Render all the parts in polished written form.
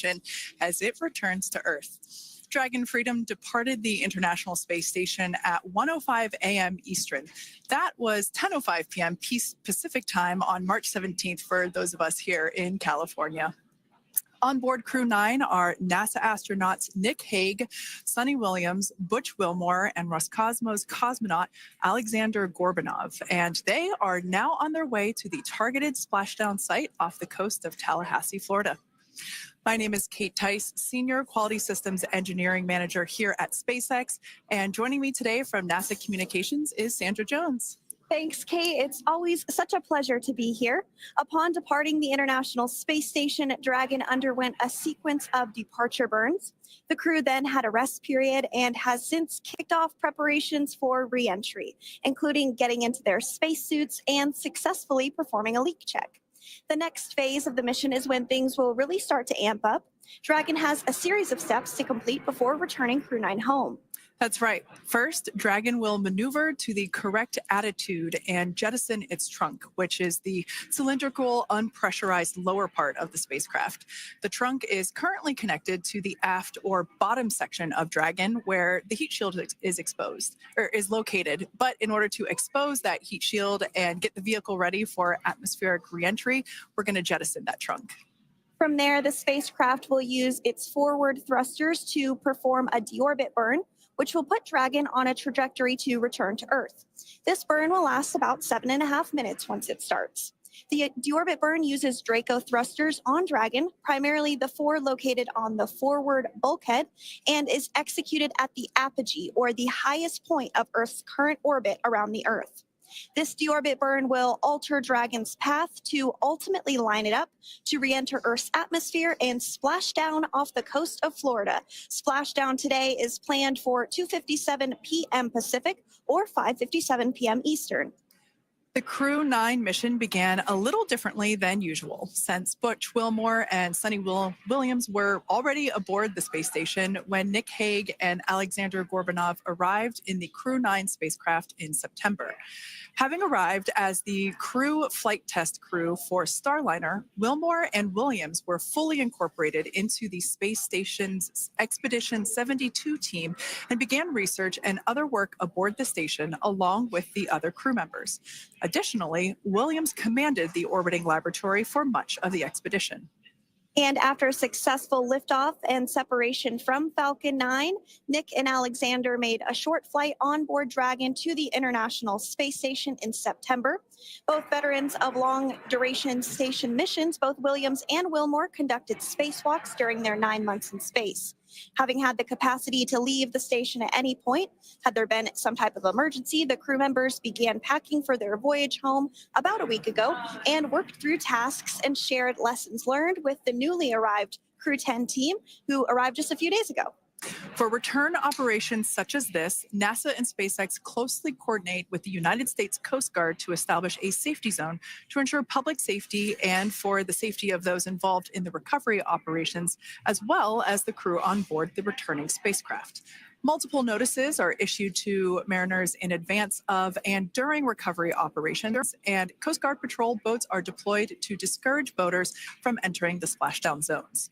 mission as it returns to Earth. Dragon Freedom departed the International Space Station at 1:05 a.m. Eastern. That was 10:05 p.m. Pacific time on March 17th for those of us here in California. On board Crew 9 are NASA astronauts Nick Hague, Sunny Williams, Butch Wilmore, and Roscosmos cosmonaut Alexander Gorbanov. And they are now on their way to the targeted splashdown site off the coast of Tallahassee, Florida. My name is Kate Tice, Senior Quality Systems Engineering Manager here at SpaceX. And joining me today from NASA Communications is Sandra Jones. Thanks, Kate. It's always such a pleasure to be here. Upon departing the International Space Station, Dragon underwent a sequence of departure burns. The crew then had a rest period and has since kicked off preparations for re-entry, including getting into their spacesuits and successfully performing a leak check. The next phase of the mission is when things will really start to amp up. Dragon has a series of steps to complete before returning Crew 9 home. That's right. First, Dragon will maneuver to the correct attitude and jettison its trunk, which is the cylindrical, unpressurized lower part of the spacecraft. The trunk is currently connected to the aft or bottom section of Dragon, where the heat shield is located. But in order to expose that heat shield and get the vehicle ready for atmospheric reentry, we're going to jettison that trunk. From there, the spacecraft will use its forward thrusters to perform a deorbit burn, which will put Dragon on a trajectory to return to Earth. This burn will last about 7.5 minutes once it starts. The deorbit burn uses Draco thrusters on Dragon, primarily the 4 located on the forward bulkhead, and is executed at the apogee, or the highest point of Earth's current orbit around the Earth. This deorbit burn will alter Dragon's path to ultimately line it up to re-enter Earth's atmosphere and splash down off the coast of Florida. Splashdown today is planned for 2:57 p.m. Pacific or 5:57 p.m. Eastern. The Crew 9 mission began a little differently than usual, since Butch Wilmore and Sunny Williams were already aboard the space station when Nick Hague and Alexander Gorbanov arrived in the Crew 9 spacecraft in September. Having arrived as the crew flight test crew for Starliner, Wilmore and Williams were fully incorporated into the space station's Expedition 72 team and began research and other work aboard the station along with the other crew members. Additionally, Williams commanded the orbiting laboratory for much of the expedition. And after a successful liftoff and separation from Falcon 9, Nick and Alexander made a short flight on board Dragon to the International Space Station in September. Both veterans of long-duration station missions, both Williams and Wilmore conducted spacewalks during their 9 months in space. Having had the capacity to leave the station at any point, had there been some type of emergency, the crew members began packing for their voyage home about a week ago and worked through tasks and shared lessons learned with the newly arrived Crew 10 team, who arrived just a few days ago. For return operations such as this, NASA and SpaceX closely coordinate with the United States Coast Guard to establish a safety zone to ensure public safety and for the safety of those involved in the recovery operations, as well as the crew on board the returning spacecraft. Multiple notices are issued to mariners in advance of and during recovery operations, and Coast Guard patrol boats are deployed to discourage boaters from entering the splashdown zones.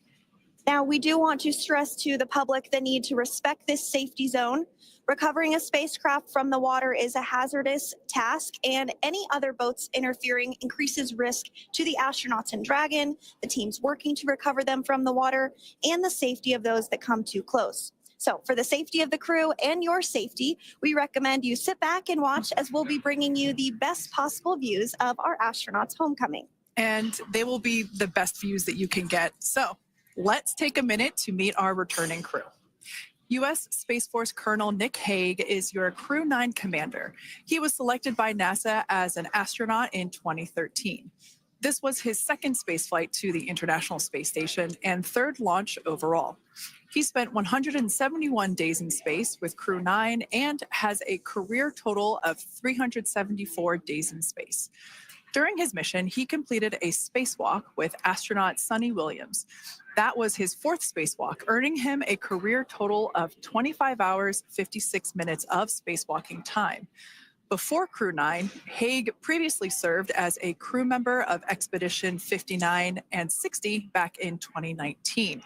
Now, we do want to stress to the public the need to respect this safety zone. Recovering a spacecraft from the water is a hazardous task, and any other boats interfering increases risk to the astronauts in Dragon, the teams working to recover them from the water, and the safety of those that come too close. So for the safety of the crew and your safety, we recommend you sit back and watch as we'll be bringing you the best possible views of our astronauts' homecoming. And they will be the best views that you can get. So let's take a minute to meet our returning crew. U.S. Space Force Colonel Nick Hague is your Crew 9 commander. He was selected by NASA as an astronaut in 2013. This was his second spaceflight to the International Space Station and third launch overall. He spent 171 days in space with Crew 9 and has a career total of 374 days in space. During his mission, he completed a spacewalk with astronaut Sunny Williams. That was his fourth spacewalk, earning him a career total of 25 hours, 56 minutes of spacewalking time. Before Crew 9, Hague previously served as a crew member of Expedition 59 and 60 back in 2019.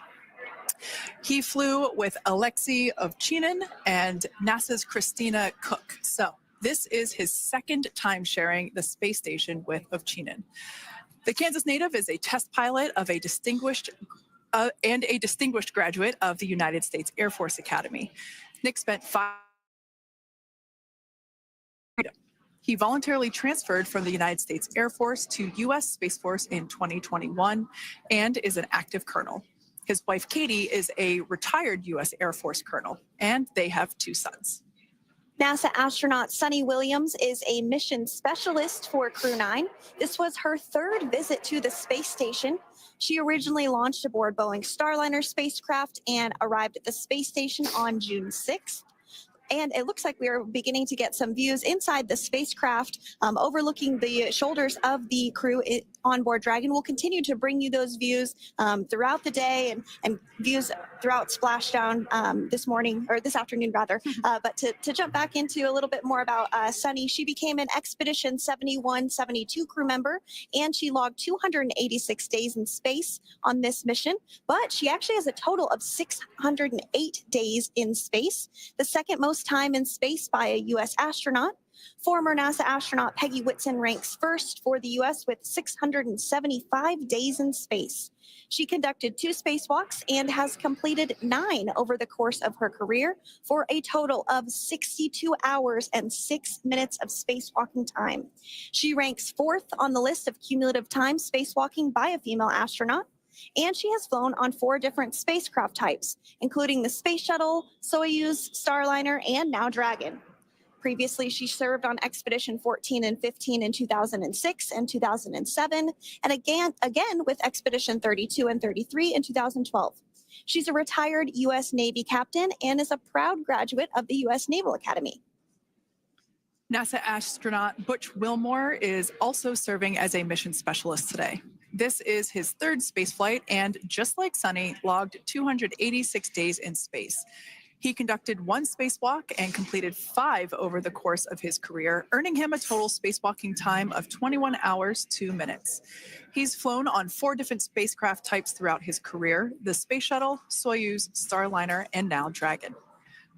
He flew with Alexei Ovchinin and NASA's Christina Koch. So this is his second time sharing the space station with Ovchinin. The Kansas native is a test pilot of a distinguished graduate of the United States Air Force Academy. Nick spent 5 He voluntarily transferred from the United States Air Force to U.S. Space Force in 2021 and is an active colonel. His wife, Katie, is a retired U.S. Air Force colonel, and they have 2 sons. NASA astronaut Sunny Williams is a mission specialist for Crew 9. This was her 3rd visit to the space station. She originally launched aboard Boeing Starliner spacecraft and arrived at the space station on June 6th. And it looks like we are beginning to get some views inside the spacecraft, overlooking the shoulders of the crew on board Dragon. We'll continue to bring you those views throughout the day and views throughout Splashdown this afternoon rather. But to jump back into a little bit more about Sunny, she became an Expedition 71-72 crew member, and she logged 286 days in space on this mission. But she actually has a total of 608 days in space, the second most time in space by a U.S. astronaut. Former NASA astronaut Peggy Whitson ranks first for the U.S. with 675 days in space. She conducted 2 spacewalks and has completed 9 over the course of her career for a total of 62 hours and 6 minutes of spacewalking time. She ranks 4th on the list of cumulative time spacewalking by a female astronaut. And she has flown on 4 different spacecraft types, including the Space Shuttle, Soyuz, Starliner, and now Dragon. Previously, she served on Expedition 14 and 15 in 2006 and 2007, and again with Expedition 32 and 33 in 2012. She's a retired U.S. Navy captain and is a proud graduate of the U.S. Naval Academy. NASA astronaut Butch Wilmore is also serving as a mission specialist today. This is his 3rd spaceflight and, just like Sunny, logged 286 days in space. He conducted 1 spacewalk and completed 5 over the course of his career, earning him a total spacewalking time of 21 hours, 2 minutes. He's flown on 4 different spacecraft types throughout his career: the Space Shuttle, Soyuz, Starliner, and now Dragon.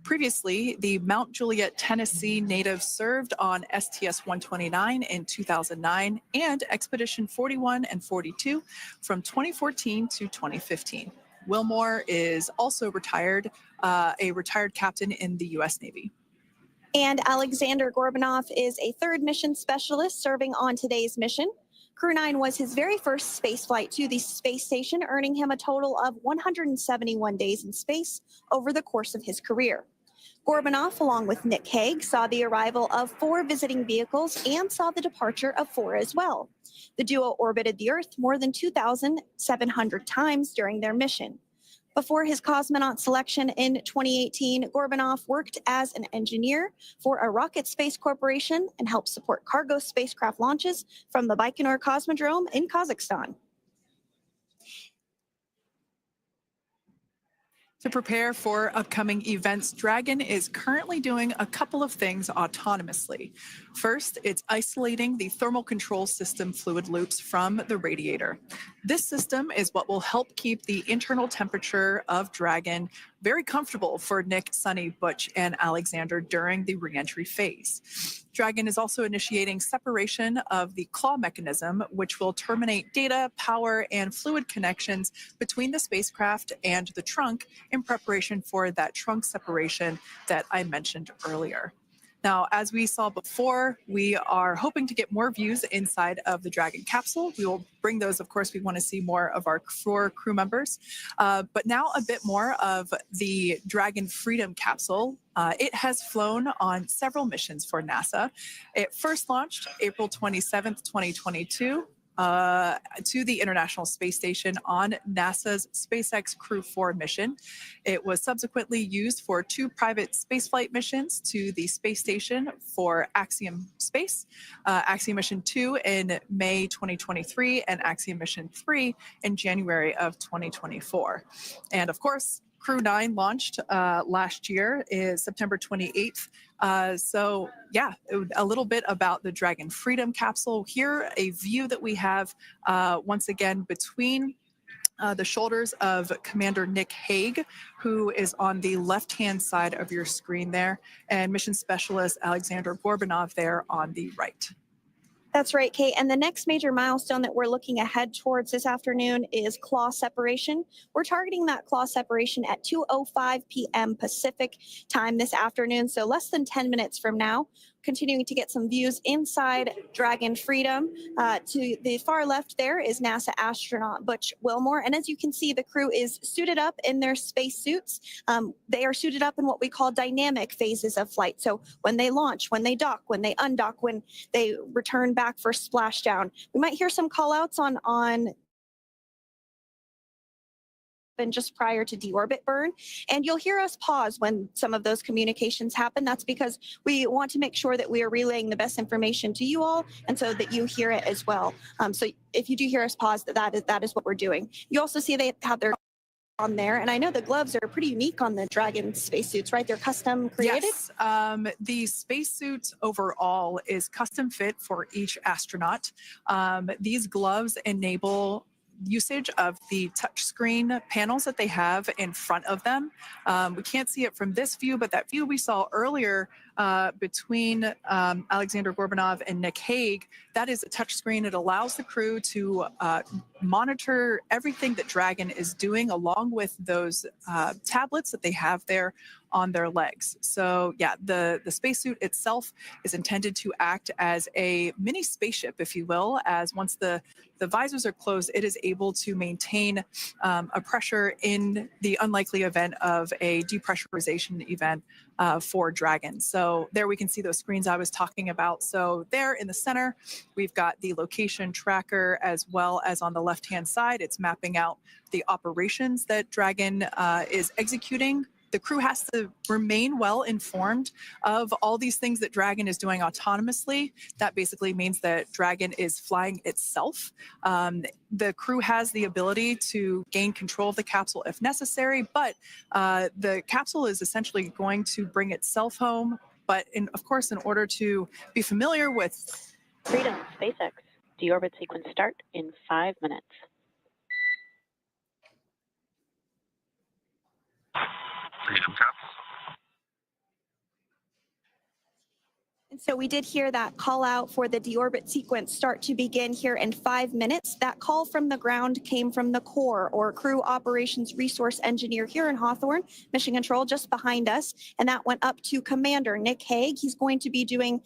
Previously, the Mount Juliet, Tennessee native served on STS-129 in 2009 and Expedition 41 and 42 from 2014 to 2015. Wilmore is also a retired captain in the U.S. Navy. And Alexander Gorbanov is a 3rd mission specialist serving on today's mission. Crew 9 was his very first space flight to the space station, earning him a total of 171 days in space over the course of his career. Gorbanov, along with Nick Hague, saw the arrival of 4 visiting vehicles and saw the departure of 4 as well. The duo orbited the Earth more than 2,700 times during their mission. Before his cosmonaut selection in 2018, Gorbanov worked as an engineer for a rocket space corporation and helped support cargo spacecraft launches from the Baikonur Cosmodrome in Kazakhstan. To prepare for upcoming events, Dragon is currently doing a couple of things autonomously. First, it's isolating the thermal control system fluid loops from the radiator. This system is what will help keep the internal temperature of Dragon very comfortable for Nick, Sunny, Butch, and Alexander during the reentry phase. Dragon is also initiating separation of the claw mechanism, which will terminate data, power, and fluid connections between the spacecraft and the trunk in preparation for that trunk separation that I mentioned earlier. Now, as we saw before, we are hoping to get more views inside of the Dragon capsule. We will bring those, of course. We want to see more of our 4 crew members. But now a bit more of the Dragon Freedom capsule. It has flown on several missions for NASA. It first launched April 27th, 2022. To the International Space Station on NASA's SpaceX Crew 4 mission. It was subsequently used for 2 private spaceflight missions to the space station for Axiom Space, Axiom Mission 2 in May 2023, and Axiom Mission 3 in January of 2024. And of course, Crew 9 launched last year, is September 28th. So yeah, a little bit about the Dragon Freedom capsule. Here, a view that we have once again between the shoulders of Commander Nick Hague, who is on the left-hand side of your screen there, and Mission Specialist Alexander Gorbanov there on the right. That's right, Kate. And the next major milestone that we're looking ahead towards this afternoon is claw separation. We're targeting that claw separation at 2:05 p.m. Pacific time this afternoon, so less than 10 minutes from now. Continuing to get some views inside Dragon Freedom. To the far left there is NASA astronaut Butch Wilmore. And as you can see, the crew is suited up in their spacesuits. They are suited up in what we call dynamic phases of flight. So when they launch, when they dock, when they undock, when they return back for splashdown. We might hear some call outs on just prior to deorbit burn. And you'll hear us pause when some of those communications happen. That's because we want to make sure that we are relaying the best information to you all and so that you hear it as well. So if you do hear us pause, that is what we're doing. You also see they have their on there, and I know the gloves are pretty unique on the Dragon spacesuits, right? They're custom created? Yes, the spacesuit overall is custom fit for each astronaut. These gloves enable usage of the touchscreen panels that they have in front of them. We can't see it from this view, but that view we saw earlier between Alexander Gorbanov and Nick Hague, that is a touchscreen. It allows the crew to monitor everything that Dragon is doing along with those tablets that they have there on their legs. So yeah, the spacesuit itself is intended to act as a mini spaceship, if you will, as once the visors are closed, it is able to maintain a pressure in the unlikely event of a depressurization event for Dragon. So there we can see those screens I was talking about. So there in the center, we've got the location tracker, as well as on the left-hand side, it's mapping out the operations that Dragon is executing. The crew has to remain well informed of all these things that Dragon is doing autonomously. That basically means that Dragon is flying itself. The crew has the ability to gain control of the capsule if necessary, but the capsule is essentially going to bring itself home. But of course, in order to be familiar with Freedom, SpaceX, deorbit sequence start in 5 minutes. Freedom caps. And so we did hear that call out for the deorbit sequence start to begin here in 5 minutes. That call from the ground came from the core, or crew operations resource engineer here in Hawthorne, mission control just behind us. And that went up to Commander Nick Hague. He's going to be doing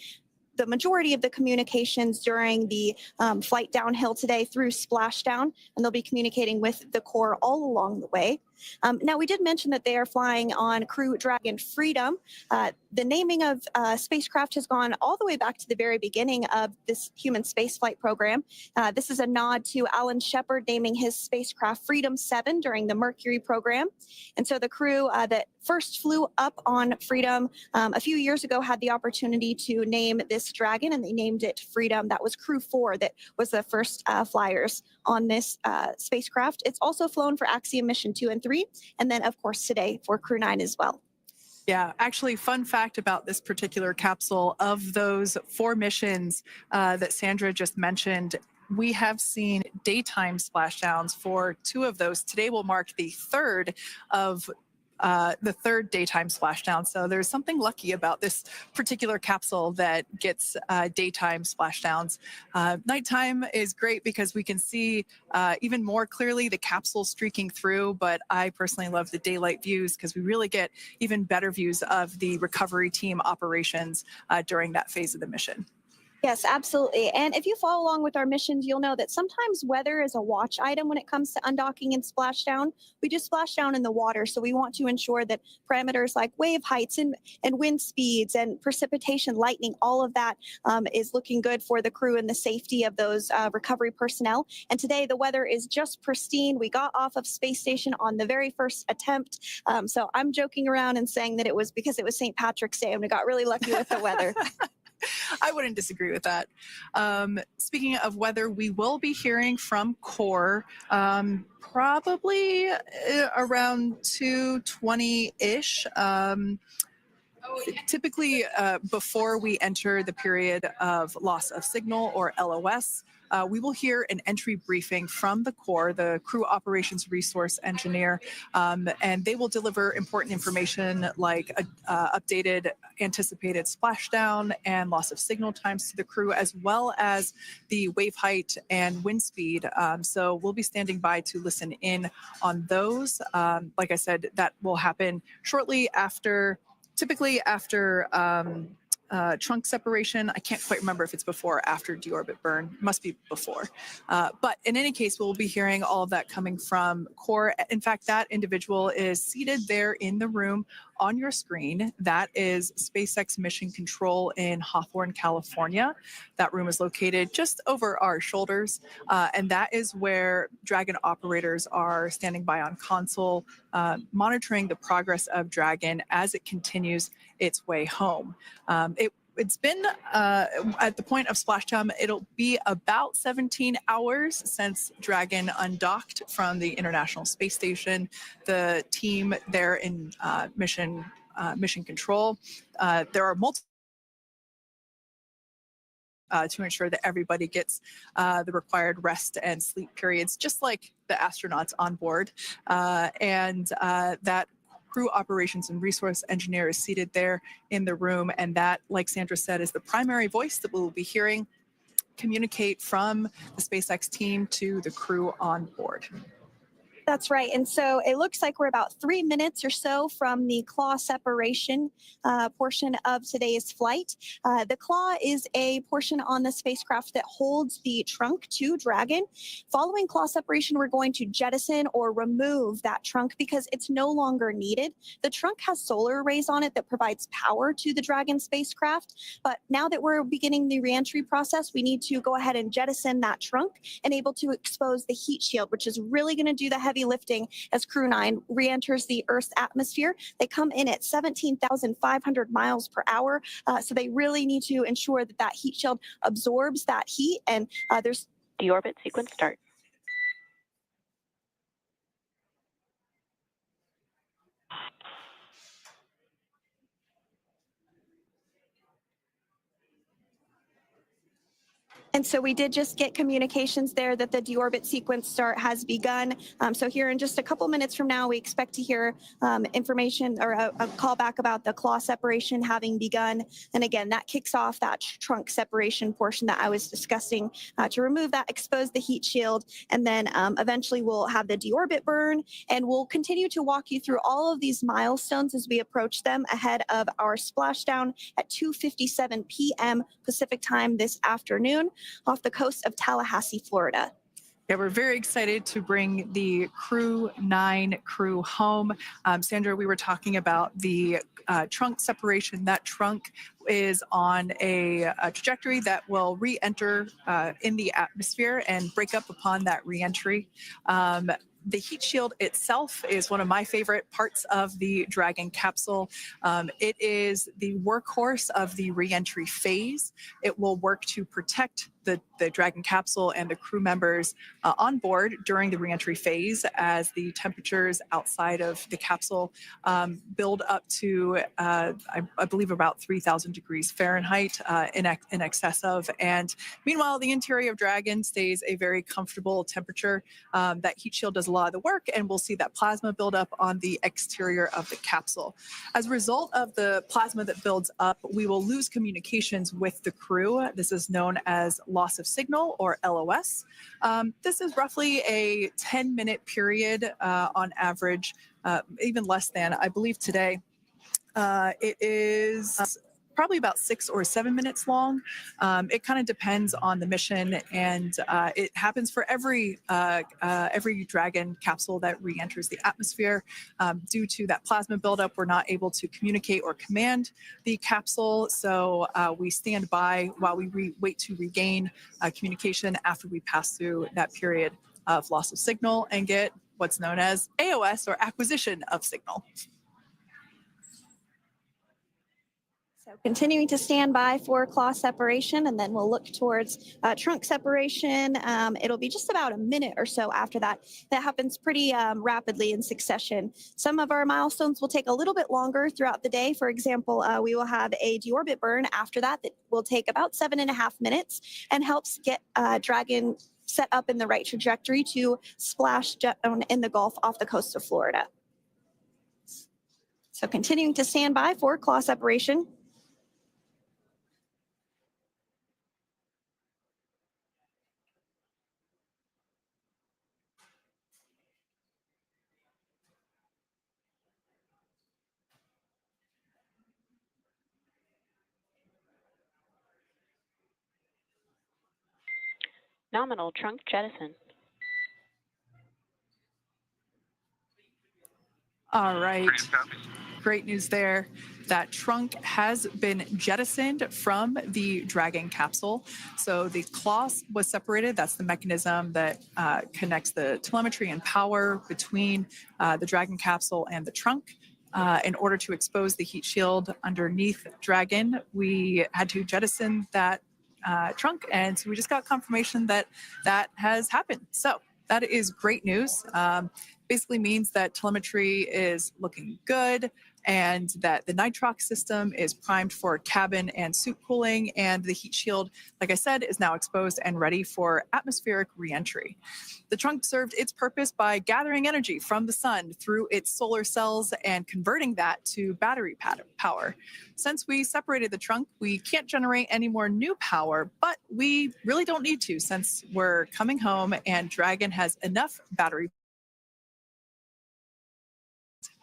the majority of the communications during the flight downhill today through Splashdown, and they'll be communicating with the core all along the way. Now, we did mention that they are flying on Crew Dragon Freedom. The naming of spacecraft has gone all the way back to the very beginning of this human spaceflight program. This is a nod to Alan Shepard naming his spacecraft Freedom 7 during the Mercury program. And so the crew that first flew up on Freedom a few years ago had the opportunity to name this Dragon, and they named it Freedom. That was Crew 4 that was the first flyers on this spacecraft. It's also flown for Axiom Mission 2 and 3. And then, of course, today for Crew 9 as well. Yeah, actually, fun fact about this particular capsule, of those 4 missions that Sandra just mentioned, we have seen daytime splashdowns for 2 of those. Today will mark the third daytime splashdown. So there's something lucky about this particular capsule that gets daytime splashdowns. Nighttime is great because we can see even more clearly the capsule streaking through, but I personally love the daylight views because we really get even better views of the recovery team operations during that phase of the mission. Yes, absolutely. And if you follow along with our missions, you'll know that sometimes weather is a watch item when it comes to undocking and splashdown. We do splashdown in the water, so we want to ensure that parameters like wave heights and wind speeds and precipitation, lightning, all of that is looking good for the crew and the safety of those recovery personnel. And today the weather is just pristine. We got off of space station on the very first attempt. So I'm joking around and saying that it was because it was St. Patrick's Day and we got really lucky with the weather. I wouldn't disagree with that. Speaking of weather, we will be hearing from core probably around 2:20-ish. Typically, before we enter the period of loss of signal, or LOS, we will hear an entry briefing from the core, the Crew Operations Resource Engineer, and they will deliver important information like updated anticipated splashdown and loss of signal times to the crew, as well as the wave height and wind speed. So we'll be standing by to listen in on those. Like I said, that will happen shortly after, typically after trunk separation. I can't quite remember if it's before or after deorbit burn. It must be before. But in any case, we'll be hearing all of that coming from core. In fact, that individual is seated there in the room on your screen. That is SpaceX Mission Control in Hawthorne, California. That room is located just over our shoulders. And that is where Dragon operators are standing by on console, monitoring the progress of Dragon as it continues its way home. It's been at the point of splashdown, it'll be about 17 hours since Dragon undocked from the International Space Station. The team there in mission control, there are multiple to ensure that everybody gets the required rest and sleep periods, just like the astronauts on board. That Crew Operations and Resource Engineer is seated there in the room, and that, like Sandra said, is the primary voice that we'll be hearing communicate from the SpaceX team to the crew on board. That's right. And so it looks like we're about 3 minutes or so from the claw separation portion of today's flight. The claw is a portion on the spacecraft that holds the trunk to Dragon. Following claw separation, we're going to jettison or remove that trunk because it's no longer needed. The trunk has solar arrays on it that provides power to the Dragon spacecraft. But now that we're beginning the reentry process, we need to go ahead and jettison that trunk and able to expose the heat shield, which is really going to do the heavy lifting as Crew 9 re-enters the Earth's atmosphere. They come in at 17,500 miles per hour, so they really need to ensure that that heat shield absorbs that heat. And there's Deorbit sequence start. And so we did just get communications there that the deorbit sequence start has begun. So here in just a couple minutes from now, we expect to hear information or a call back about the claw separation having begun. And again, that kicks off that trunk separation portion that I was discussing to remove that, expose the heat shield, and then eventually we'll have the deorbit burn. And we'll continue to walk you through all of these milestones as we approach them ahead of our splashdown at 2:57 p.m. Pacific time this afternoon off the coast of Tallahassee, Florida. Yeah, we're very excited to bring the Crew 9 crew home. Sandra, we were talking about the trunk separation. That trunk is on a trajectory that will re-enter in the atmosphere and break up upon that re-entry. The heat shield itself is one of my favorite parts of the Dragon capsule. It is the workhorse of the re-entry phase. It will work to protect the Dragon capsule and the crew members on board during the re-entry phase as the temperatures outside of the capsule build up to, I believe, about 3,000 degrees Fahrenheit in excess of. And meanwhile, the interior of Dragon stays a very comfortable temperature. That heat shield does a lot of the work, and we'll see that plasma build up on the exterior of the capsule. As a result of the plasma that builds up, we will lose communications with the crew. This is known as loss of signal, or LOS. This is roughly a 10-minute period on average, even less than. I believe today it is probably about 6 or 7 minutes long. It kind of depends on the mission, and it happens for every Dragon capsule that re-enters the atmosphere. Due to that plasma buildup, we're not able to communicate or command the capsule, so we stand by while we wait to regain communication after we pass through that period of loss of signal and get what's known as AOS, or acquisition of signal. So continuing to stand by for claw separation, and then we'll look towards trunk separation. It'll be just about a minute or so after that. That happens pretty rapidly in succession. Some of our milestones will take a little bit longer throughout the day. For example, we will have a deorbit burn after that will take about 7.5 minutes and helps get Dragon set up in the right trajectory to splash down in the Gulf off the coast of Florida. So continuing to stand by for claw separation. Nominal trunk jettison. All right. Freedom copies. Great news there. That trunk has been jettisoned from the Dragon capsule. So the claw was separated. That's the mechanism that connects the telemetry and power between the Dragon capsule and the trunk. In order to expose the heat shield underneath Dragon, we had to jettison that trunk. And so we just got confirmation that that has happened. So that is great news. Basically means that telemetry is looking good and that the nitrox system is primed for cabin and suit cooling, and the heat shield, like I said, is now exposed and ready for atmospheric reentry. The trunk served its purpose by gathering energy from the sun through its solar cells and converting that to battery power. Since we separated the trunk, we can't generate any more new power, but we really don't need to since we're coming home and Dragon has enough battery.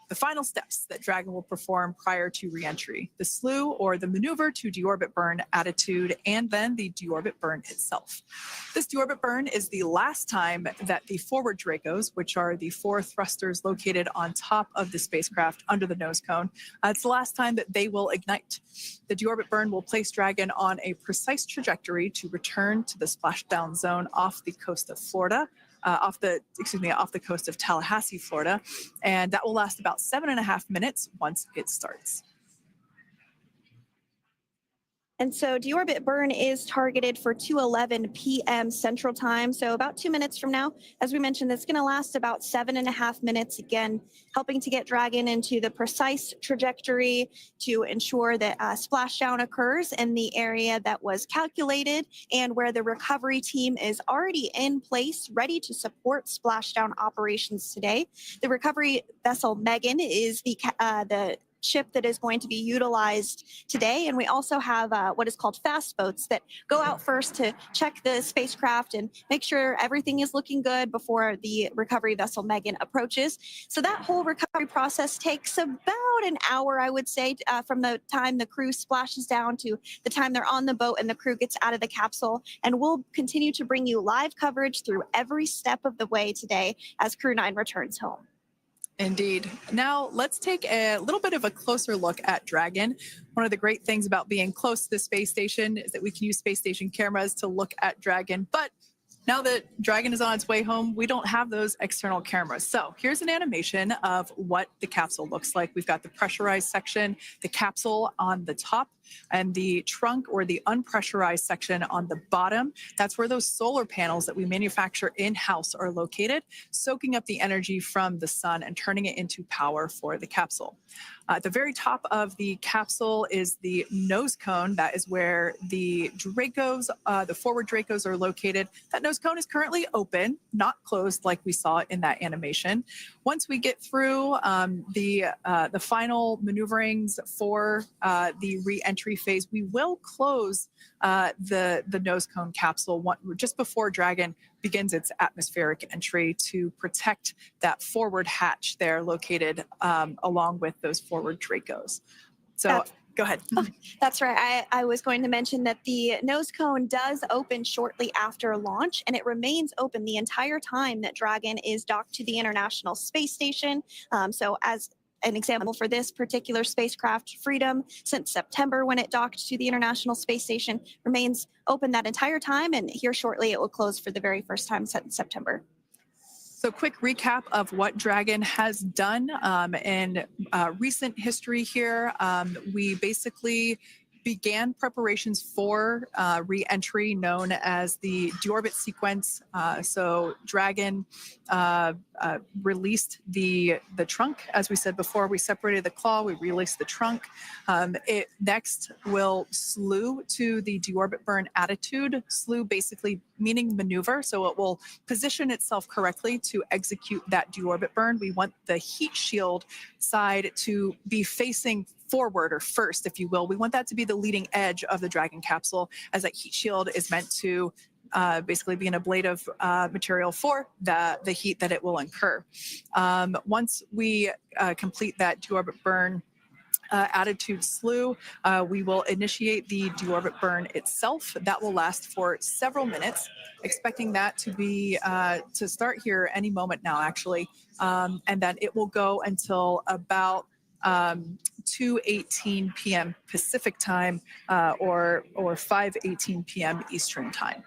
The final steps that Dragon will perform prior to reentry: the slew or the maneuver to deorbit burn attitude, and then the deorbit burn itself. This deorbit burn is the last time that the forward Dracos, which are the 4 thrusters located on top of the spacecraft under the nose cone, it's the last time that they will ignite. The deorbit burn will place Dragon on a precise trajectory to return to the splashdown zone off the coast of Florida. Off the coast of Tallahassee, Florida, and that will last about 7.5 minutes once it starts. And so deorbit burn is targeted for 2:11 p.m. Central Time, so about 2 minutes from now. As we mentioned, it's going to last about 7.5 minutes, again, helping to get Dragon into the precise trajectory to ensure that splashdown occurs in the area that was calculated and where the recovery team is already in place, ready to support splashdown operations today. The recovery vessel Megan is the ship that is going to be utilized today. And we also have what is called fast boats that go out first to check the spacecraft and make sure everything is looking good before the recovery vessel Megan approaches. So that whole recovery process takes about an hour, I would say, from the time the crew splashes down to the time they're on the boat and the crew gets out of the capsule. And we'll continue to bring you live coverage through every step of the way today as Crew 9 returns home. Indeed. Now let's take a little bit of a closer look at Dragon. One of the great things about being close to the space station is that we can use space station cameras to look at Dragon. But now that Dragon is on its way home, we don't have those external cameras. So here's an animation of what the capsule looks like. We've got the pressurized section, the capsule on the top, and the trunk or the unpressurized section on the bottom. That's where those solar panels that we manufacture in-house are located, soaking up the energy from the sun and turning it into power for the capsule. At the very top of the capsule is the nose cone. That is where the Dracos, the forward Dracos, are located. That nose cone is currently open, not closed like we saw in that animation. Once we get through the final maneuverings for the re-entry phase, we will close the nose cone capsule just before Dragon begins its atmospheric entry to protect that forward hatch there located along with those forward Dracos. So go ahead. That's right. I was going to mention that the nose cone does open shortly after launch, and it remains open the entire time that Dragon is docked to the International Space Station. So as an example for this particular spacecraft, Freedom, since September when it docked to the International Space Station, remains open that entire time, and here shortly it will close for the very first time since September. So quick recap of what Dragon has done in recent history here. We basically began preparations for re-entry known as the Deorbit sequence. So Dragon released the trunk. As we said before, we separated the claw, we released the trunk. It next will slew to the deorbit burn attitude. Slew basically meaning maneuver, so it will position itself correctly to execute that deorbit burn. We want the heat shield side to be facing forward or first, if you will. We want that to be the leading edge of the Dragon capsule, as that heat shield is meant to basically be an ablative material for the heat that it will incur. Once we complete that deorbit burn attitude slew, we will initiate the deorbit burn itself. That will last for several minutes, expecting that to be to start here any moment now, actually, and then it will go until about 2:18 p.m. Pacific time or 5:18 p.m. Eastern time.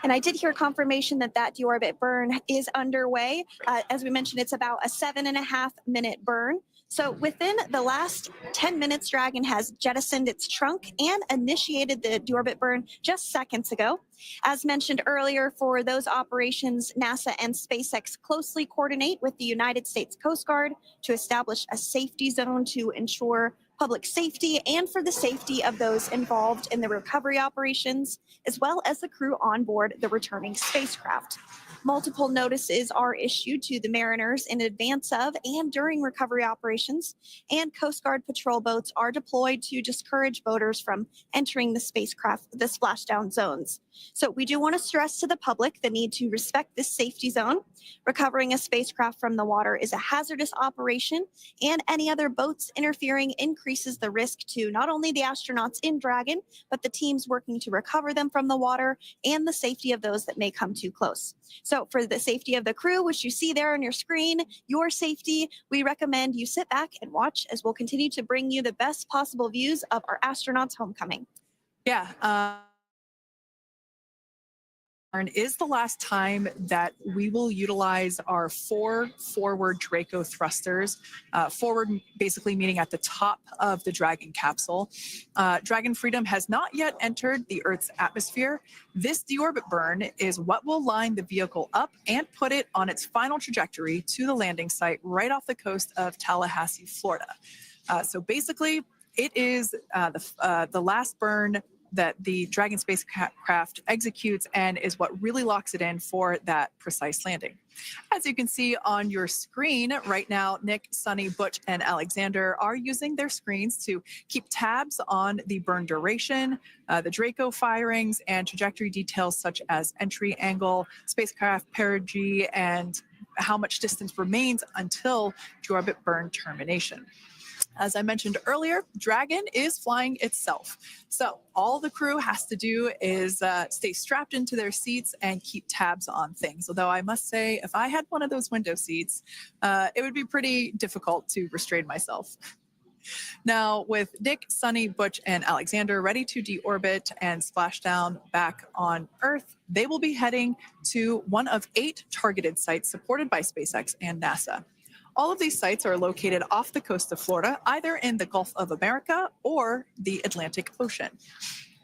And I did hear confirmation that that deorbit burn is underway. As we mentioned, it's about a 7.5-minute burn. So within the last 10 minutes, Dragon has jettisoned its trunk and initiated the deorbit burn just seconds ago. As mentioned earlier, for those operations, NASA and SpaceX closely coordinate with the United States Coast Guard to establish a safety zone to ensure public safety and for the safety of those involved in the recovery operations, as well as the crew on board the returning spacecraft. Multiple notices are issued to the mariners in advance of and during recovery operations, and Coast Guard patrol boats are deployed to discourage boaters from entering the splashdown zones. So we do want to stress to the public the need to respect this safety zone. Recovering a spacecraft from the water is a hazardous operation, and any other boats interfering increases the risk to not only the astronauts in Dragon, but the teams working to recover them from the water and the safety of those that may come too close. So for the safety of the crew, which you see there on your screen, your safety, we recommend you sit back and watch as we'll continue to bring you the best possible views of our astronauts' homecoming. Yeah. Is the last time that we will utilize our 4 forward Draco thrusters. Forward basically meaning at the top of the Dragon capsule. Dragon Freedom has not yet entered the Earth's atmosphere. This deorbit burn is what will line the vehicle up and put it on its final trajectory to the landing site right off the coast of Tallahassee, Florida. So basically, it is the last burn that the Dragon spacecraft executes and is what really locks it in for that precise landing. As you can see on your screen right now, Nick, Sunny, Butch, and Alexander are using their screens to keep tabs on the burn duration, the Draco firings, and trajectory details such as entry angle, spacecraft perigee, and how much distance remains until deorbit burn termination. As I mentioned earlier, Dragon is flying itself. So all the crew has to do is stay strapped into their seats and keep tabs on things. Although I must say, if I had one of those window seats, it would be pretty difficult to restrain myself. Now, with Nick, Sunny, Butch, and Alexander ready to deorbit and splash down back on Earth, they will be heading to one of 8 targeted sites supported by SpaceX and NASA. All of these sites are located off the coast of Florida, either in the Gulf of America or the Atlantic Ocean.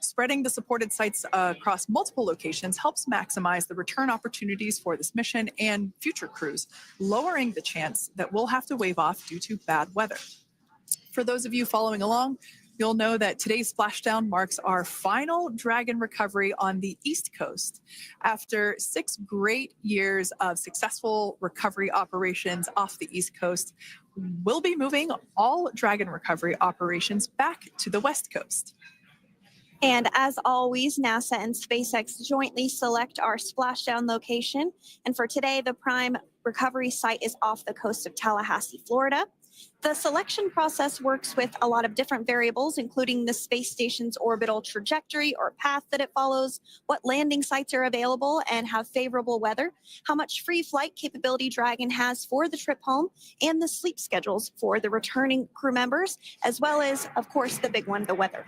Spreading the supported sites across multiple locations helps maximize the return opportunities for this mission and future crews, lowering the chance that we'll have to wave off due to bad weather. For those of you following along, you'll know that today's splashdown marks our final Dragon recovery on the East Coast. After 6 great years of successful recovery operations off the East Coast, we'll be moving all Dragon recovery operations back to the West Coast. And as always, NASA and SpaceX jointly select our splashdown location. And for today, the prime recovery site is off the coast of Tallahassee, Florida. The selection process works with a lot of different variables, including the space station's orbital trajectory or path that it follows, what landing sites are available and have favorable weather, how much free flight capability Dragon has for the trip home, and the sleep schedules for the returning crew members, as well as, of course, the big one, the weather.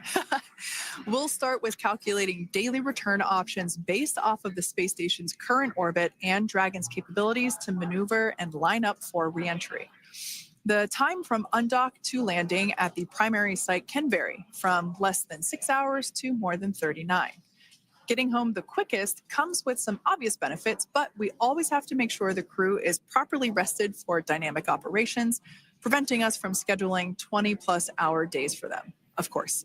We'll start with calculating daily return options based off of the space station's current orbit and Dragon's capabilities to maneuver and line up for reentry. The time from undock to landing at the primary site can vary from less than 6 hours to more than 39. Getting home the quickest comes with some obvious benefits, but we always have to make sure the crew is properly rested for dynamic operations, preventing us from scheduling 20-plus hour days for them. Of course.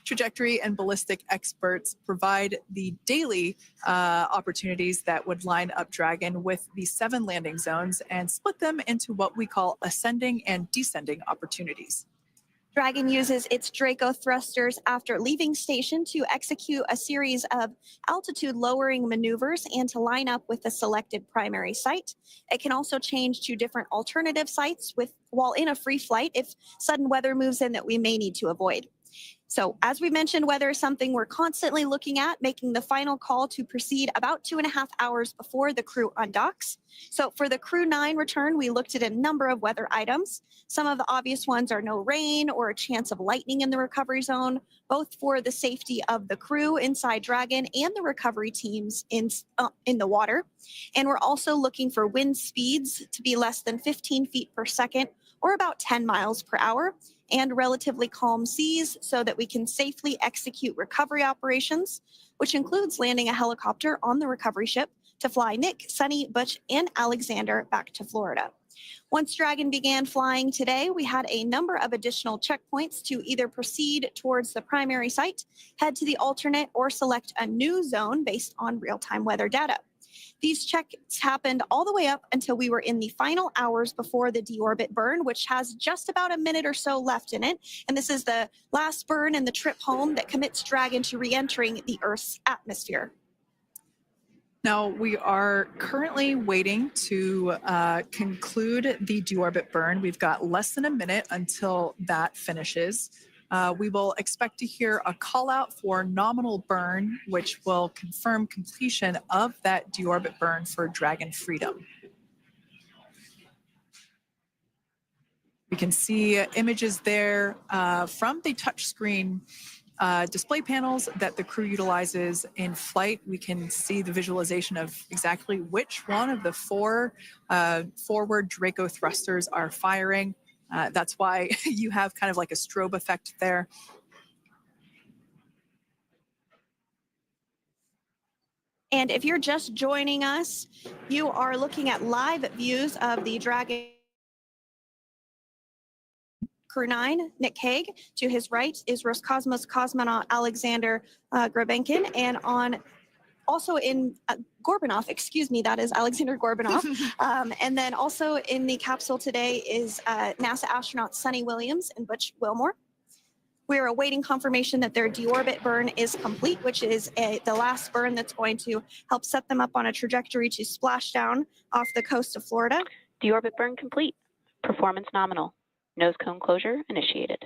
Trajectory and ballistic experts provide the daily opportunities that would line up Dragon with the 7 landing zones and split them into what we call ascending and descending opportunities. Dragon uses its Draco thrusters after leaving station to execute a series of altitude lowering maneuvers and to line up with the selected primary site. It can also change to different alternative sites while in a free flight if sudden weather moves in that we may need to avoid. So as we mentioned, weather is something we're constantly looking at, making the final call to proceed about 2.5 hours before the crew undocks. So for the Crew 9 return, we looked at a number of weather items. Some of the obvious ones are no rain or a chance of lightning in the recovery zone, both for the safety of the crew inside Dragon and the recovery teams in the water. And we're also looking for wind speeds to be less than 15 feet per second or about 10 miles per hour, and relatively calm seas so that we can safely execute recovery operations, which includes landing a helicopter on the recovery ship to fly Nick, Sunny, Butch, and Alexander back to Florida. Once Dragon began flying today, we had a number of additional checkpoints to either proceed towards the primary site, head to the alternate, or select a new zone based on real-time weather data. These checks happened all the way up until we were in the final hours before the deorbit burn, which has just about a minute or so left in it. And this is the last burn in the trip home that commits Dragon to re-entering the Earth's atmosphere. Now, we are currently waiting to conclude the deorbit burn. We've got less than a minute until that finishes. We will expect to hear a call out for nominal burn, which will confirm completion of that deorbit burn for Dragon Freedom. We can see images there from the touchscreen display panels that the crew utilizes in flight. We can see the visualization of exactly which one of the 4 forward Draco thrusters are firing. That's why you have kind of like a strobe effect there. And if you're just joining us, you are looking at live views of the Dragon Crew 9, Nick Hague. To his right is Roscosmos cosmonaut Alexander Grabenkin, and also in Gorbanov, excuse me, that is Alexander Gorbanov. And then also in the capsule today is NASA astronauts Sunny Williams and Butch Wilmore. We are awaiting confirmation that their deorbit burn is complete, which is the last burn that's going to help set them up on a trajectory to Splashdown off the coast of Florida. Deorbit burn complete. Performance nominal. Nose cone closure initiated.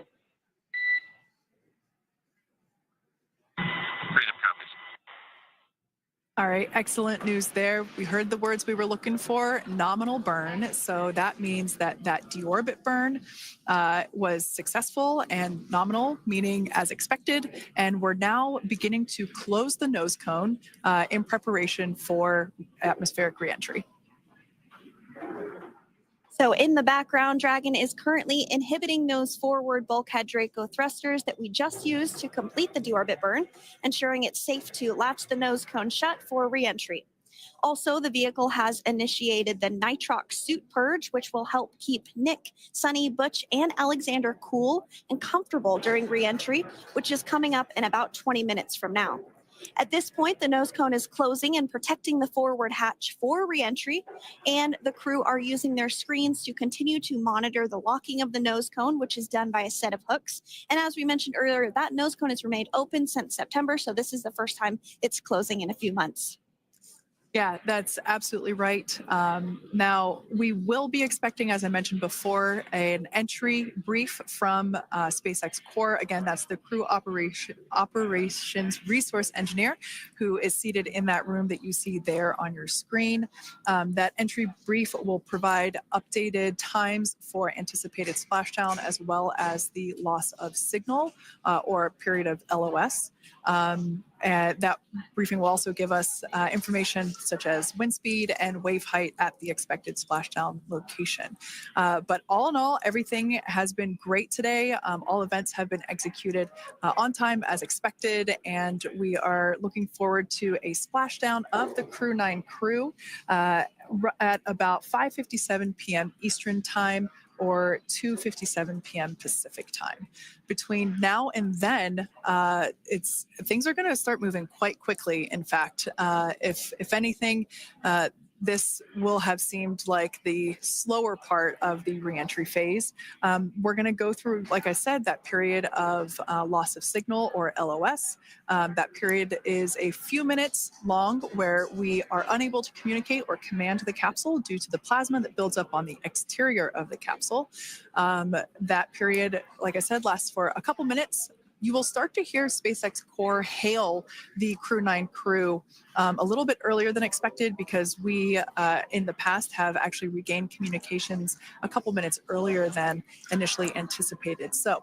Freedom copies. All right, excellent news there. We heard the words we were looking for, nominal burn. So that means that that deorbit burn was successful and nominal, meaning as expected. And we're now beginning to close the nose cone in preparation for atmospheric reentry. So in the background, Dragon is currently inhibiting those forward bulkhead Draco thrusters that we just used to complete the deorbit burn, ensuring it's safe to latch the nose cone shut for reentry. Also, the vehicle has initiated the nitrox suit purge, which will help keep Nick, Sunny, Butch, and Alexander cool and comfortable during reentry, which is coming up in about 20 minutes from now. At this point, the nose cone is closing and protecting the forward hatch for reentry, and the crew are using their screens to continue to monitor the locking of the nose cone, which is done by a set of hooks. And as we mentioned earlier, that nose cone has remained open since September, so this is the first time it's closing in a few months. Yeah, that's absolutely right. Now, we will be expecting, as I mentioned before, an entry brief from SpaceX Core. Again, that's the crew operations resource engineer who is seated in that room that you see there on your screen. That entry brief will provide updated times for anticipated splashdown as well as the loss of signal or period of LOS. And that briefing will also give us information such as wind speed and wave height at the expected splashdown location. But all in all, everything has been great today. All events have been executed on time as expected, and we are looking forward to a splashdown of the Crew 9 crew at about 5:57 p.m. Eastern Time or 2:57 p.m. Pacific Time. Between now and then, things are going to start moving quite quickly. In fact, if anything, this will have seemed like the slower part of the reentry phase. We're going to go through, like I said, that period of loss of signal or LOS. That period is a few minutes long where we are unable to communicate or command the capsule due to the plasma that builds up on the exterior of the capsule. That period, like I said, lasts for a couple minutes. You will start to hear SpaceX Core hail the Crew 9 crew a little bit earlier than expected because we, in the past, have actually regained communications a couple minutes earlier than initially anticipated. So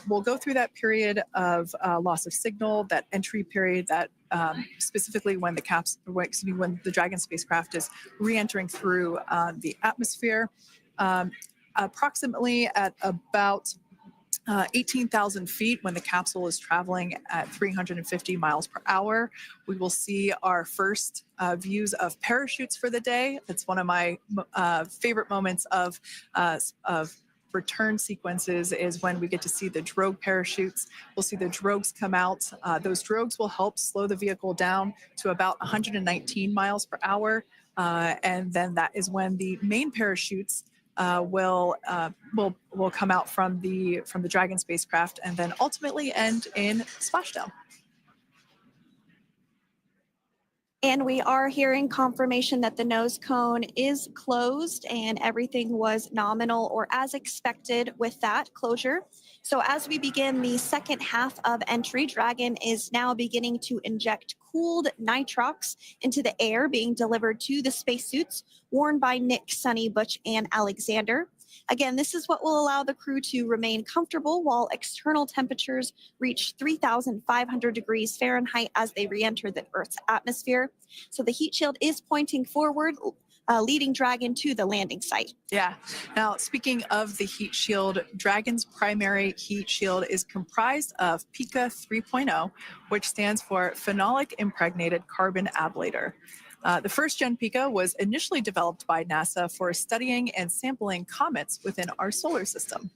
we'll go through that period of loss of signal, that entry period, that specifically when the Dragon spacecraft is re-entering through the atmosphere. Approximately at about 18,000 feet when the capsule is traveling at 350 miles per hour. We will see our first views of parachutes for the day. That's one of my favorite moments of return sequences is when we get to see the drogue parachutes. We'll see the drogues come out. Those drogues will help slow the vehicle down to about 119 miles per hour. And then that is when the main parachutes will come out from the Dragon spacecraft and then ultimately end in splashdown. And we are hearing confirmation that the nose cone is closed and everything was nominal or as expected with that closure. So as we begin the second half of entry, Dragon is now beginning to inject cooled nitrox into the air being delivered to the spacesuits worn by Nick, Sunny, Butch, and Alexander. Again, this is what will allow the crew to remain comfortable while external temperatures reach 3,500 degrees Fahrenheit as they re-enter the Earth's atmosphere. So the heat shield is pointing forward, leading Dragon to the landing site. Yeah. Now, speaking of the heat shield, Dragon's primary heat shield is comprised of PICA 3.0, which stands for Phenolic Impregnated Carbon Ablator. The first-gen PICA was initially developed by NASA for studying and sampling comets within our solar system.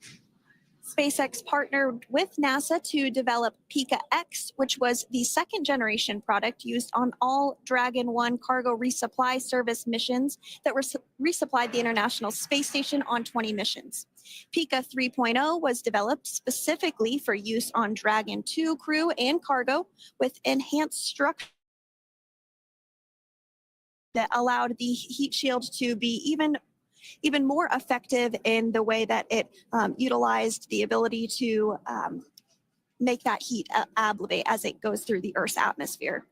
SpaceX partnered with NASA to develop PICA X, which was the second-generation product used on all Dragon 1 cargo resupply service missions that resupplied the International Space Station on 20 missions. PICA 3.0 was developed specifically for use on Dragon 2 crew and cargo with enhanced structure that allowed the heat shield to be even more effective in the way that it utilized the ability to make that heat ablevate as it goes through the Earth's atmosphere.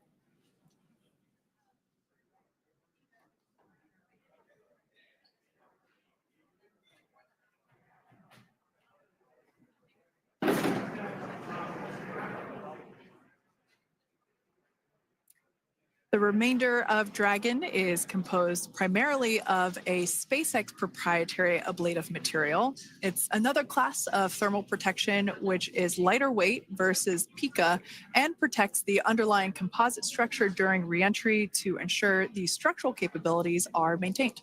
The remainder of Dragon is composed primarily of a SpaceX proprietary ablative material. It's another class of thermal protection, which is lighter weight versus PICA and protects the underlying composite structure during reentry to ensure the structural capabilities are maintained.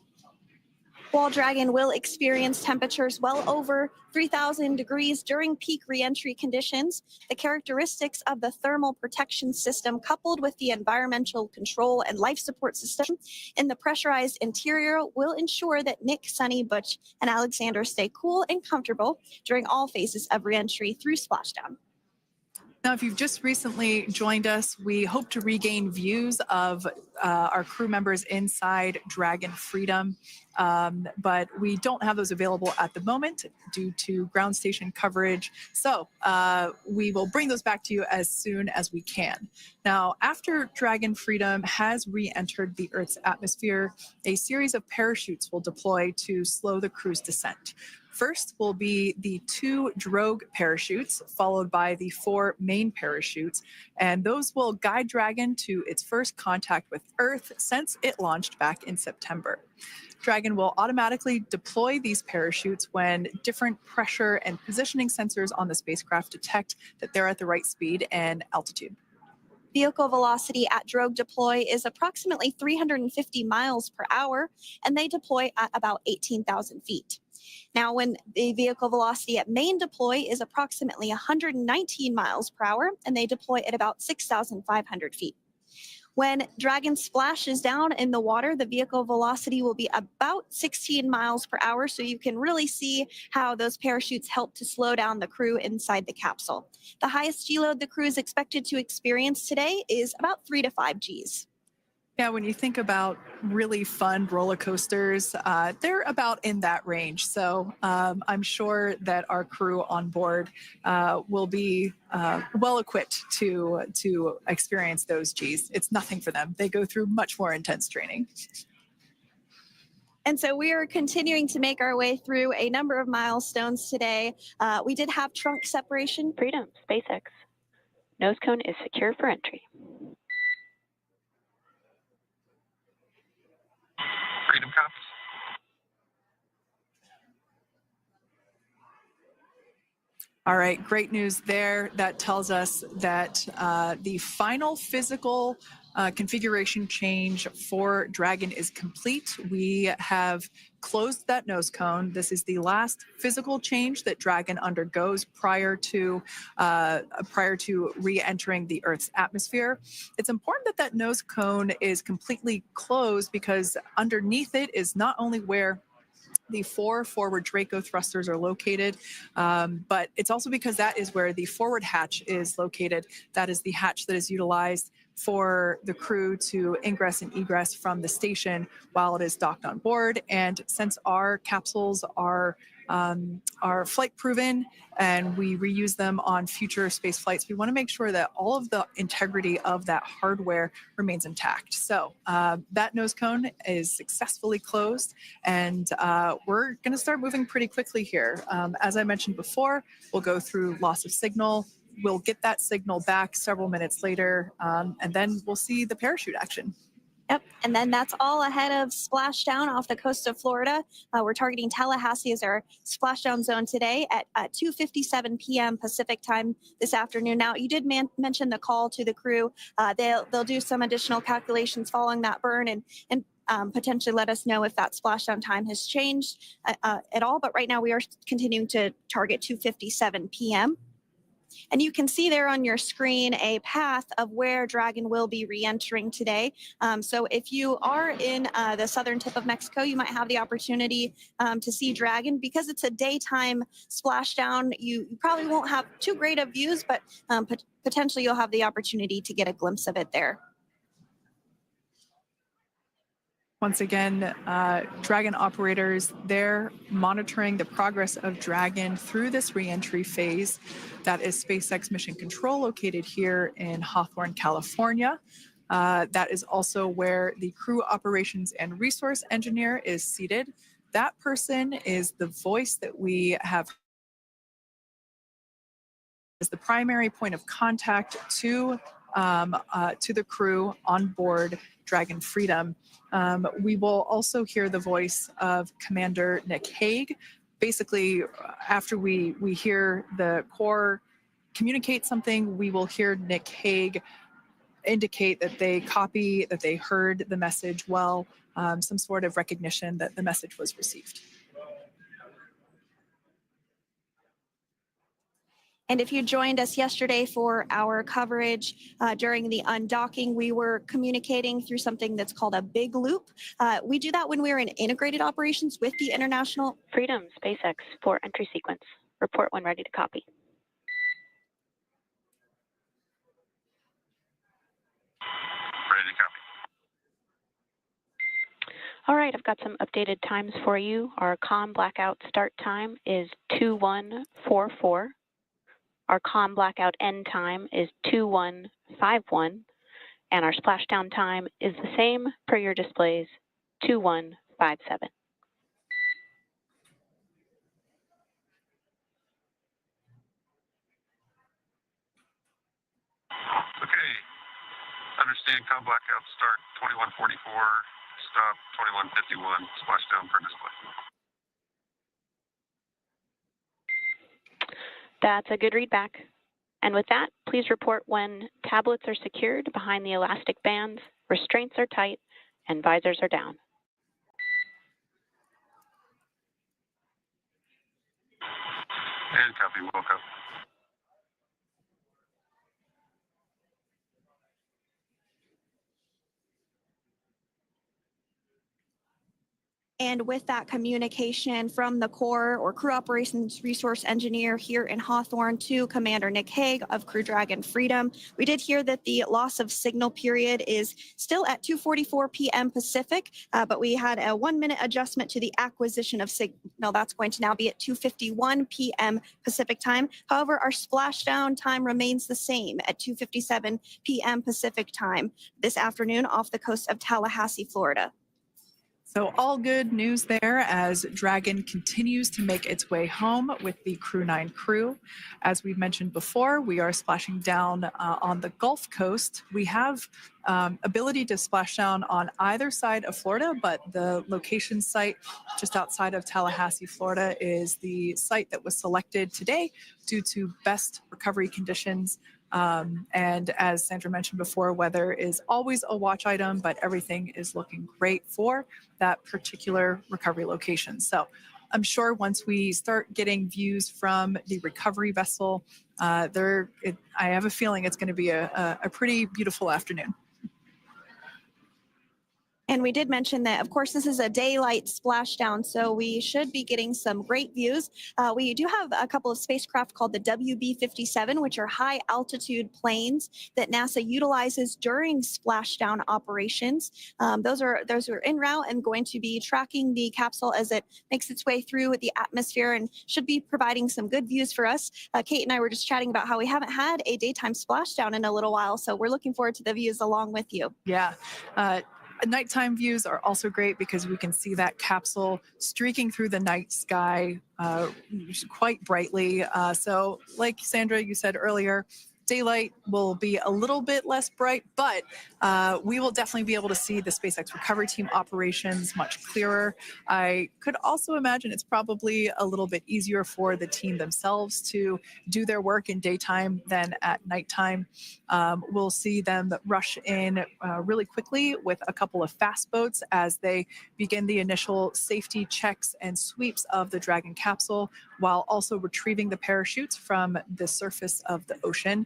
While Dragon will experience temperatures well over 3,000 degrees during peak reentry conditions, the characteristics of the thermal protection system coupled with the environmental control and life support system in the pressurized interior will ensure that Nick, Sunny, Butch, and Alexander stay cool and comfortable during all phases of reentry through splashdown. Now, if you've just recently joined us, we hope to regain views of our crew members inside Dragon Freedom, but we don't have those available at the moment due to ground station coverage. So we will bring those back to you as soon as we can. Now, after Dragon Freedom has re-entered the Earth's atmosphere, a series of parachutes will deploy to slow the crew's descent. First will be the 2 drogue parachutes, followed by the 4 main parachutes, and those will guide Dragon to its first contact with Earth since it launched back in September. Dragon will automatically deploy these parachutes when different pressure and positioning sensors on the spacecraft detect that they're at the right speed and altitude. Vehicle velocity at drogue deploy is approximately 350 miles per hour, and they deploy at about 18,000 feet. Now, when the vehicle velocity at main deploy is approximately 119 miles per hour, and they deploy at about 6,500 feet. When Dragon splashes down in the water, the vehicle velocity will be about 16 miles per hour, so you can really see how those parachutes help to slow down the crew inside the capsule. The highest G load the crew is expected to experience today is about 3 to 5 Gs. Yeah, when you think about really fun roller coasters, they're about in that range. So I'm sure that our crew on board will be well equipped to experience those Gs. It's nothing for them. They go through much more intense training. And so we are continuing to make our way through a number of milestones today. We did have trunk separation. Freedom, SpaceX. Nose cone is secure for entry. Freedom caps. All right, great news there. That tells us that the final physical configuration change for Dragon is complete. We have closed that nose cone. This is the last physical change that Dragon undergoes prior to re-entering the Earth's atmosphere. It's important that that nose cone is completely closed because underneath it is not only where the 4 forward Draco thrusters are located, but it's also because that is where the forward hatch is located. That is the hatch that is utilized for the crew to ingress and egress from the station while it is docked on board. And since our capsules are flight proven and we reuse them on future space flights, we want to make sure that all of the integrity of that hardware remains intact. So that nose cone is successfully closed, and we're going to start moving pretty quickly here. As I mentioned before, we'll go through loss of signal. We'll get that signal back several minutes later, and then we'll see the parachute action. Yep, and then that's all ahead of Splashdown off the coast of Florida. We're targeting Tallahassee as our splashdown zone today at 2:57 p.m. Pacific time this afternoon. Now, you did mention the call to the crew. They'll do some additional calculations following that burn and potentially let us know if that splashdown time has changed at all. But right now, we are continuing to target 2:57 p.m. And you can see there on your screen a path of where Dragon will be re-entering today. So if you are in the southern tip of Mexico, you might have the opportunity to see Dragon. Because it's a daytime splashdown, you probably won't have too great of views, but potentially you'll have the opportunity to get a glimpse of it there. Once again, Dragon operators, they're monitoring the progress of Dragon through this reentry phase. That is SpaceX Mission Control located here in Hawthorne, California. That is also where the crew operations and resource engineer is seated. That person is the voice that we have as the primary point of contact to the crew on board Dragon Freedom. We will also hear the voice of Commander Nick Hague. Basically, after we hear the Corps communicate something, we will hear Nick Hague indicate that they copy, that they heard the message well, some sort of recognition that the message was received. And if you joined us yesterday for our coverage during the undocking, we were communicating through something that's called a big loop. We do that when we're in integrated operations with the International Freedom, SpaceX for entry sequence. Report when ready to copy. All right, I've got some updated times for you. Our COM blackout start time is 2144. Our COM blackout end time is 2151. And our splashdown time is the same per your displays, 2157. Okay. Understand com blackout start 2144, stop 2151, splashdown per display. That's a good readback. And with that, please report when tablets are secured behind the elastic bands, restraints are tight, and visors are down. And copy, welcome. And with that communication from the Corps or Crew Operations Resource Engineer here in Hawthorne to Commander Nick Hague of Crew Dragon Freedom, we did hear that the loss of signal period is still at 2:44 p.m. Pacific, but we had a 1-minute adjustment to the acquisition of signal. That's going to now be at 2:51 p.m. Pacific time. However, our splashdown time remains the same at 2:57 p.m. Pacific time this afternoon off the coast of Tallahassee, Florida. So all good news there as Dragon continues to make its way home with the Crew 9 crew. As we mentioned before, we are splashing down on the Gulf Coast. We have ability to splash down on either side of Florida, but the location site just outside of Tallahassee, Florida is the site that was selected today due to best recovery conditions. And as Sandra mentioned before, weather is always a watch item, but everything is looking great for that particular recovery location. So I'm sure once we start getting views from the recovery vessel, I have a feeling it's going to be a pretty beautiful afternoon. And we did mention that, of course, this is a daylight splashdown, so we should be getting some great views. We do have a couple of spacecraft called the WB-57, which are high-altitude planes that NASA utilizes during splashdown operations. Those are en route and going to be tracking the capsule as it makes its way through the atmosphere and should be providing some good views for us. Kate and I were just chatting about how we haven't had a daytime splashdown in a little while, so we're looking forward to the views along with you. Yeah. Nighttime views are also great because we can see that capsule streaking through the night sky quite brightly. So like Sandra, you said earlier, daylight will be a little bit less bright, but we will definitely be able to see the SpaceX recovery team operations much clearer. I could also imagine it's probably a little bit easier for the team themselves to do their work in daytime than at nighttime. We'll see them rush in really quickly with a couple of fast boats as they begin the initial safety checks and sweeps of the Dragon capsule, while also retrieving the parachutes from the surface of the ocean.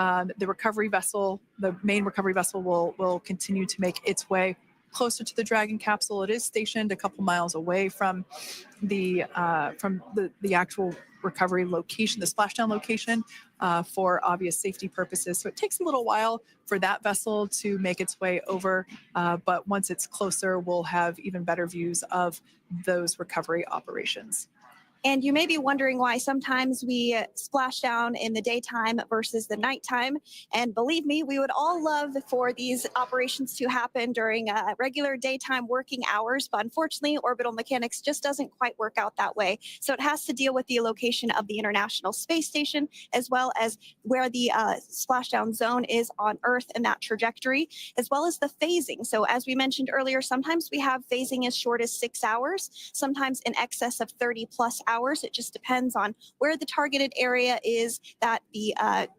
The recovery vessel, the main recovery vessel, will continue to make its way closer to the Dragon capsule. It is stationed a couple miles away from the actual recovery location, the splashdown location, for obvious safety purposes. So it takes a little while for that vessel to make its way over, but once it's closer, we'll have even better views of those recovery operations. And you may be wondering why sometimes we splash down in the daytime versus the nighttime. And believe me, we would all love for these operations to happen during regular daytime working hours. But unfortunately, orbital mechanics just doesn't quite work out that way. So it has to deal with the location of the International Space Station, as well as where the splashdown zone is on Earth and that trajectory, as well as the phasing. So as we mentioned earlier, sometimes we have phasing as short as 6 hours, sometimes in excess of 30 plus hours. It just depends on where the targeted area is that the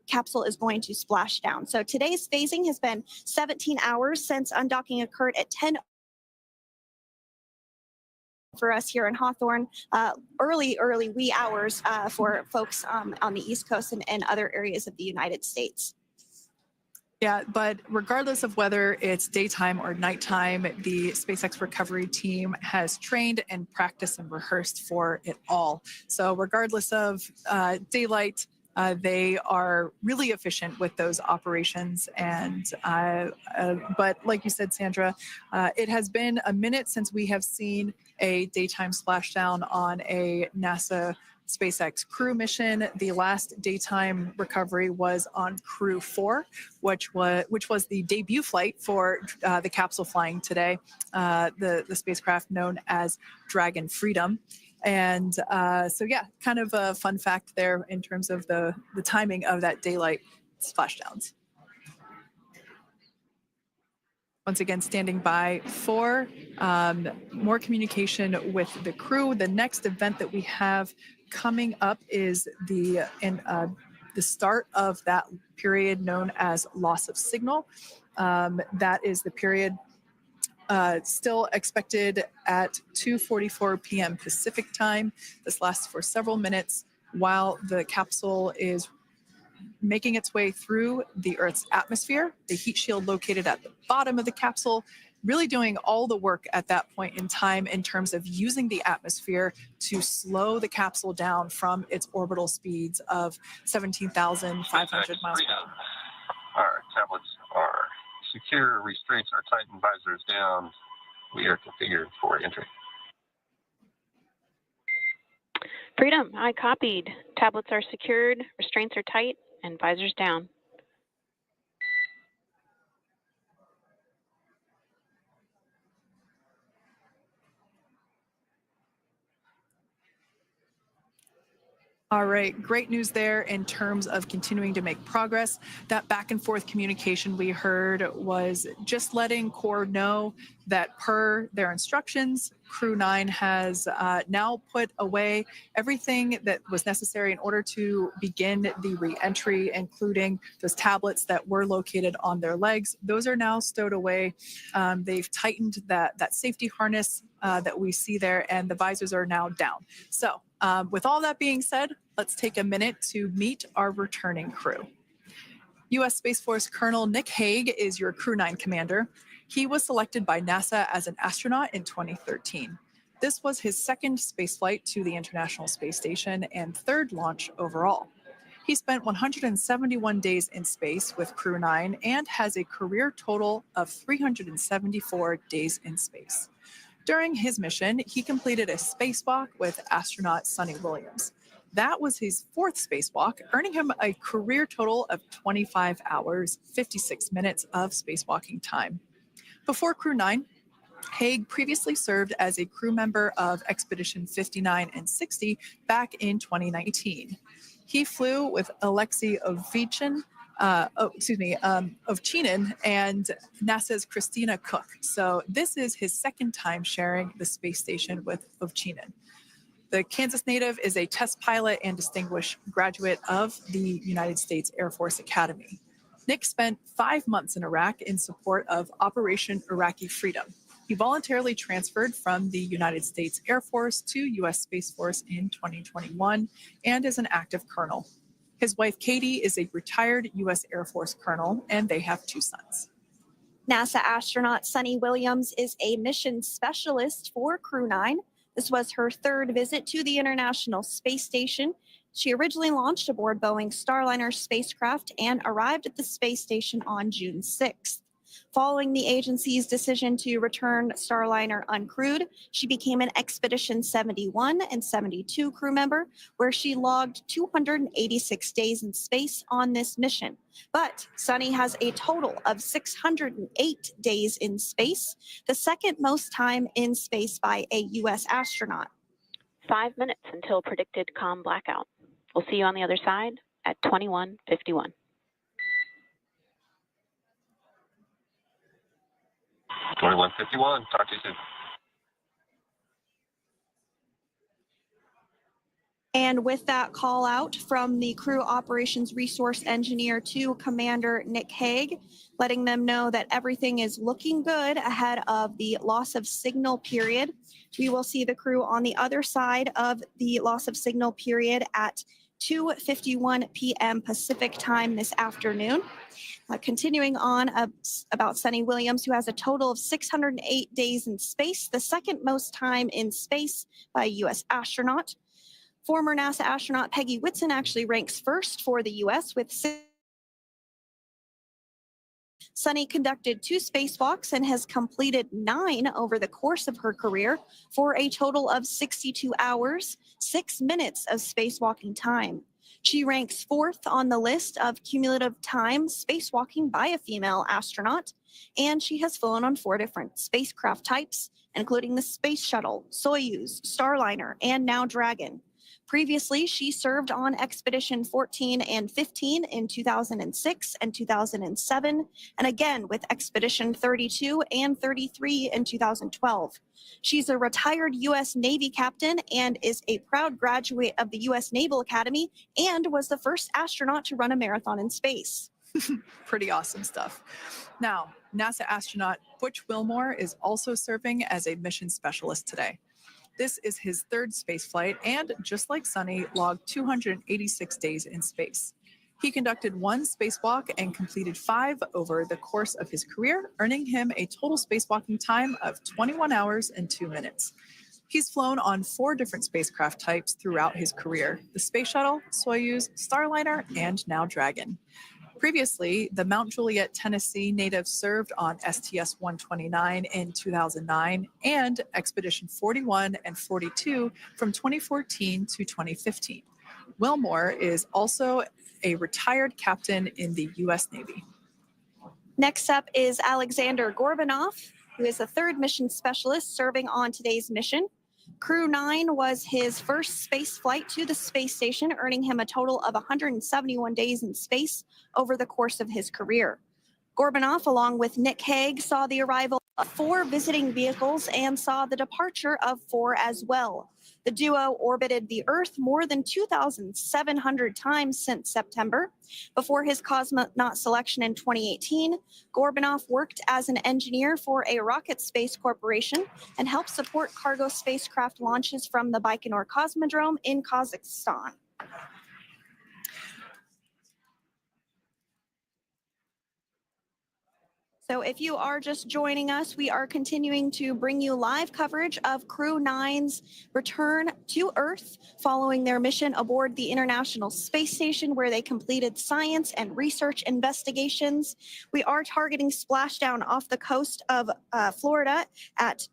capsule is going to splash down. So today's phasing has been 17 hours since undocking occurred at 10 for us here in Hawthorne, early wee hours for folks on the East Coast and other areas of the United States. Yeah, but regardless of whether it's daytime or nighttime, the SpaceX recovery team has trained and practiced and rehearsed for it all. So regardless of daylight, They are really efficient with those operations. And but like you said, Sandra, it has been a minute since we have seen a daytime splashdown on a NASA SpaceX crew mission. The last daytime recovery was on Crew 4, which was the debut flight for the capsule flying today, the spacecraft known as Dragon Freedom. And so, yeah, kind of a fun fact there in terms of the timing of that daylight splashdowns. Once again, standing by for more communication with the crew. The next event that we have coming up is the start of that period known as loss of signal. That is the period still expected at 2:44 p.m. Pacific time. This lasts for several minutes while the capsule is making its way through the Earth's atmosphere. The heat shield located at the bottom of the capsule, really doing all the work at that point in time in terms of using the atmosphere to slow the capsule down from its orbital speeds of 17,500 miles per hour. Our tablets are secure, restraints are tightened, visors down. We are configured for entry. Freedom, I copied. Tablets are secured, restraints are tight, and visors down. All right, great news there in terms of continuing to make progress. That back and forth communication we heard was just letting Core know that per their instructions, Crew 9 has now put away everything that was necessary in order to begin the re-entry, including those tablets that were located on their legs. Those are now stowed away. They've tightened that safety harness that we see there, and the visors are now down. So with all that being said, let's take a minute to meet our returning crew. U.S. Space Force Colonel Nick Hague is your Crew 9 commander. He was selected by NASA as an astronaut in 2013. This was his second spaceflight to the International Space Station and third launch overall. He spent 171 days in space with Crew 9 and has a career total of 374 days in space. During his mission, he completed a spacewalk with astronaut Sunny Williams. That was his fourth spacewalk, earning him a career total of 25 hours, 56 minutes of spacewalking time. Before Crew 9, Hague previously served as a crew member of Expedition 59 and 60 back in 2019. He flew with Alexei Ovchinin and NASA's Christina Cook. So this is his second time sharing the space station with Ovchinin. The Kansas native is a test pilot and distinguished graduate of the United States Air Force Academy. Nick spent 5 months in Iraq in support of Operation Iraqi Freedom. He voluntarily transferred from the United States Air Force to U.S. Space Force in 2021 and is an active colonel. His wife, Katie, is a retired U.S. Air Force colonel, and they have 2 sons. NASA astronaut Sunny Williams is a mission specialist for Crew 9. This was her third visit to the International Space Station. She originally launched aboard Boeing Starliner spacecraft and arrived at the space station on June 6th. Following the agency's decision to return Starliner uncrewed, she became an Expedition 71 and 72 crew member, where she logged 286 days in space on this mission. But Sunny has a total of 608 days in space, the second most time in space by a U.S. astronaut. 5 minutes until predicted comm blackout. We'll see you on the other side at 21:51. (21:51). Talk to you soon. And with that call out from the crew operations resource engineer to Commander Nick Hague, letting them know that everything is looking good ahead of the loss of signal period. We will see the crew on the other side of the loss of signal period at 2:51 p.m. Pacific time this afternoon. Continuing on about Sunny Williams, who has a total of 608 days in space, the second most time in space by a U.S. astronaut. Former NASA astronaut Peggy Whitson actually ranks first for the U.S. with Sunny conducted 2 spacewalks and has completed 9 over the course of her career for a total of 62 hours, 6 minutes of spacewalking time. She ranks 4th on the list of cumulative time spacewalking by a female astronaut, and she has flown on 4 different spacecraft types, including the Space Shuttle, Soyuz, Starliner, and now Dragon. Previously, she served on Expedition 14 and 15 in 2006 and 2007, and again with Expedition 32 and 33 in 2012. She's a retired U.S. Navy captain and is a proud graduate of the U.S. Naval Academy and was the first astronaut to run a marathon in space. Pretty awesome stuff. Now, NASA astronaut Butch Wilmore is also serving as a mission specialist today. This is his 3rd space flight and, just like Sunny, logged 286 days in space. He conducted 1 spacewalk and completed 5 over the course of his career, earning him a total spacewalking time of 21 hours and 2 minutes. He's flown on 4 different spacecraft types throughout his career: the Space Shuttle, Soyuz, Starliner, and now Dragon. Previously, the Mount Juliet, Tennessee native served on STS-129 in 2009 and Expedition 41 and 42 from 2014 to 2015. Wilmore is also a retired captain in the U.S. Navy. Next up is Alexander Gorbanov, who is the 3rd mission specialist serving on today's mission. Crew 9 was his first space flight to the space station, earning him a total of 171 days in space over the course of his career. Gorbanov, along with Nick Hague, saw the arrival of 4 visiting vehicles and saw the departure of 4 as well. The duo orbited the Earth more than 2,700 times since September. Before his cosmonaut selection in 2018, Gorbanov worked as an engineer for a rocket space corporation and helped support cargo spacecraft launches from the Baikonur Cosmodrome in Kazakhstan. So if you are just joining us, we are continuing to bring you live coverage of Crew 9's return to Earth following their mission aboard the International Space Station, where they completed science and research investigations. We are targeting splashdown off the coast of Florida at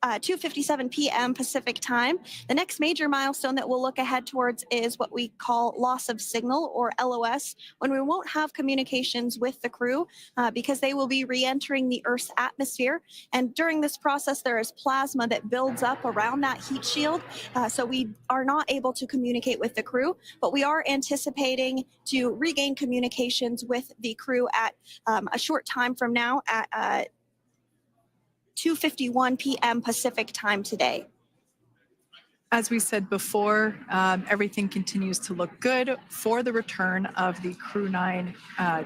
2:57 p.m. Pacific time. The next major milestone that we'll look ahead towards is what we call loss of signal, or LOS, when we won't have communications with the crew because they will be re-entering the Earth's atmosphere. And during this process, there is plasma that builds up around that heat shield. So we are not able to communicate with the crew, but we are anticipating to regain communications with the crew at a short time from now at 2:51 p.m. Pacific time today. As we said before, everything continues to look good for the return of the Crew 9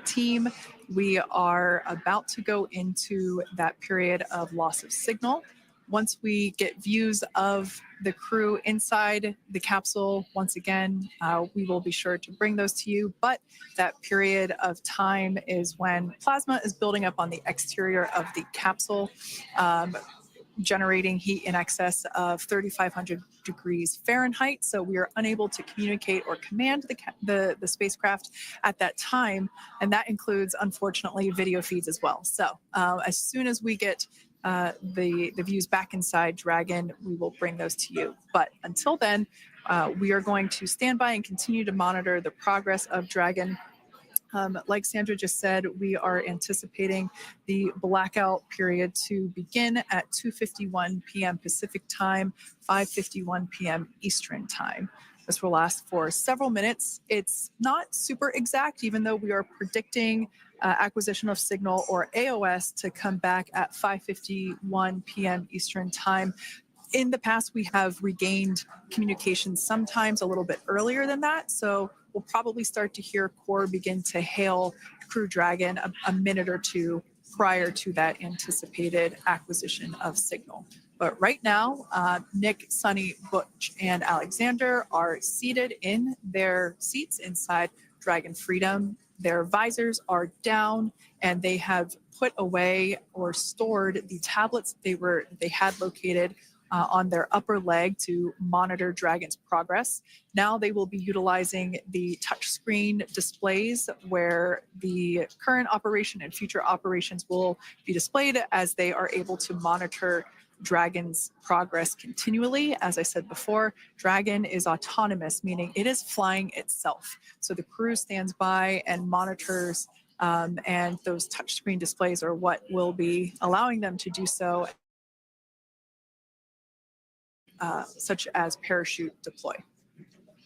team. We are about to go into that period of loss of signal. Once we get views of the crew inside the capsule, once again, we will be sure to bring those to you. But that period of time is when plasma is building up on the exterior of the capsule, generating heat in excess of 3,500 degrees Fahrenheit. So we are unable to communicate or command the spacecraft at that time. And that includes, unfortunately, video feeds as well. So as soon as we get the views back inside Dragon, we will bring those to you. But until then, we are going to stand by and continue to monitor the progress of Dragon. Like Sandra just said, we are anticipating the blackout period to begin at 2:51 p.m. Pacific time, 5:51 p.m. Eastern time. This will last for several minutes. It's not super exact, even though we are predicting acquisition of signal, or AOS, to come back at 5:51 p.m. Eastern time. In the past, we have regained communication sometimes a little bit earlier than that. So we'll probably start to hear Core begin to hail Crew Dragon a minute or two prior to that anticipated acquisition of signal. But right now, Nick, Sunny, Butch, and Alexander are seated in their seats inside Dragon Freedom. Their visors are down, and they have put away or stored the tablets they had located on their upper leg to monitor Dragon's progress. Now they will be utilizing the touchscreen displays where the current operation and future operations will be displayed as they are able to monitor Dragon's progress continually. As I said before, Dragon is autonomous, meaning it is flying itself. So the crew stands by and monitors, and those touchscreen displays are what will be allowing them to do so, such as parachute deploy.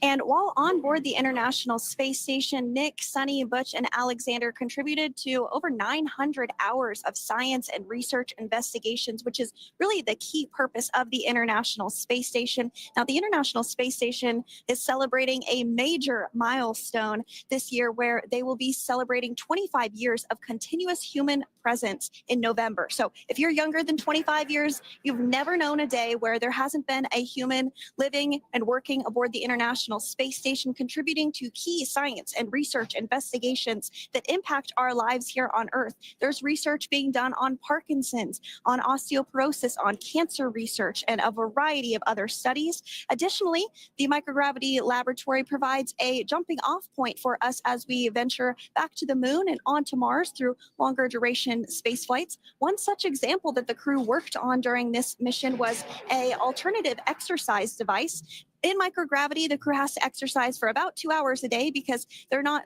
And while on board the International Space Station, Nick, Sunny, Butch, and Alexander contributed to over 900 hours of science and research investigations, which is really the key purpose of the International Space Station. Now, the International Space Station is celebrating a major milestone this year where they will be celebrating 25 years of continuous human presence in November. So if you're younger than 25 years, you've never known a day where there hasn't been a human living and working aboard the International Space Station, contributing to key science and research investigations that impact our lives here on Earth. There's research being done on Parkinson's, on osteoporosis, on cancer research, and a variety of other studies. Additionally, the microgravity laboratory provides a jumping off point for us as we venture back to the moon and onto Mars through longer duration space flights. One such example that the crew worked on during this mission was an alternative exercise device. In microgravity, the crew has to exercise for about 2 hours a day because they're not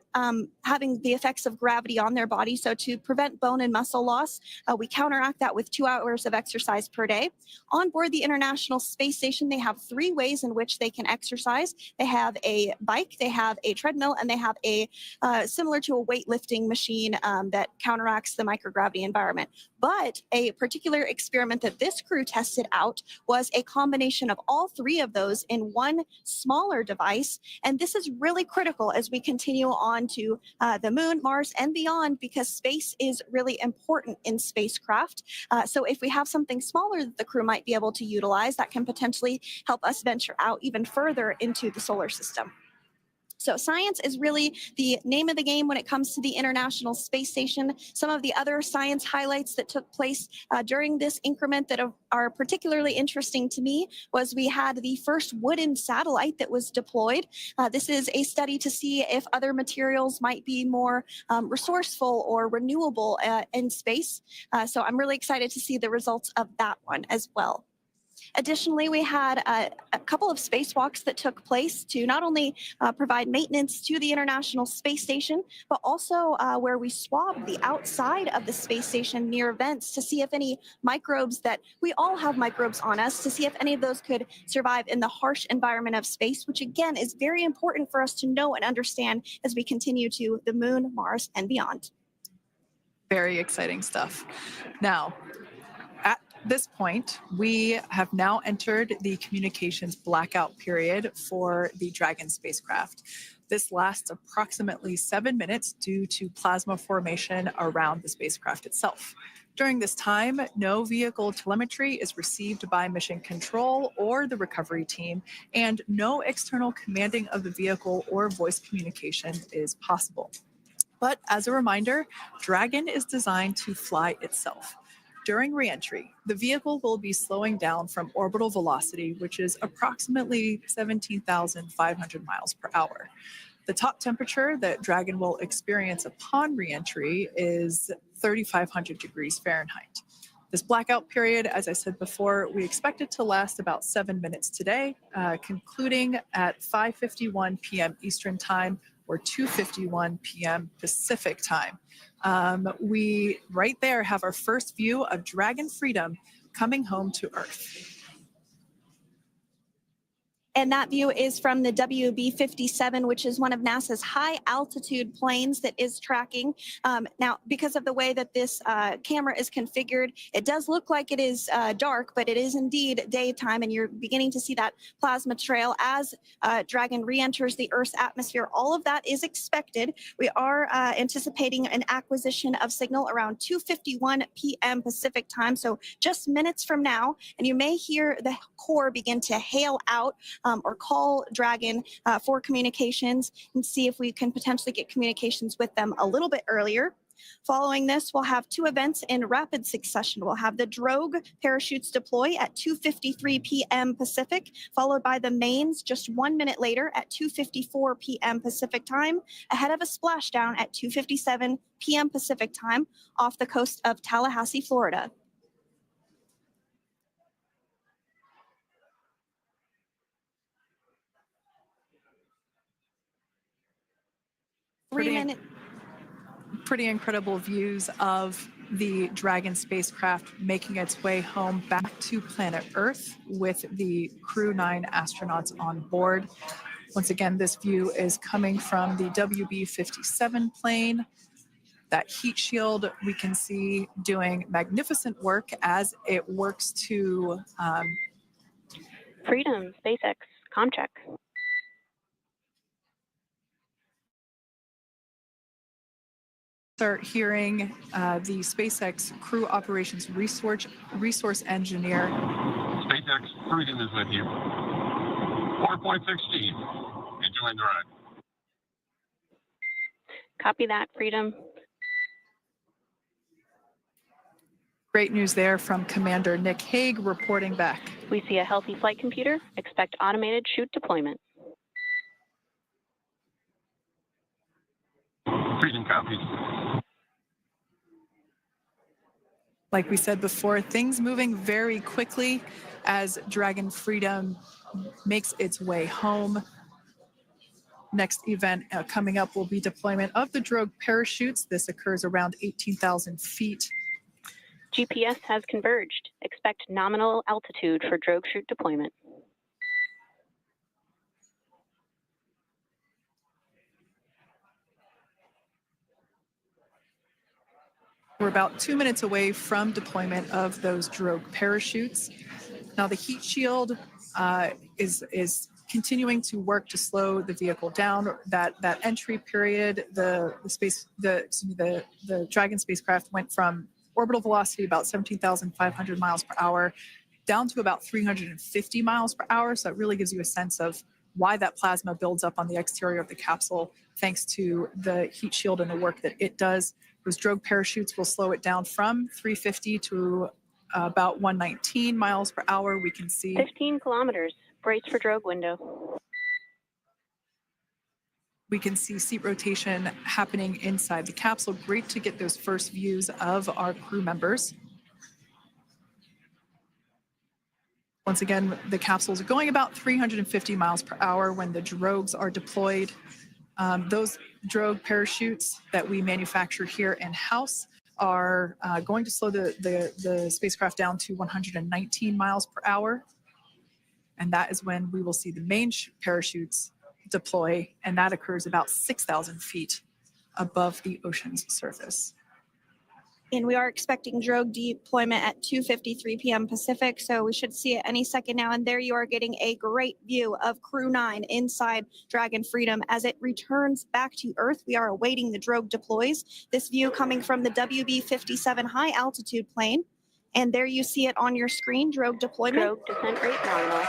having the effects of gravity on their body. So to prevent bone and muscle loss, we counteract that with 2 hours of exercise per day. On board the International Space Station, they have 3 ways in which they can exercise. They have a bike, they have a treadmill, and they have a similar to a weightlifting machine that counteracts the microgravity environment. But a particular experiment that this crew tested out was a combination of all 3 of those in one smaller device. And this is really critical as we continue on to the moon, Mars, and beyond, because space is really important in spacecraft. So if we have something smaller that the crew might be able to utilize, that can potentially help us venture out even further into the solar system. So science is really the name of the game when it comes to the International Space Station. Some of the other science highlights that took place during this increment that are particularly interesting to me was we had the first wooden satellite that was deployed. This is a study to see if other materials might be more resourceful or renewable in space. So I'm really excited to see the results of that one as well. Additionally, we had a couple of spacewalks that took place to not only provide maintenance to the International Space Station, but also where we swabbed the outside of the space station near vents to see if any microbes that we all have microbes on us, to see if any of those could survive in the harsh environment of space, which again is very important for us to know and understand as we continue to the moon, Mars, and beyond. Very exciting stuff. Now, at this point, we have now entered the communications blackout period for the Dragon spacecraft. This lasts approximately 7 minutes due to plasma formation around the spacecraft itself. During this time, no vehicle telemetry is received by mission control or the recovery team, and no external commanding of the vehicle or voice communication is possible. But as a reminder, Dragon is designed to fly itself. During reentry, the vehicle will be slowing down from orbital velocity, which is approximately 17,500 miles per hour. The top temperature that Dragon will experience upon reentry is 3,500 degrees Fahrenheit. This blackout period, as I said before, we expect it to last about 7 minutes today, concluding at 5:51 p.m. Eastern Time or 2:51 p.m. Pacific Time. We right there have our first view of Dragon Freedom coming home to Earth. And that view is from the WB-57, which is one of NASA's high altitude planes that is tracking. Now, because of the way that this camera is configured, it does look like it is dark, but it is indeed daytime, and you're beginning to see that plasma trail as Dragon re-enters the Earth's atmosphere. All of that is expected. We are anticipating an acquisition of signal around 2:51 p.m. Pacific Time, so just minutes from now, and you may hear the core begin to hail out or call Dragon for communications and see if we can potentially get communications with them a little bit earlier. Following this, we'll have two events in rapid succession. We'll have the drogue parachutes deploy at 2:53 p.m. Pacific, followed by the mains just 1 minute later at 2:54 p.m. Pacific time, ahead of a splashdown at 2:57 p.m. Pacific time off the coast of Tallahassee, Florida. Pretty incredible views of the Dragon spacecraft making its way home back to planet Earth with the Crew 9 astronauts on board. Once again, this view is coming from the WB-57 plane. That heat shield we can see doing magnificent work as it works to Freedom, SpaceX, ComCheck. start hearing the SpaceX crew operations resource engineer. SpaceX Freedom is with you. 4.16. Enjoying the ride. Copy that, Freedom. Great news there from Commander Nick Hague reporting back. We see a healthy flight computer. Expect automated chute deployment. Freedom copies. Like we said before, things moving very quickly as Dragon Freedom makes its way home. Next event coming up will be deployment of the drogue parachutes. This occurs around 18,000 feet. GPS has converged. Expect nominal altitude for drogue chute deployment. We're about 2 minutes away from deployment of those drogue parachutes. Now the heat shield is continuing to work to slow the vehicle down. That entry period, the Dragon spacecraft went from orbital velocity about 17,500 miles per hour down to about 350 miles per hour. So it really gives you a sense of why that plasma builds up on the exterior of the capsule, thanks to the heat shield and the work that it does. Those drogue parachutes will slow it down from 350 to about 119 miles per hour. We can see 15 kilometers. Brace for drogue window. We can see seat rotation happening inside the capsule. Great to get those first views of our crew members. Once again, the capsules are going about 350 miles per hour when the drogues are deployed. Those drogue parachutes that we manufacture here in-house are going to slow the spacecraft down to 119 miles per hour. And that is when we will see the main parachutes deploy, and that occurs about 6,000 feet above the ocean's surface. And we are expecting drogue deployment at 2:53 p.m. Pacific, so we should see it any second now. And there you are getting a great view of Crew 9 inside Dragon Freedom as it returns back to Earth. We are awaiting the drogue deploys. This view coming from the WB-57 high altitude plane. And there you see it on your screen, drogue deployment. Drogue descent rate nominal.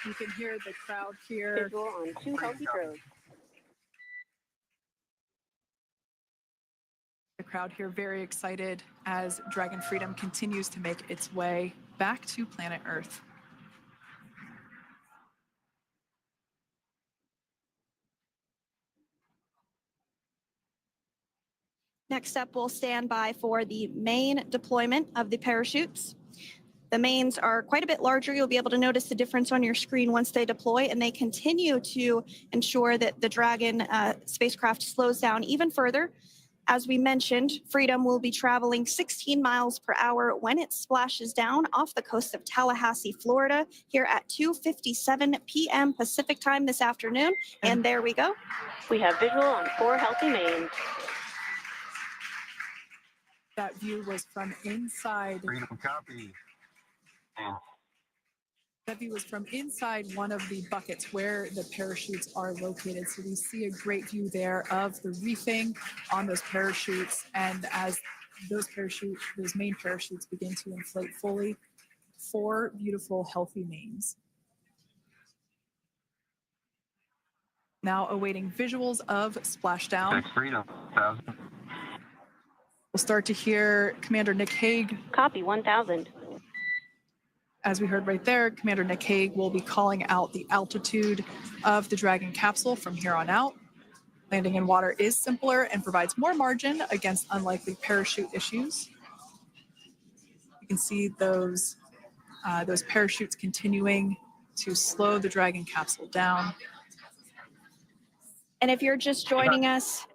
You can hear the crowd here. Visual on 2 healthy drogues. The crowd here very excited as Dragon Freedom continues to make its way back to planet Earth. Next up, we'll stand by for the main deployment of the parachutes. The mains are quite a bit larger. You'll be able to notice the difference on your screen once they deploy, and they continue to ensure that the Dragon spacecraft slows down even further. As we mentioned, Freedom will be traveling 16 miles per hour when it splashes down off the coast of Tallahassee, Florida, here at 2:57 p.m. Pacific time this afternoon. And there we go. We have visual on 4 healthy mains. That view was from inside. Freedom copy. That view was from inside one of the buckets where the parachutes are located. So we see a great view there of the reefing on those parachutes. And as those main parachutes begin to inflate fully, 4 beautiful, healthy mains. Now awaiting visuals of Splashdown. SpaceX Freedom, 1,000. We'll start to hear Commander Nick Hague. Copy, 1,000. As we heard right there, Commander Nick Hague will be calling out the altitude of the Dragon capsule from here on out. Landing in water is simpler and provides more margin against unlikely parachute issues. You can see those parachutes continuing to slow the Dragon capsule down. And if you're just joining us,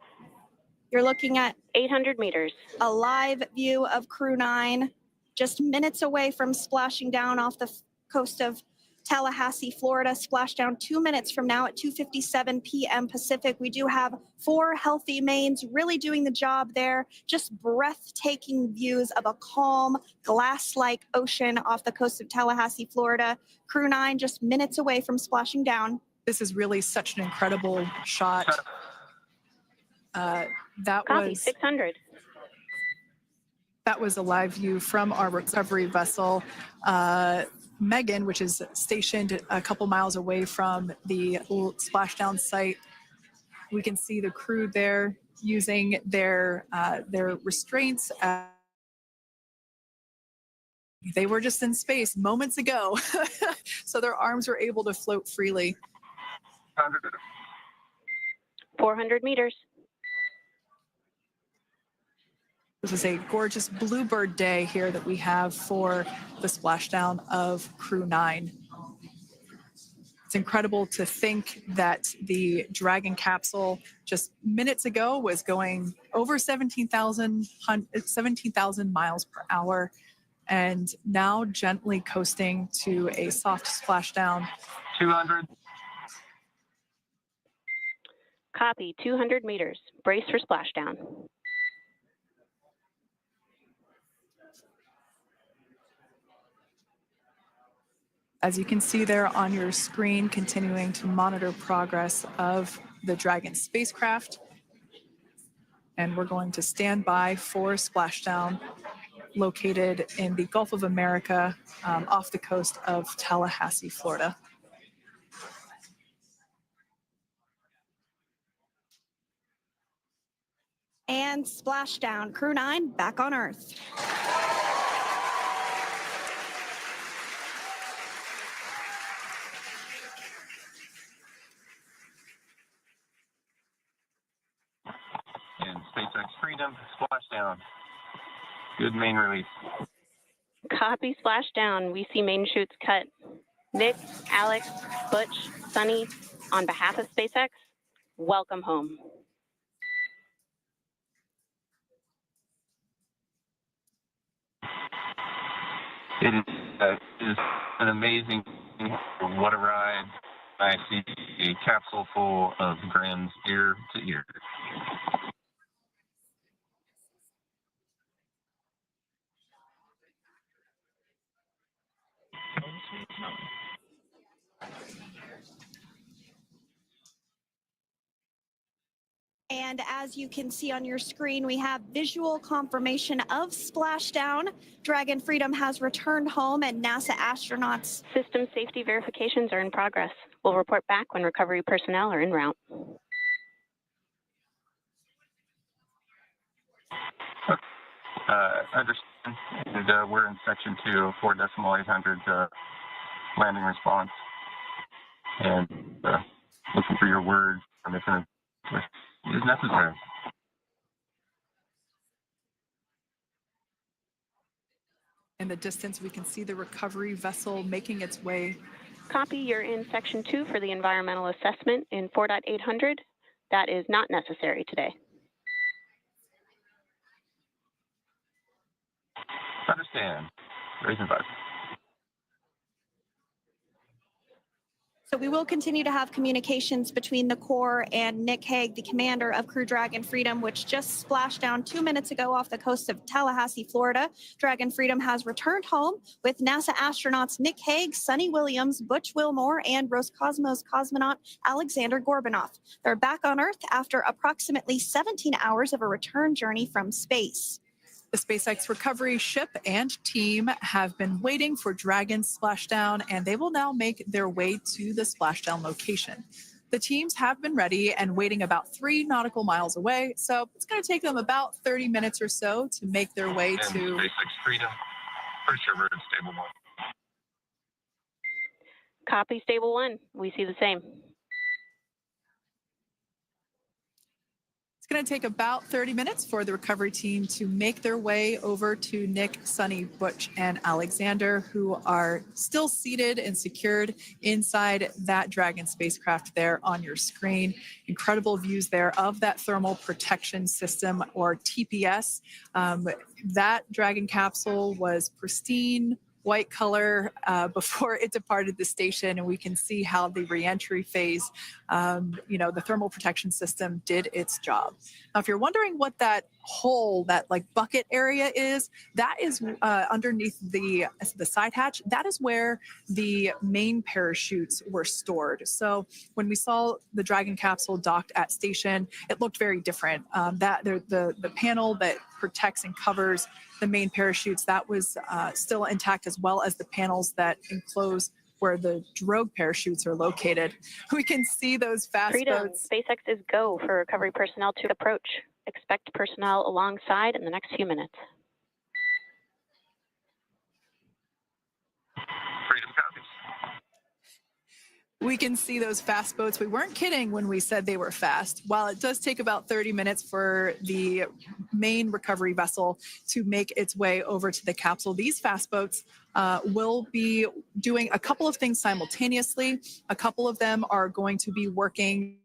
you're looking at 800 meters. a live view of Crew 9, just minutes away from splashing down off the coast of Tallahassee, Florida. Splashdown 2 minutes from now at 2:57 p.m. Pacific. We do have 4 healthy mains really doing the job there. Just breathtaking views of a calm, glass-like ocean off the coast of Tallahassee, Florida. Crew 9 just minutes away from splashing down. This is really such an incredible shot. Copy, 600. That was a live view from our recovery vessel, Megan, which is stationed a couple miles away from the splashdown site. We can see the crew there using their restraints. They were just in space moments ago, so their arms were able to float freely. 400 meters. This is a gorgeous bluebird day here that we have for the splashdown of Crew 9. It's incredible to think that the Dragon capsule just minutes ago was going over 17,000 miles per hour, and now gently coasting to a soft splashdown. 200. Copy, 200 meters. Brace for splashdown. As you can see there on your screen, continuing to monitor progress of the Dragon spacecraft. And we're going to stand by for splashdown located in the Gulf of America off the coast of Tallahassee, Florida. And splashdown. Crew 9 back on Earth. And SpaceX Freedom, splashdown. Good main release. Copy, splashdown. We see main chutes cut. Nick, Alex, Butch, Sunny, on behalf of SpaceX, welcome home. It is an amazing, what a ride. I see a capsule full of grins ear to ear. And as you can see on your screen, we have visual confirmation of splashdown. Dragon Freedom has returned home, and NASA astronauts. System safety verifications are in progress. We'll report back when recovery personnel are en route. Understand. And, we're in section 2, 4.800 landing response. And looking for your word on if it is necessary. In the distance, we can see the recovery vessel making its way. Copy, you're in section 2 for the environmental assessment in 4.800. That is not necessary today. Understand. Raise and advise. So we will continue to have communications between the Corps and Nick Hague, the commander of Crew Dragon Freedom, which just splashed down 2 minutes ago off the coast of Tallahassee, Florida. Dragon Freedom has returned home with NASA astronauts Nick Hague, Sunny Williams, Butch Wilmore, and Roscosmos cosmonaut Alexander Gorbanov. They're back on Earth after approximately 17 hours of a return journey from space. The SpaceX recovery ship and team have been waiting for Dragon's splashdown, and they will now make their way to the splashdown location. The teams have been ready and waiting about 3 nautical miles away, so it's going to take them about 30 minutes or so to make their way And to SpaceX Freedom, pretty sure we're in stable 1. Copy, stable 1. We see the same. It's going to take about 30 minutes for the recovery team to make their way over to Nick, Sunny, Butch, and Alexander, who are still seated and secured inside that Dragon spacecraft there on your screen. Incredible views there of that thermal protection system, or TPS. That Dragon capsule was pristine, white color before it departed the station, and we can see how the reentry phase, the thermal protection system did its job. Now, if you're wondering what that hole, that like bucket area is, that is underneath the side hatch. That is where the main parachutes were stored. So when we saw the Dragon capsule docked at station, it looked very different. The panel that protects and covers the main parachutes, that was still intact, as well as the panels that enclose where the drogue parachutes are located. We can see those fast Freedom, boats. SpaceX is go for recovery personnel to approach. Expect personnel alongside in the next few minutes. Freedom copies. We can see those fast boats. We weren't kidding when we said they were fast. While it does take about 30 minutes for the main recovery vessel to make its way over to the capsule, these fast boats will be doing a couple of things simultaneously. A couple of them are going to be working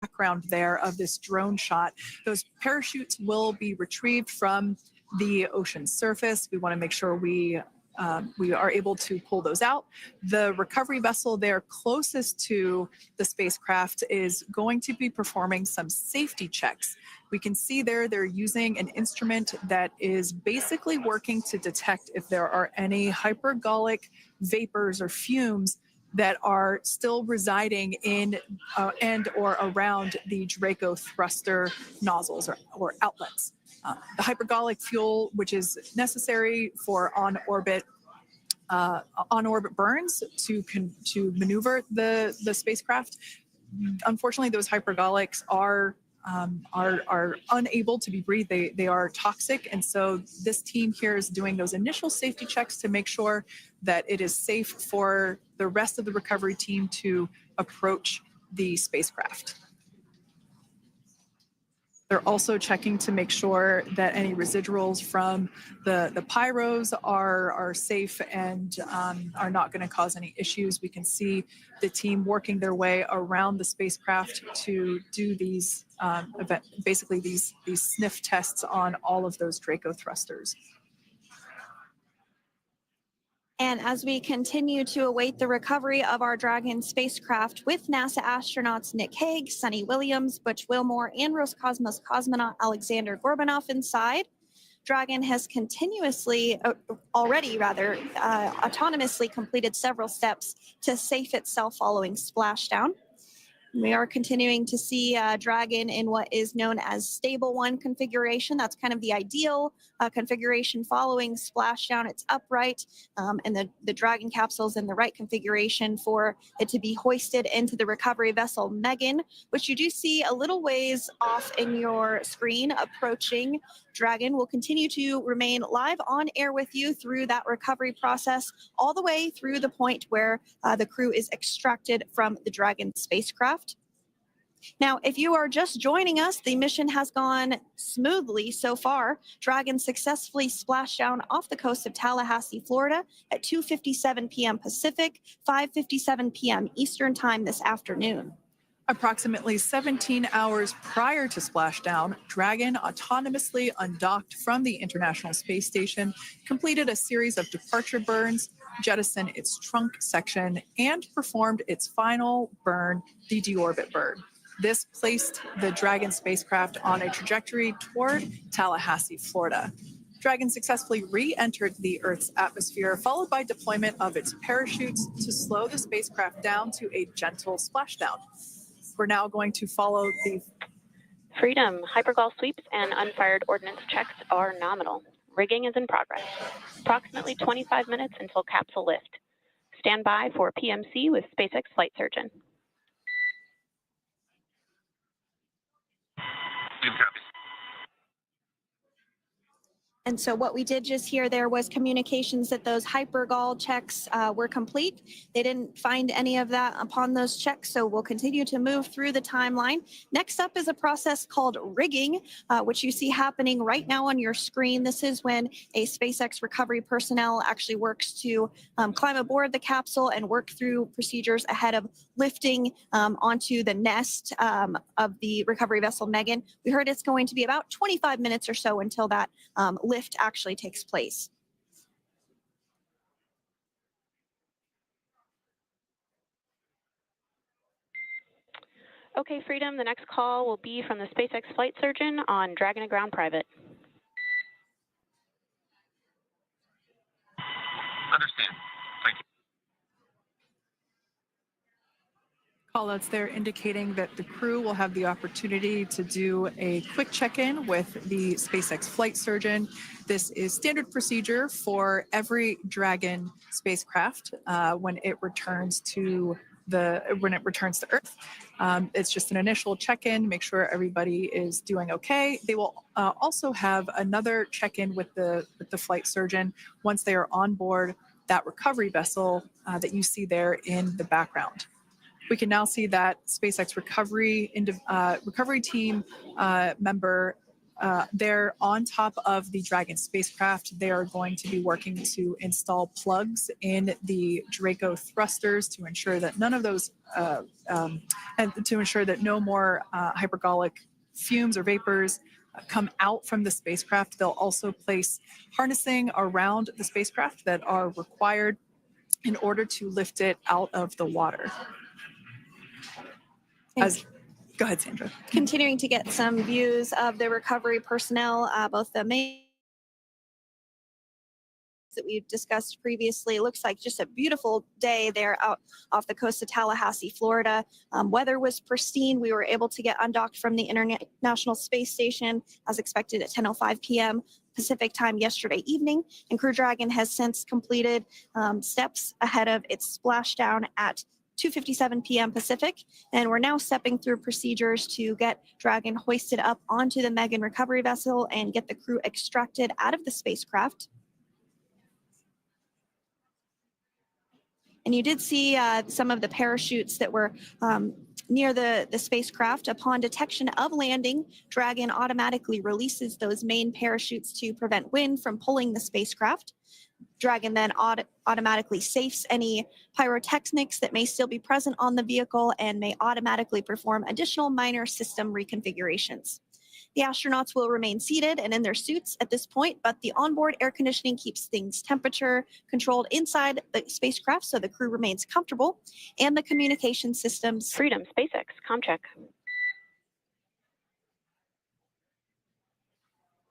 background there of this drone shot. Those parachutes will be retrieved from the ocean surface. We want to make sure we are able to pull those out. The recovery vessel there closest to the spacecraft is going to be performing some safety checks. We can see there they're using an instrument that is basically working to detect if there are any hypergolic vapors or fumes that are still residing in and or around the Draco thruster nozzles or outlets. The hypergolic fuel, which is necessary for on-orbit burns to maneuver the spacecraft. Unfortunately, those hypergolics are unable to be breathed. They are toxic, and so this team here is doing those initial safety checks to make sure that it is safe for the rest of the recovery team to approach the spacecraft. They're also checking to make sure that any residuals from the pyros are safe and are not going to cause any issues. We can see the team working their way around the spacecraft to do these basically these sniff tests on all of those Draco thrusters. And as we continue to await the recovery of our Dragon spacecraft with NASA astronauts Nick Hague, Sunny Williams, Butch Wilmore, and Roscosmos cosmonaut Alexander Gorbanov inside, Dragon has autonomously completed several steps to safe itself following splashdown. We are continuing to see Dragon in what is known as stable 1 configuration. That's kind of the ideal configuration following splashdown. It's upright, and the Dragon capsule is in the right configuration for it to be hoisted into the recovery vessel Megan, which you do see a little ways off in your screen approaching. Dragon will continue to remain live on air with you through that recovery process, all the way through the point where the crew is extracted from the Dragon spacecraft. Now, if you are just joining us, the mission has gone smoothly so far. Dragon successfully splashed down off the coast of Tallahassee, Florida at 2:57 p.m. Pacific, 5:57 p.m. Eastern Time this afternoon. Approximately 17 hours prior to splashdown, Dragon autonomously undocked from the International Space Station, completed a series of departure burns, jettisoned its trunk section, and performed its final burn, the deorbit burn. This placed the Dragon spacecraft on a trajectory toward Tallahassee, Florida. Dragon successfully re-entered the Earth's atmosphere, followed by deployment of its parachutes to slow the spacecraft down to a gentle splashdown. We're now going to follow the Freedom, hypergol sweeps and unfired ordnance checks are nominal. Rigging is in progress. Approximately 25 minutes until capsule lift. stand by for PMC with SpaceX flight surgeon. And so what we did just hear there was communications that those hypergol checks were complete. They didn't find any of that upon those checks, so we'll continue to move through the timeline. Next up is a process called rigging, which you see happening right now on your screen. This is when a SpaceX recovery personnel actually works to climb aboard the capsule and work through procedures ahead of lifting onto the nest of the recovery vessel Megan. We heard it's going to be about 25 minutes or so until that lift actually takes place. Okay, Freedom, the next call will be from the SpaceX flight surgeon on Dragon to Ground Private. Understand. Thank you. Callouts there indicating that the crew will have the opportunity to do a quick check-in with the SpaceX flight surgeon. This is standard procedure for every Dragon spacecraft when it returns to Earth. It's just an initial check-in, make sure everybody is doing okay. They will also have another check-in with the flight surgeon once they are on board that recovery vessel that you see there in the background. We can now see that SpaceX recovery team member they're on top of the Dragon spacecraft. They are going to be working to install plugs in the Draco thrusters to ensure that none of those and to ensure that no more hypergolic fumes or vapors come out from the spacecraft. They'll also place harnessing around the spacecraft that are required in order to lift it out of the water. Go ahead, Sandra. Continuing to get some views of the recovery personnel, both the main that we've discussed previously. It looks like just a beautiful day there out off the coast of Tallahassee, Florida. Weather was pristine. We were able to get undocked from the International Space Station as expected at 10:05 p.m. Pacific time yesterday evening, and Crew Dragon has since completed steps ahead of its splashdown at 2:57 p.m. Pacific, and we're now stepping through procedures to get Dragon hoisted up onto the Megan recovery vessel and get the crew extracted out of the spacecraft. And you did see some of the parachutes that were near the spacecraft. Upon detection of landing, Dragon automatically releases those main parachutes to prevent wind from pulling the spacecraft. Dragon then automatically safes any pyrotechnics that may still be present on the vehicle and may automatically perform additional minor system reconfigurations. The astronauts will remain seated and in their suits at this point, but the onboard air conditioning keeps things temperature controlled inside the spacecraft so the crew remains comfortable, and the communication systems. Freedom, SpaceX, ComCheck.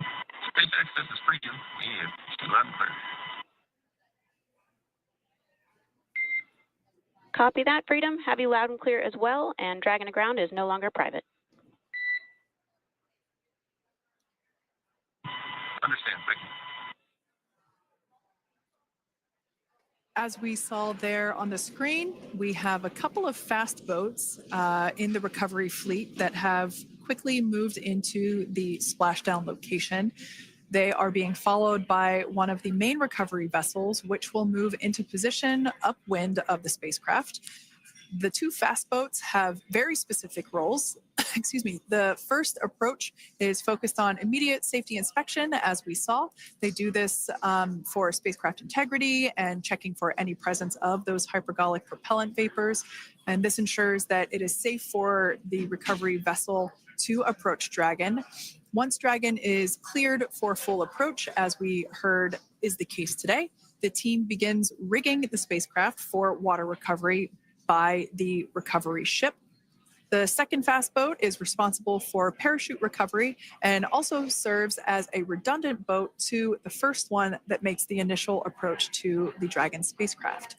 SpaceX, this is Freedom. We loud and clear. Copy that, Freedom. Have you loud and clear as well, and Dragon to Ground is no longer private. Understand, thank you. As we saw there on the screen, we have a couple of fast boats in the recovery fleet that have quickly moved into the splashdown location. They are being followed by one of the main recovery vessels, which will move into position upwind of the spacecraft. The two fast boats have very specific roles. Excuse me. The first approach is focused on immediate safety inspection, as we saw. They do this for spacecraft integrity and checking for any presence of those hypergolic propellant vapors. And this ensures that it is safe for the recovery vessel to approach Dragon. Once Dragon is cleared for full approach, as we heard is the case today, the team begins rigging the spacecraft for water recovery by the recovery ship. The second fast boat is responsible for parachute recovery and also serves as a redundant boat to the first one that makes the initial approach to the Dragon spacecraft.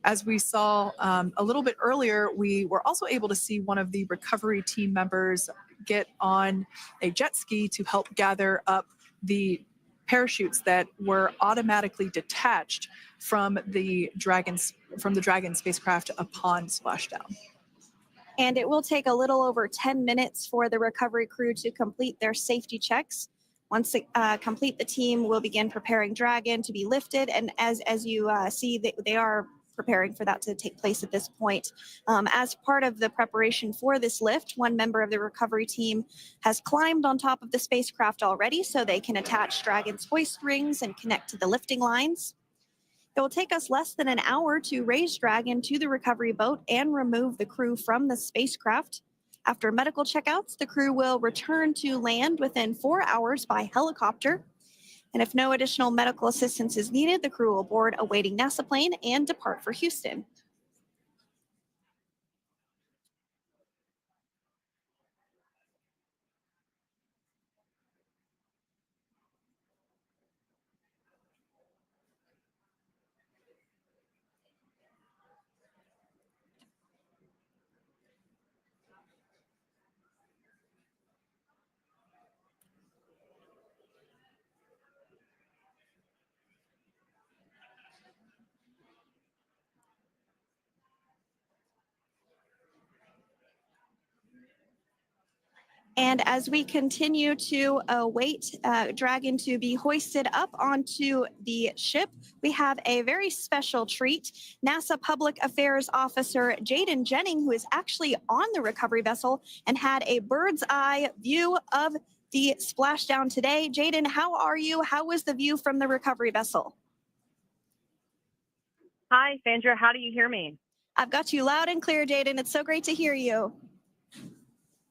As we saw a little bit earlier, we were also able to see one of the recovery team members get on a jet ski to help gather up the parachutes that were automatically detached from the Dragon spacecraft upon splashdown. And it will take a little over 10 minutes for the recovery crew to complete their safety checks. Once they complete, the team will begin preparing Dragon to be lifted. And as you see, they are preparing for that to take place at this point. As part of the preparation for this lift, one member of the recovery team has climbed on top of the spacecraft already so they can attach Dragon's hoist rings and connect to the lifting lines. It will take us less than an hour to raise Dragon to the recovery boat and remove the crew from the spacecraft. After medical checkouts, the crew will return to land within 4 hours by helicopter. And if no additional medical assistance is needed, the crew will board a waiting NASA plane and depart for Houston. And as we continue to await Dragon to be hoisted up onto the ship, we have a very special treat. NASA Public Affairs Officer Jaden Jennings, who is actually on the recovery vessel and had a bird's eye view of the splashdown today. Jaden, how are you? How was the view from the recovery vessel? Hi, Sandra. How do you hear me? I've got you loud and clear, Jaden. It's so great to hear you.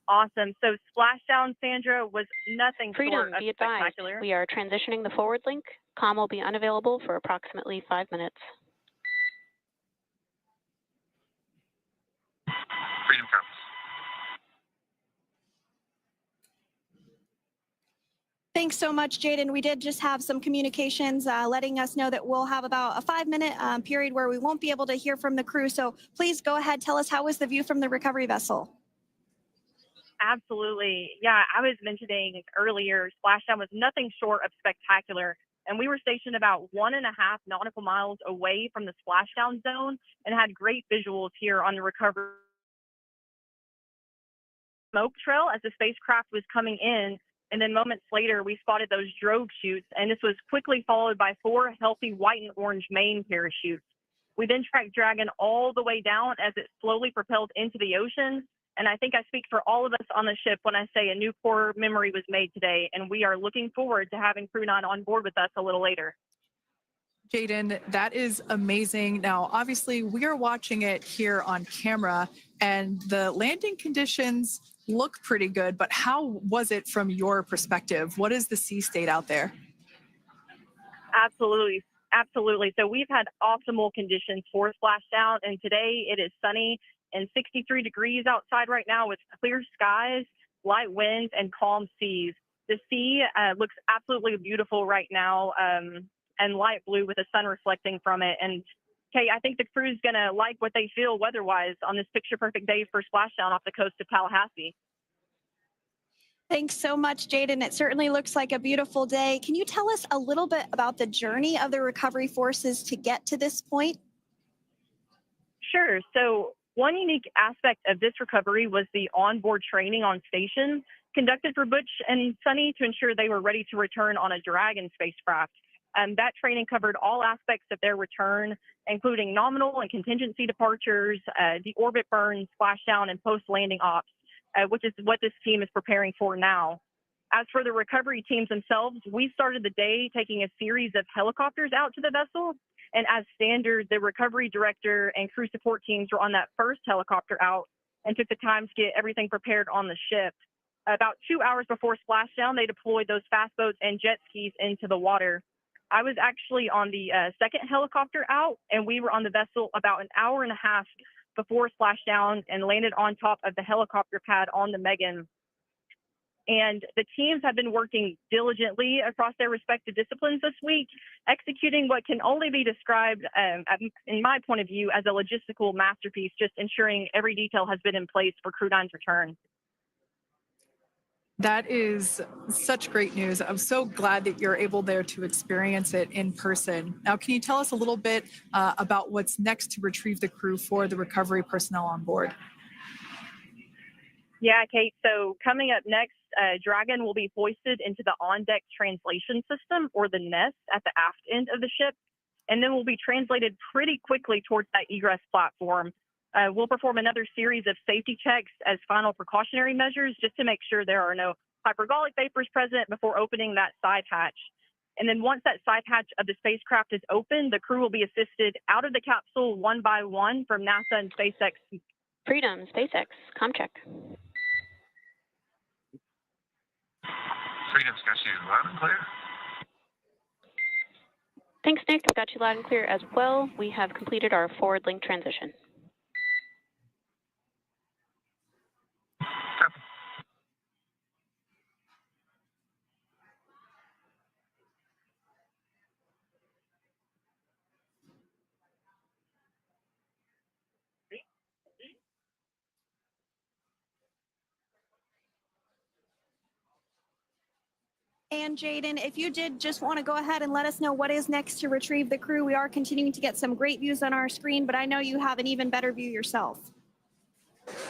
Awesome. So Splashdown, Sandra, was nothing Freedom, short of be advised. spectacular. We are transitioning the forward link. Comm will be unavailable for approximately 5 minutes. Freedom comes. Thanks so much, Jaden. We did just have some communications letting us know that we'll have about a 5-minute period where we won't be able to hear from the crew. So please go ahead, tell us, how was the view from the recovery vessel? Absolutely. Yeah, I was mentioning earlier, Splashdown was nothing short of spectacular. And we were stationed about 1.5 nautical miles away from the splashdown zone and had great visuals here on the recovery smoke trail as the spacecraft was coming in. And then moments later, we spotted those drogue chutes, and this was quickly followed by 4 healthy white and orange main parachutes. We then tracked Dragon all the way down as it slowly propelled into the ocean. And I think I speak for all of us on the ship when I say a new core memory was made today, and we are looking forward to having Crew 9 on board with us a little later. Jaden, that is amazing. Now, obviously, we are watching it here on camera, and the landing conditions look pretty good, but how was it from your perspective? What is the sea state out there? Absolutely. Absolutely. So we've had optimal conditions for splashdown, and today it is sunny and 63 degrees outside right now with clear skies, light winds, and calm seas. The sea looks absolutely beautiful right now, and light blue with the sun reflecting from it. And Kay, I think the crew's going to like what they feel weather-wise on this picture-perfect day for splashdown off the coast of Tallahassee. Thanks so much, Jaden. It certainly looks like a beautiful day. Can you tell us a little bit about the journey of the recovery forces to get to this point? Sure. So one unique aspect of this recovery was the onboard training on station conducted for Butch and Sunny to ensure they were ready to return on a Dragon spacecraft. That training covered all aspects of their return, including nominal and contingency departures, deorbit burns, splashdown, and post-landing ops, which is what this team is preparing for now. As for the recovery teams themselves, we started the day taking a series of helicopters out to the vessel. And as standard, the recovery director and crew support teams were on that first helicopter out and took the time to get everything prepared on the ship. About 2 hours before splashdown, they deployed those fast boats and jet skis into the water. I was actually on the second helicopter out, and we were on the vessel about an hour and a half before splashdown and landed on top of the helicopter pad on the Megan. And the teams have been working diligently across their respective disciplines this week, executing what can only be described, in my point of view, as a logistical masterpiece, just ensuring every detail has been in place for Crew 9's return. That is such great news. I'm so glad that you're able there to experience it in person. Now, can you tell us a little bit about what's next to retrieve the crew for the recovery personnel on board? Yeah, Kate. So coming up next, Dragon will be hoisted into the on-deck translation system, or the nest, at the aft end of the ship, and then will be translated pretty quickly towards that egress platform. We'll perform another series of safety checks as final precautionary measures just to make sure there are no hypergolic vapors present before opening that side hatch. And then once that side hatch of the spacecraft is open, the crew will be assisted out of the capsule one by one from NASA and SpaceX. Freedom, SpaceX, ComCheck. Freedom's got you loud and clear. Thanks, Nick. I've got you loud and clear as well. We have completed our forward link transition. Copy. And Jaden, if you did just want to go ahead and let us know what is next to retrieve the crew, we are continuing to get some great views on our screen, but I know you have an even better view yourself.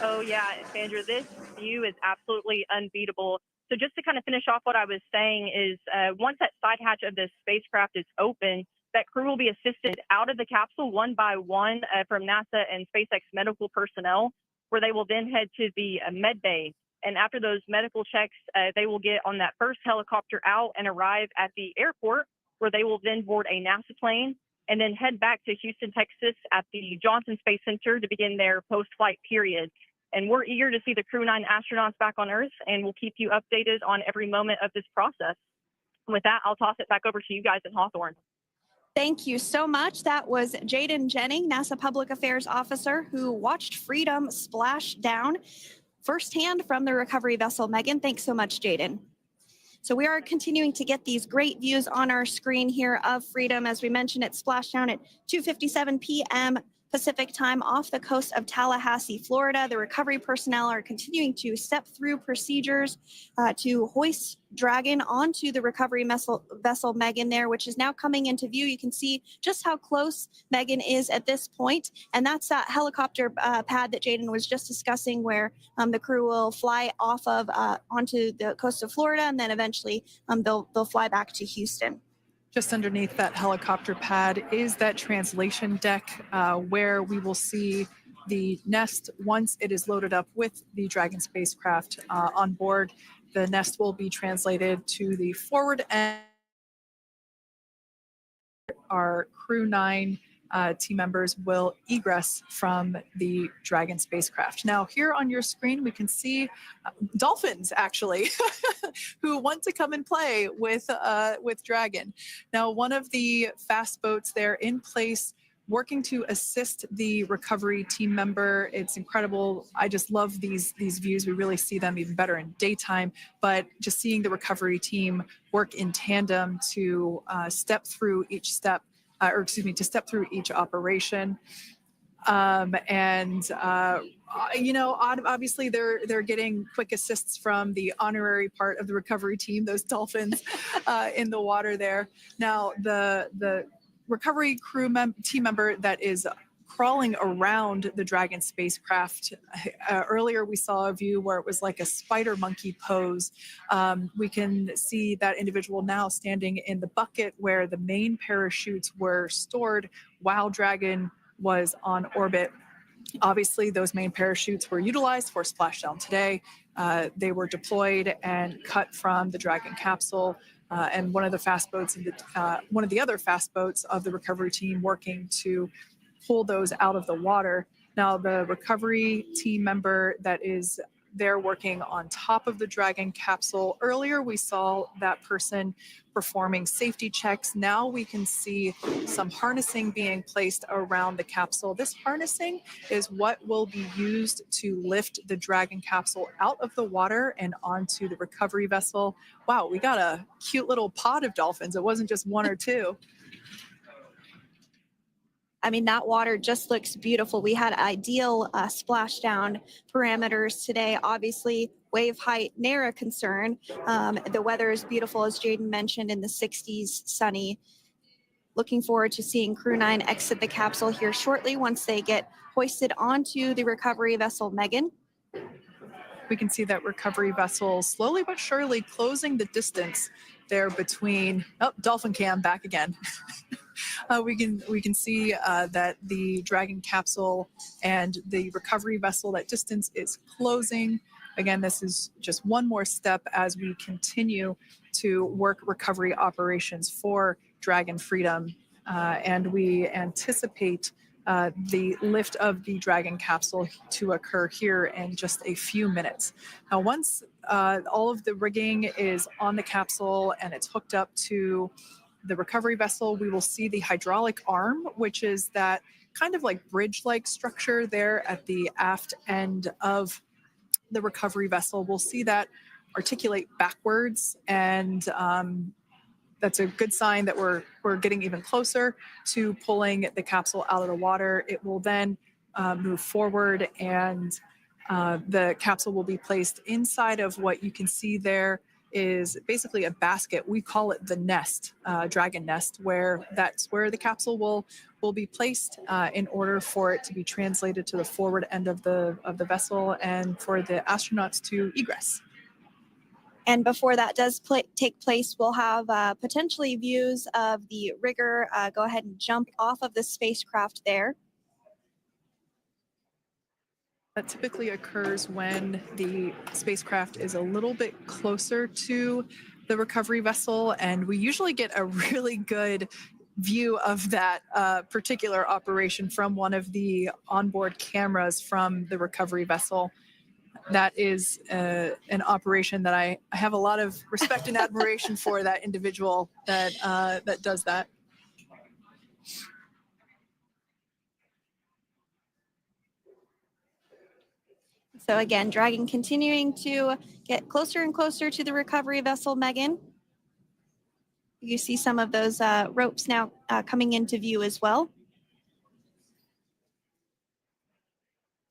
Oh, yeah, Sandra, this view is absolutely unbeatable. So just to kind of finish off what I was saying is once that side hatch of the spacecraft is open, that crew will be assisted out of the capsule one by one from NASA and SpaceX medical personnel, where they will then head to the med bay. And after those medical checks, they will get on that first helicopter out and arrive at the airport, where they will then board a NASA plane and then head back to Houston, Texas at the Johnson Space Center to begin their post-flight period. And we're eager to see the Crew 9 astronauts back on Earth, and we'll keep you updated on every moment of this process. With that, I'll toss it back over to you guys in Hawthorne. Thank you so much. That was Jaden Jennings, NASA Public Affairs Officer, who watched Freedom splash down firsthand from the recovery vessel. Megan, thanks so much, Jaden. So we are continuing to get these great views on our screen here of Freedom. As we mentioned, it splashed down at 2:57 p.m. Pacific time off the coast of Tallahassee, Florida. The recovery personnel are continuing to step through procedures to hoist Dragon onto the recovery vessel Megan there, which is now coming into view. You can see just how close Megan is at this point. And that's that helicopter pad that Jaden was just discussing, where the crew will fly off of onto the coast of Florida, and then eventually they'll fly back to Houston. Just underneath that helicopter pad is that translation deck where we will see the nest once it is loaded up with the Dragon spacecraft on board. The nest will be translated to the forward end. Our Crew 9 team members will egress from the Dragon spacecraft. Now, here on your screen, we can see dolphins, actually, who want to come and play with Dragon. Now, one of the fast boats there in place, working to assist the recovery team member. It's incredible. I just love these views. We really see them even better in daytime, but just seeing the recovery team work in tandem to step through each step, to step through each operation. Obviously they're getting quick assists from the honorary part of the recovery team, those dolphins in the water there. Now, the recovery team member that is crawling around the Dragon spacecraft. Earlier, we saw a view where it was like a spider monkey pose. We can see that individual now standing in the bucket where the main parachutes were stored while Dragon was on orbit. Obviously, those main parachutes were utilized for splashdown today. They were deployed and cut from the Dragon capsule. And one of the fast boats, one of the other fast boats of the recovery team, working to pull those out of the water. Now, the recovery team member that is there working on top of the Dragon capsule. Earlier, we saw that person performing safety checks. Now we can see some harnessing being placed around the capsule. This harnessing is what will be used to lift the Dragon capsule out of the water and onto the recovery vessel. Wow, we got a cute little pod of dolphins. It wasn't just one or two. I mean, that water just looks beautiful. We had ideal splashdown parameters today. Obviously, wave height, ne'er a concern. The weather is beautiful, as Jaden mentioned, in the 60s, sunny. Looking forward to seeing Crew 9 exit the capsule here shortly once they get hoisted onto the recovery vessel Megan. We can see that recovery vessel slowly but surely closing the distance there between, oh, Dolphin Cam back again. We can see that the Dragon capsule and the recovery vessel, that distance is closing. Again, this is just one more step as we continue to work recovery operations for Dragon Freedom. And we anticipate the lift of the Dragon capsule to occur here in just a few minutes. Now, once all of the rigging is on the capsule and it's hooked up to the recovery vessel, we will see the hydraulic arm, which is that kind of like bridge-like structure there at the aft end of the recovery vessel. We'll see that articulate backwards, and that's a good sign that we're getting even closer to pulling the capsule out of the water. It will then move forward, and the capsule will be placed inside of what you can see there is basically a basket. We call it the nest, Dragon nest, where that's where the capsule will be placed in order for it to be translated to the forward end of the vessel and for the astronauts to egress. And before that does take place, we'll have potentially views of the rigger go ahead and jump off of the spacecraft there. That typically occurs when the spacecraft is a little bit closer to the recovery vessel, and we usually get a really good view of that particular operation from one of the onboard cameras from the recovery vessel. That is an operation that I have a lot of respect and admiration for, that individual that does that. So again, Dragon continuing to get closer and closer to the recovery vessel Megan. You see some of those ropes now coming into view as well.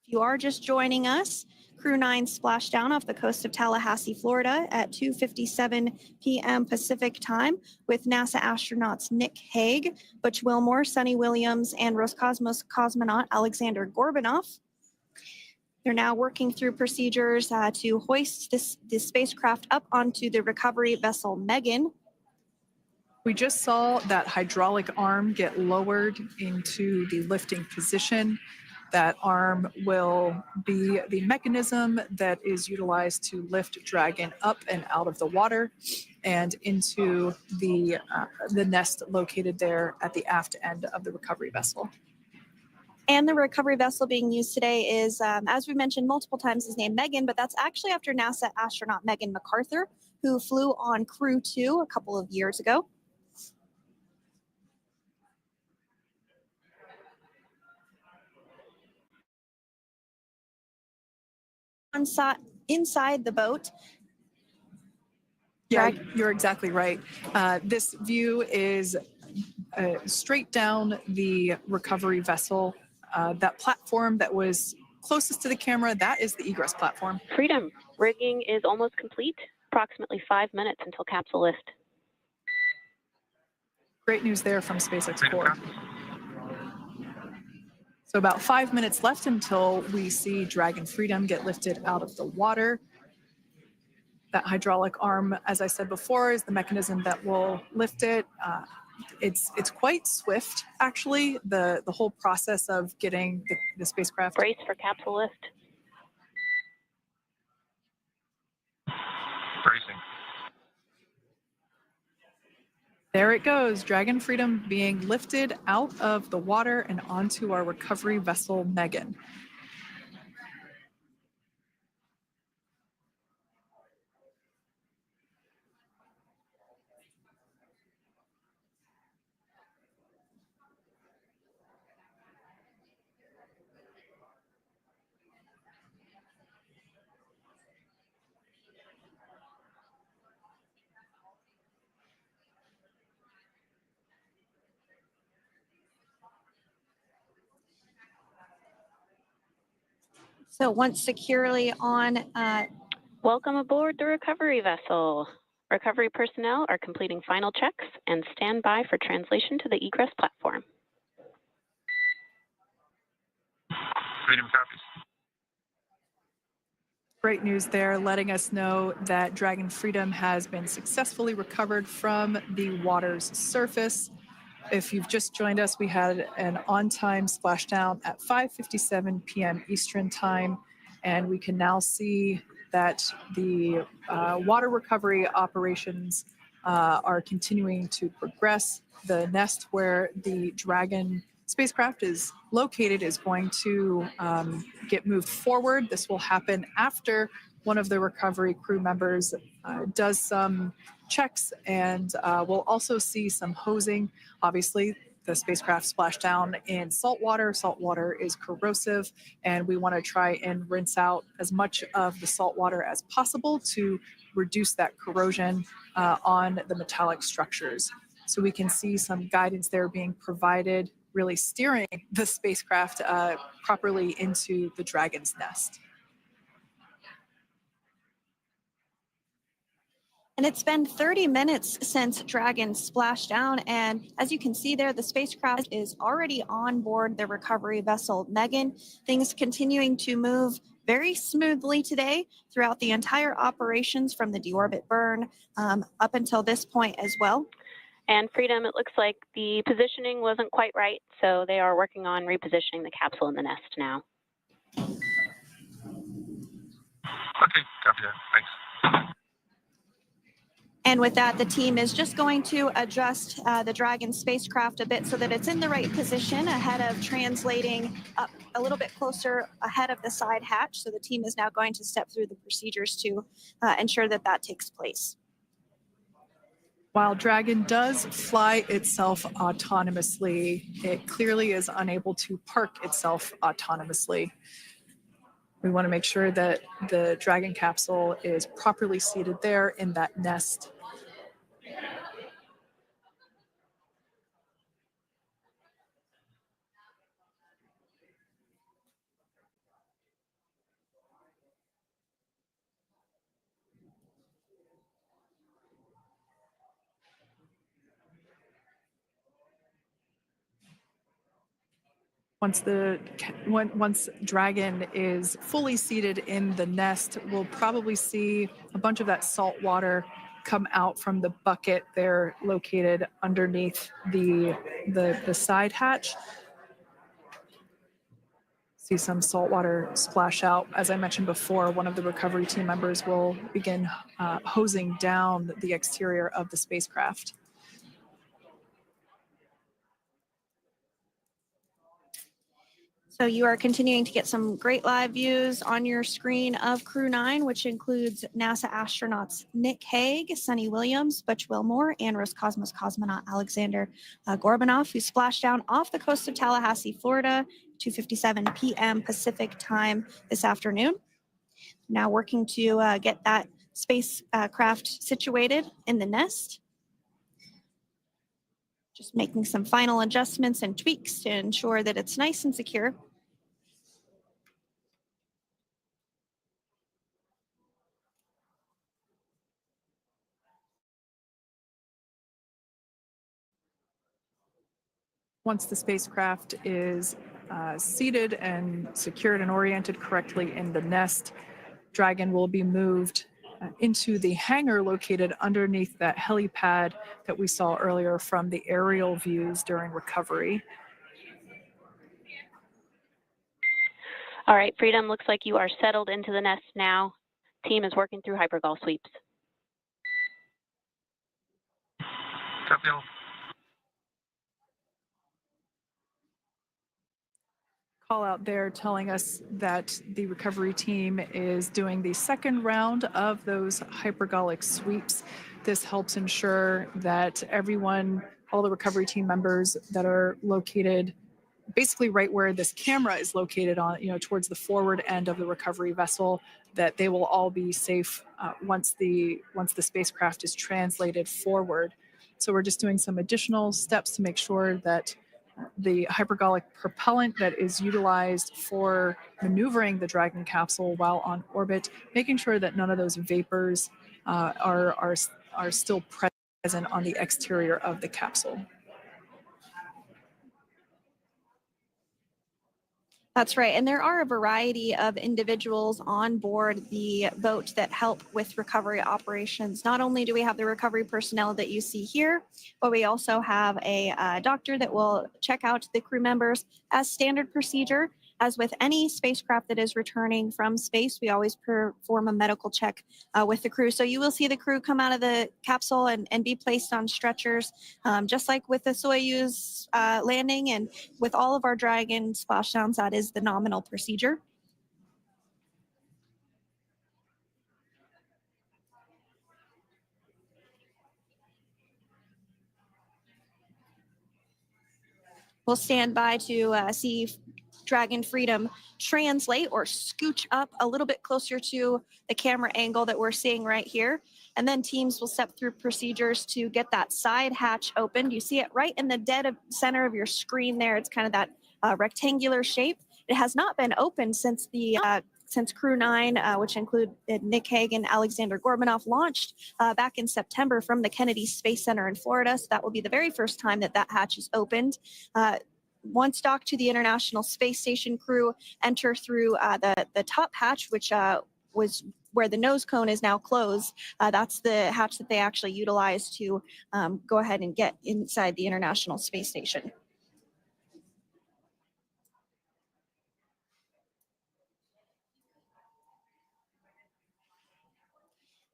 If you are just joining us, Crew 9 splashed down off the coast of Tallahassee, Florida at 2:57 p.m. Pacific time with NASA astronauts Nick Hague, Butch Wilmore, Sunny Williams, and Roscosmos cosmonaut Alexander Gorbanov. They're now working through procedures to hoist this spacecraft up onto the recovery vessel Megan. We just saw that hydraulic arm get lowered into the lifting position. That arm will be the mechanism that is utilized to lift Dragon up and out of the water and into the nest located there at the aft end of the recovery vessel. And the recovery vessel being used today is, as we mentioned multiple times, is named Megan, but that's actually after NASA astronaut Megan McArthur, who flew on Crew 2 a couple of years ago. Inside the boat. Yeah, you're exactly right. This view is straight down the recovery vessel. That platform that was closest to the camera, that is the egress platform. Freedom, rigging is almost complete. Approximately 5 minutes until capsule lift. Great news there from SpaceX Core. So about 5 minutes left until we see Dragon Freedom get lifted out of the water. That hydraulic arm, as I said before, is the mechanism that will lift it. It's quite swift, actually, the whole process of getting the spacecraft. Brace for capsule lift. Bracing. There it goes, Dragon Freedom being lifted out of the water and onto our recovery vessel, Megan. So once securely on, Welcome aboard the recovery vessel. Recovery personnel are completing final checks and stand by for translation to the egress platform. Freedom copies. Great news there, letting us know that Dragon Freedom has been successfully recovered from the water's surface. If you've just joined us, we had an on-time splashdown at 5:57 p.m. Eastern Time, and we can now see that the water recovery operations are continuing to progress. The nest where the Dragon spacecraft is located is going to get moved forward. This will happen after one of the recovery crew members does some checks, and we'll also see some hosing. Obviously, the spacecraft splashed down in salt water. Salt water is corrosive, and we want to try and rinse out as much of the salt water as possible to reduce that corrosion on the metallic structures. So we can see some guidance there being provided, really steering the spacecraft properly into the Dragon's nest. and it's been 30 minutes since Dragon splashed down. And as you can see there, the spacecraft is already on board the recovery vessel Megan. Things continuing to move very smoothly today throughout the entire operations from the deorbit burn up until this point as well. And Freedom, it looks like the positioning wasn't quite right, so they are working on repositioning the capsule in the nest now. Okay, copy that. Thanks. And with that, the team is just going to adjust the Dragon spacecraft a bit so that it's in the right position ahead of translating up a little bit closer ahead of the side hatch. So the team is now going to step through the procedures to ensure that that takes place. While Dragon does fly itself autonomously, it clearly is unable to park itself autonomously. We want to make sure that the Dragon capsule is properly seated there in that nest. Once Dragon is fully seated in the nest, we'll probably see a bunch of that salt water come out from the bucket there located underneath the side hatch. See some salt water splash out. As I mentioned before, one of the recovery team members will begin hosing down the exterior of the spacecraft. So you are continuing to get some great live views on your screen of Crew 9, which includes NASA astronauts Nick Hague, Sunny Williams, Butch Wilmore, and Roscosmos cosmonaut Alexander Gorbanov, who splashed down off the coast of Tallahassee, Florida, 2:57 p.m. Pacific time this afternoon. Now working to get that spacecraft situated in the nest. Just making some final adjustments and tweaks to ensure that it's nice and secure. Once the spacecraft is seated and secured and oriented correctly in the nest, Dragon will be moved into the hangar located underneath that helipad that we saw earlier from the aerial views during recovery. All right, Freedom, looks like you are settled into the nest now. Team is working through hypergol sweeps. Copy all. Call out there telling us that the recovery team is doing the second round of those hypergolic sweeps. This helps ensure that everyone, all the recovery team members that are located basically right where this camera is located on, towards the forward end of the recovery vessel, that they will all be safe once the spacecraft is translated forward. So we're just doing some additional steps to make sure that the hypergolic propellant that is utilized for maneuvering the Dragon capsule while on orbit, making sure that none of those vapors are still present on the exterior of the capsule. That's right. And there are a variety of individuals on board the boat that help with recovery operations. Not only do we have the recovery personnel that you see here, but we also have a doctor that will check out the crew members as standard procedure. As with any spacecraft that is returning from space, we always perform a medical check with the crew. So you will see the crew come out of the capsule and be placed on stretchers, just like with the Soyuz landing and with all of our Dragon splashdowns, that is the nominal procedure. We'll stand by to see Dragon Freedom translate or scooch up a little bit closer to the camera angle that we're seeing right here. And then teams will step through procedures to get that side hatch opened. You see it right in the dead of center of your screen there. It's kind of that rectangular shape. It has not been opened since the since Crew 9, which include Nick Hague and Alexander Gorbanov, launched back in September from the Kennedy Space Center in Florida. So that will be the very first time that that hatch is opened. Once docked to the International Space Station, crew enter through the top hatch, which was where the nose cone is now closed. That's the hatch that they actually utilize to go ahead and get inside the International Space Station.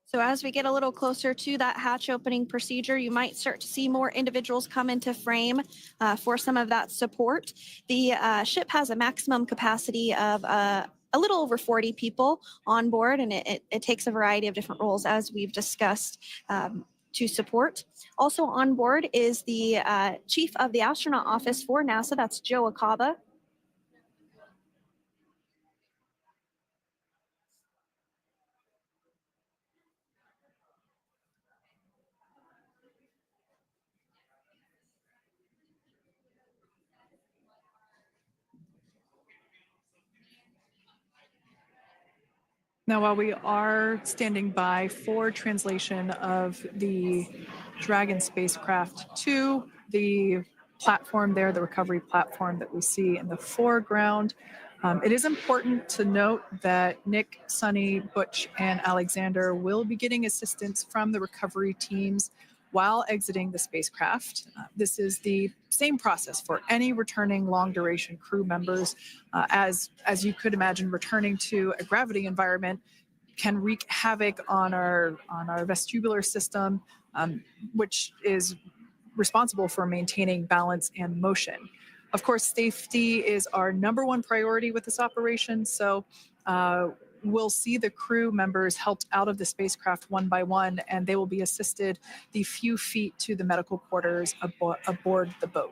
So as we get a little closer to that hatch opening procedure, you might start to see more individuals come into frame for some of that support. The ship has a maximum capacity of a little over 40 people on board, and it takes a variety of different roles, as we've discussed, to support. Also on board is the chief of the astronaut office for NASA, that's Joe Acaba. Now, while we are standing by for translation of the Dragon spacecraft to the platform there, the recovery platform that we see in the foreground, it is important to note that Nick, Sunny, Butch, and Alexander will be getting assistance from the recovery teams while exiting the spacecraft. This is the same process for any returning long-duration crew members. As you could imagine, returning to a gravity environment can wreak havoc on our vestibular system, which is responsible for maintaining balance and motion. Of course, safety is our number one priority with this operation, so we'll see the crew members helped out of the spacecraft one by one, and they will be assisted the few feet to the medical quarters aboard the boat.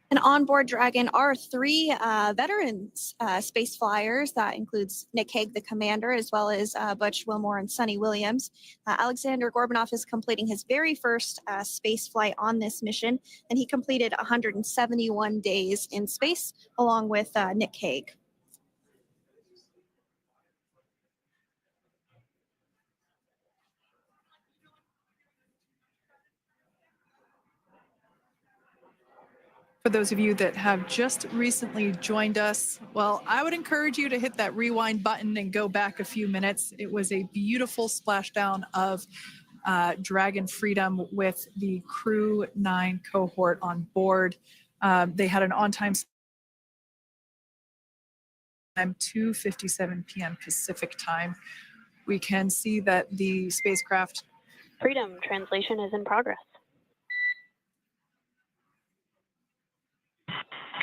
And on board Dragon are three veteran space flyers. That includes Nick Hague, the commander, as well as Butch Wilmore and Sunny Williams. Alexander Gorbanov is completing his very first space flight on this mission, and he completed 171 days in space along with Nick Hague. For those of you that have just recently joined us, well, I would encourage you to hit that rewind button and go back a few minutes. It was a beautiful splashdown of Dragon Freedom with the Crew 9 cohort on board. They had an on-time time, 2:57 p.m. Pacific time. We can see that the spacecraft... Freedom translation is in progress.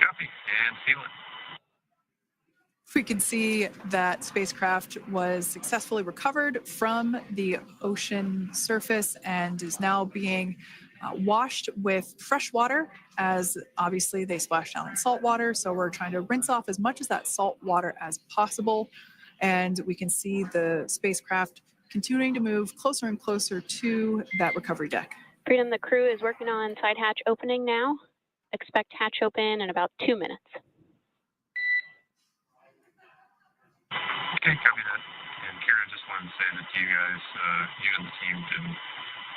Copy, and seal it. We can see that spacecraft was successfully recovered from the ocean surface and is now being washed with fresh water, as obviously they splash down in salt water. So we're trying to rinse off as much of that salt water as possible. And we can see the spacecraft continuing to move closer and closer to that recovery deck. Freedom, the crew is working on side hatch opening now. Expect hatch open in about 2 minutes. Okay, copy that. And Kira, just wanted to say that you guys, you and the team did an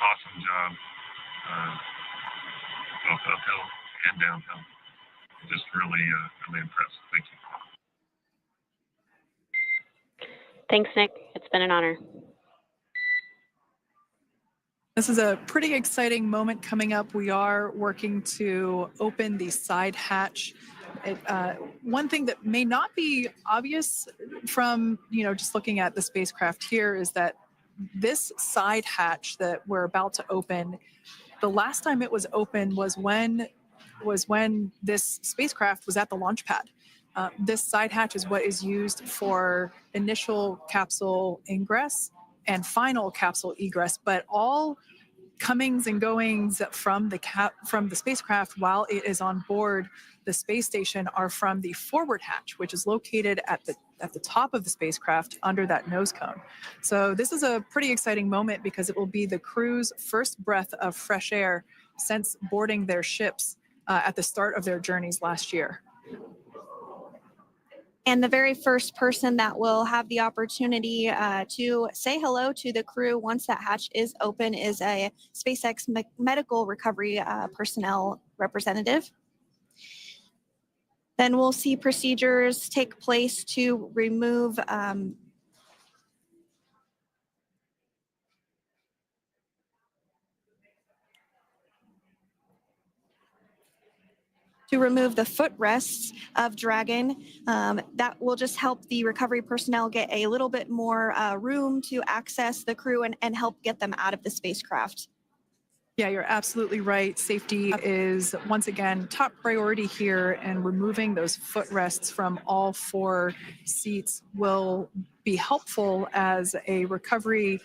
awesome job, both uphill and downhill. Just really, really impressed. Thank you. Thanks, Nick. It's been an honor. This is a pretty exciting moment coming up. We are working to open the side hatch. One thing that may not be obvious from, just looking at the spacecraft here is that this side hatch that we're about to open, the last time it was open was when this spacecraft was at the launch pad. This side hatch is what is used for initial capsule ingress and final capsule egress, but all comings and goings from the spacecraft while it is on board the space station are from the forward hatch, which is located at the top of the spacecraft under that nose cone. So this is a pretty exciting moment because it will be the crew's first breath of fresh air since boarding their ships at the start of their journeys last year. And the very first person that will have the opportunity to say hello to the crew once that hatch is open is a SpaceX medical recovery personnel representative. Then we'll see procedures take place to remove the footrests of Dragon. That will just help the recovery personnel get a little bit more room to access the crew and help get them out of the spacecraft. Yeah, you're absolutely right. Safety is, once again, top priority here, and removing those footrests from all 4 seats will be helpful as a SpaceX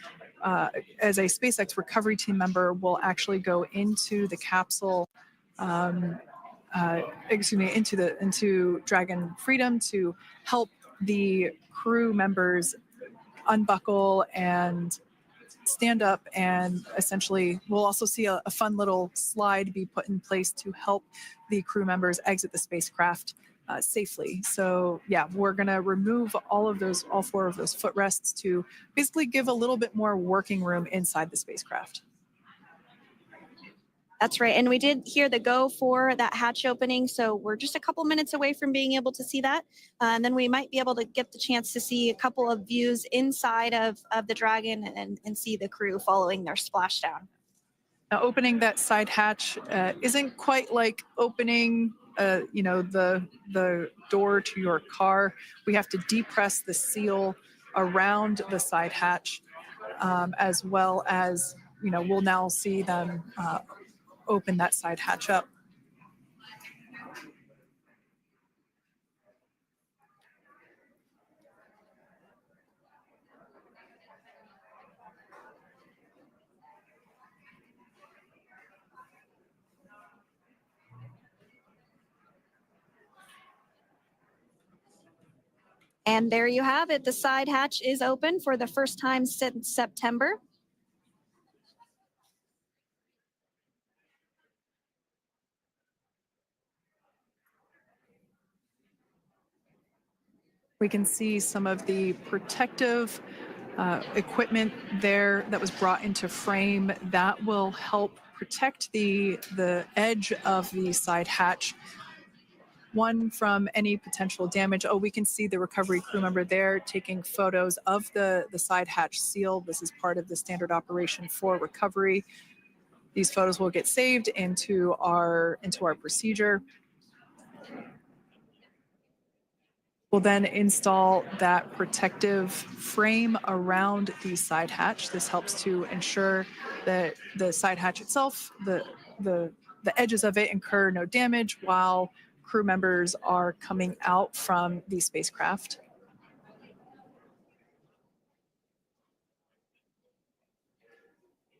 recovery team member will actually go into the capsule, into Dragon Freedom to help the crew members unbuckle and stand up, and essentially we'll also see a fun little slide be put in place to help the crew members exit the spacecraft safely. So yeah, we're going to remove all 4 of those footrests to basically give a little bit more working room inside the spacecraft. That's right. And we did hear the go for that hatch opening. So we're just a couple minutes away from being able to see that. And then we might be able to get the chance to see a couple of views inside of the Dragon and see the crew following their splashdown. Now, opening that side hatch isn't quite like opening the door to your car. We have to depress the seal around the side hatch, as well as, we'll now see them open that side hatch up. And there you have it. The side hatch is open for the first time since September. We can see some of the protective equipment there that was brought into frame that will help protect the edge of the side hatch, one from any potential damage. Oh, we can see the recovery crew member there taking photos of the side hatch seal. This is part of the standard operation for recovery. These photos will get saved into our procedure. We'll then install that protective frame around the side hatch. This helps to ensure that the side hatch itself, the edges of it, incur no damage while crew members are coming out from the spacecraft.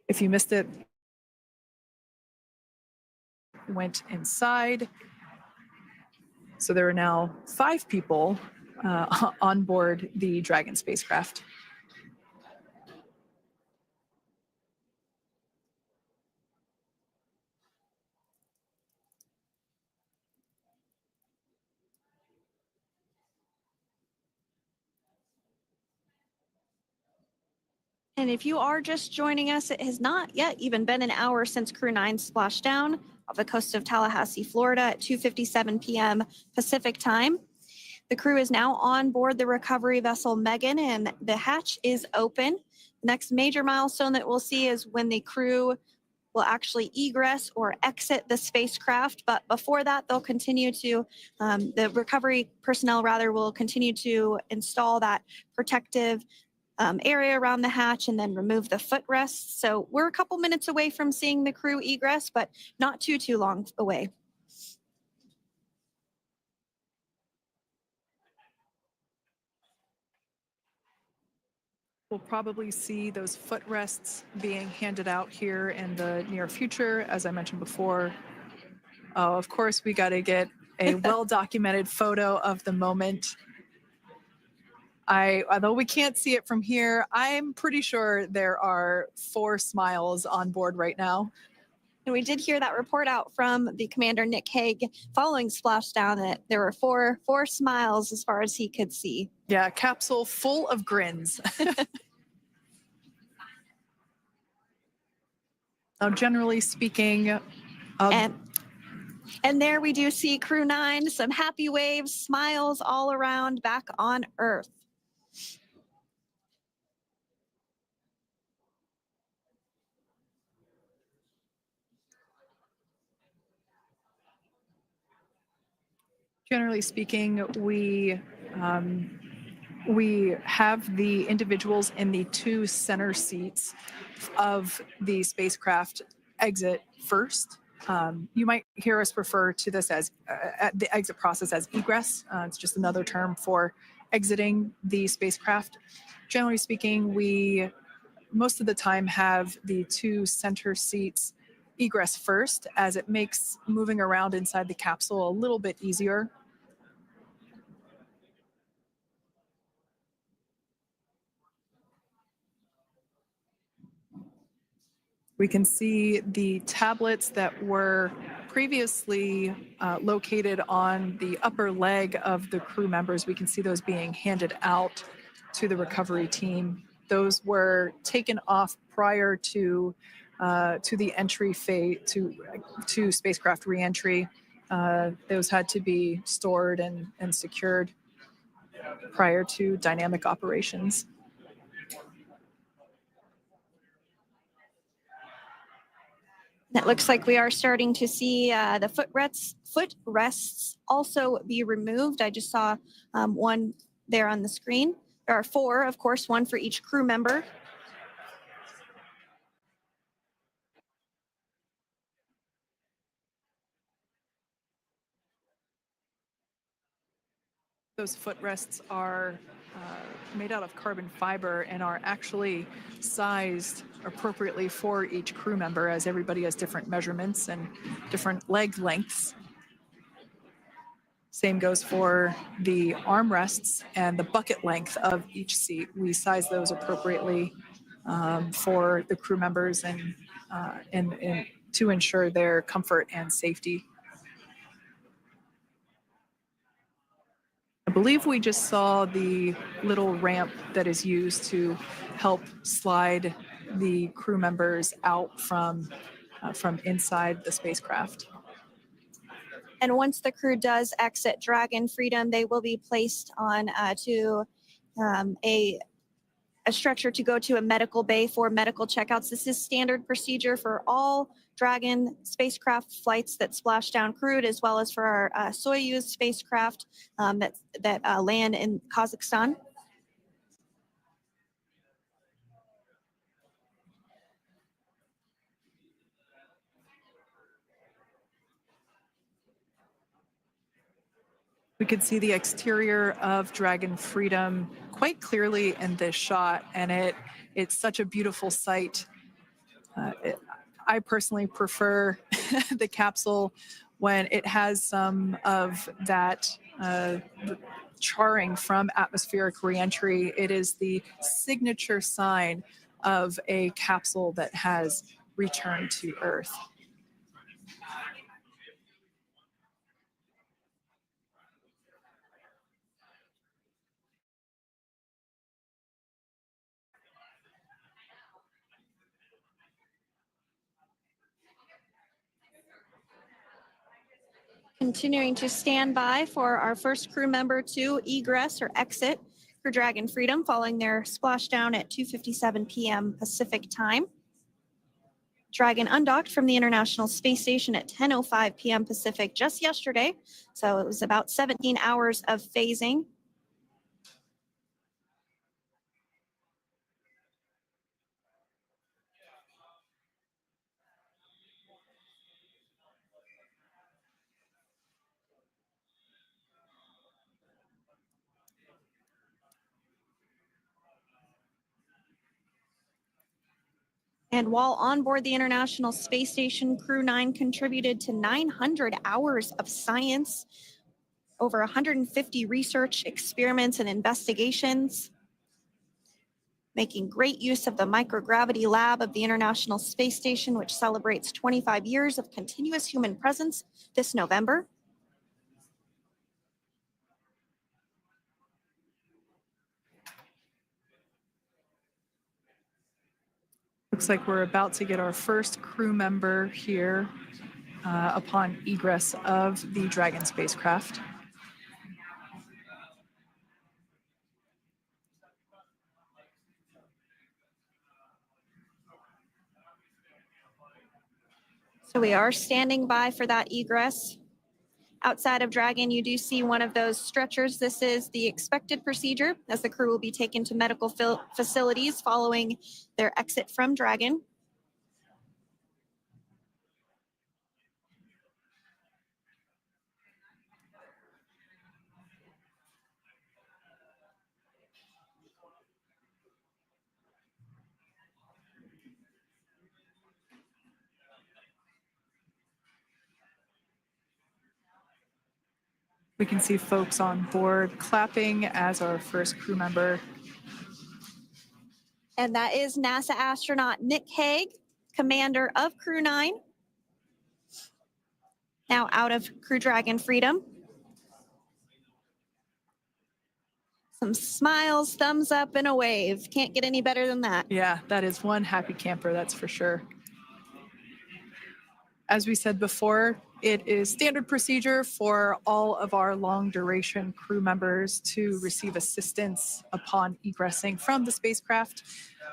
If you missed it, went inside. So there are now 5 people on board the Dragon spacecraft. And if you are just joining us, it has not yet even been an hour since Crew 9 splashed down off the coast of Tallahassee, Florida at 2:57 p.m. Pacific time. The crew is now on board the recovery vessel Megan, and the hatch is open. The next major milestone that we'll see is when the crew will actually egress or exit the spacecraft. But before that, they'll continue to, the recovery personnel rather, will continue to install that protective area around the hatch and then remove the footrests. So we're a couple minutes away from seeing the crew egress, but not too long away. We'll probably see those footrests being handed out here in the near future, as I mentioned before. Oh, of course, we got to get a well-documented photo of the moment. Although we can't see it from here, I'm pretty sure there are 4 smiles on board right now. And we did hear that report out from the commander, Nick Hague, following Splashdown, that there were four smiles as far as he could see. Yeah, capsule full of grins. Now, generally speaking, and there we do see Crew 9, some happy waves, smiles all around back on Earth. generally speaking, we have the individuals in the 2 center seats of the spacecraft exit first. You might hear us refer to this as the exit process as egress. It's just another term for exiting the spacecraft. Generally speaking, we most of the time have the 2 center seats egress first, as it makes moving around inside the capsule a little bit easier. We can see the tablets that were previously located on the upper leg of the crew members. We can see those being handed out to the recovery team. Those were taken off prior to the entry phase, to spacecraft reentry. Those had to be stored and secured prior to dynamic operations. It looks like we are starting to see the footrests also be removed. I just saw one there on the screen. There are 4, of course, 1 for each crew member. Those footrests are made out of carbon fiber and are actually sized appropriately for each crew member, as everybody has different measurements and different leg lengths. Same goes for the armrests and the bucket length of each seat. We size those appropriately for the crew members and to ensure their comfort and safety. I believe we just saw the little ramp that is used to help slide the crew members out from inside the spacecraft. And once the crew does exit Dragon Freedom, they will be placed on to a structure to go to a medical bay for medical checkouts. This is standard procedure for all Dragon spacecraft flights that Splashdown crewed, as well as for our Soyuz spacecraft that land in Kazakhstan. We could see the exterior of Dragon Freedom quite clearly in this shot, and it's such a beautiful sight. I personally prefer the capsule when it has some of that charring from atmospheric reentry. It is the signature sign of a capsule that has returned to Earth. Continuing to stand by for our first crew member to egress or exit Crew Dragon Freedom following their splashdown at 2:57 p.m. Pacific time. Dragon undocked from the International Space Station at 10:05 p.m. Pacific just yesterday, so it was about 17 hours of phasing. And while on board the International Space Station, Crew 9 contributed to 900 hours of science, over 150 research experiments and investigations, making great use of the microgravity lab of the International Space Station, which celebrates 25 years of continuous human presence this November. Looks like we're about to get our first crew member here upon egress of the Dragon spacecraft. So we are standing by for that egress. Outside of Dragon, you do see one of those stretchers. This is the expected procedure as the crew will be taken to medical facilities following their exit from Dragon. We can see folks on board clapping as our first crew member. And that is NASA astronaut Nick Hague, commander of Crew 9, now out of Crew Dragon Freedom. Some smiles, thumbs up, and a wave. Can't get any better than that. Yeah, that is one happy camper, that's for sure. As we said before, it is standard procedure for all of our long duration crew members to receive assistance upon egressing from the spacecraft.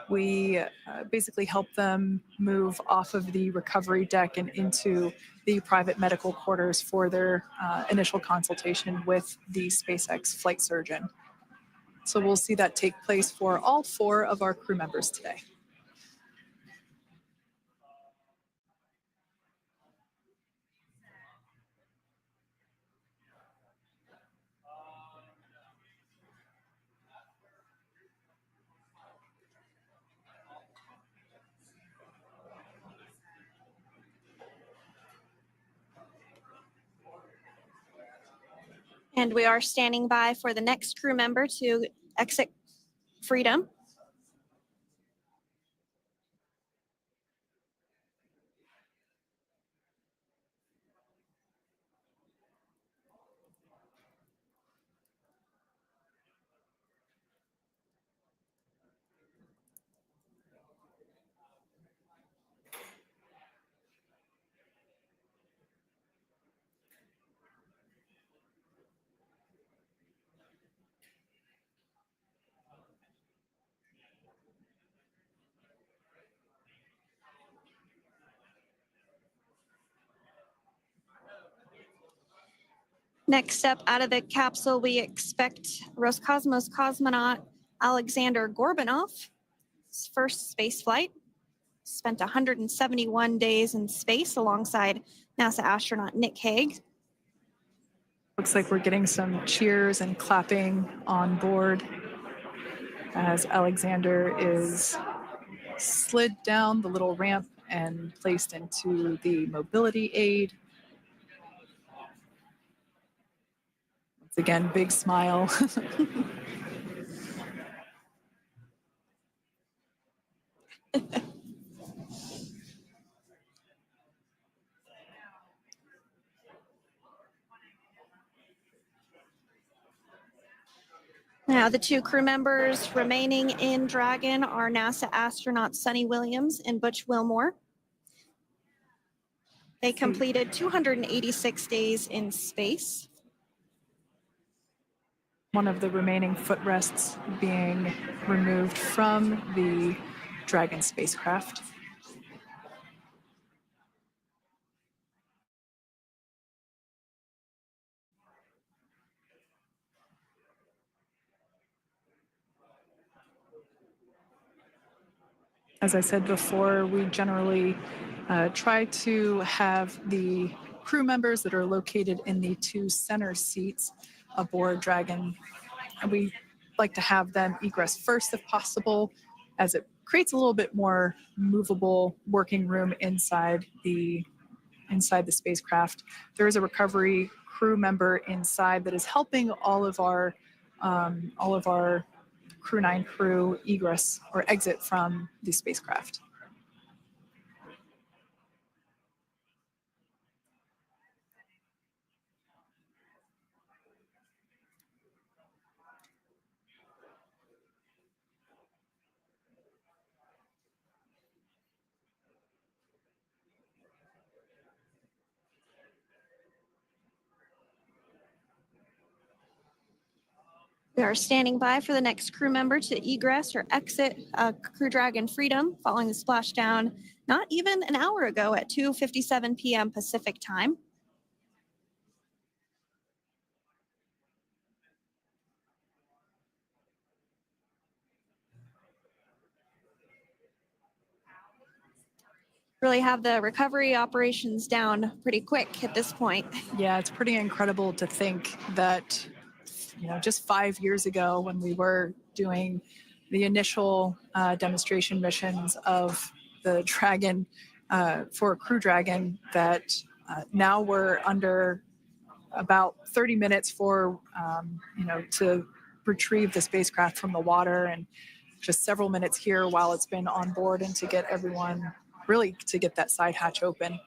We basically help them move off of the recovery deck and into the private medical quarters for their initial consultation with the SpaceX flight surgeon. So we'll see that take place for all 4 of our crew members today. And we are standing by for the next crew member to exit Freedom. Next up out of the capsule, we expect Roscosmos cosmonaut Alexander Gorbanov. His first space flight. Spent 171 days in space alongside NASA astronaut Nick Hague. Looks like we're getting some cheers and clapping on board as Alexander is slid down the little ramp and placed into the mobility aid. Once again, big smile. Now, the 2 crew members remaining in Dragon are NASA astronauts Sunny Williams and Butch Wilmore. They completed 286 days in space. One of the remaining footrests being removed from the Dragon spacecraft. As I said before, we generally try to have the crew members that are located in the two center seats aboard Dragon. And we like to have them egress first if possible, as it creates a little bit more movable working room inside the spacecraft. There is a recovery crew member inside that is helping all of our Crew 9 crew egress or exit from the spacecraft. We are standing by for the next crew member to egress or exit Crew Dragon Freedom following the splashdown not even an hour ago at 2:57 p.m. Pacific time. Really have the recovery operations down pretty quick at this point. Yeah, it's pretty incredible to think that, just 5 years ago when we were doing the initial demonstration missions of the Dragon for Crew Dragon, that now we're under about 30 minutes for, to retrieve the spacecraft from the water, and just several minutes here while it's been on board, and to get everyone really to get that side hatch open.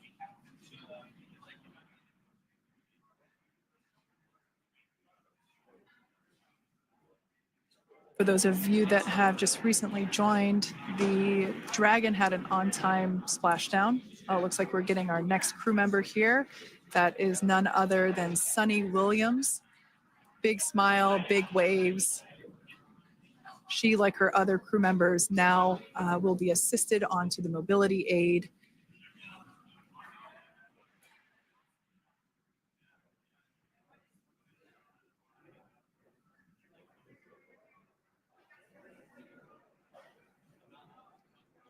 For those of you that have just recently joined, the Dragon had an on-time splashdown. It looks like we're getting our next crew member here. That is none other than Sunny Williams. Big smile, big waves. She, like her other crew members, now will be assisted onto the mobility aid.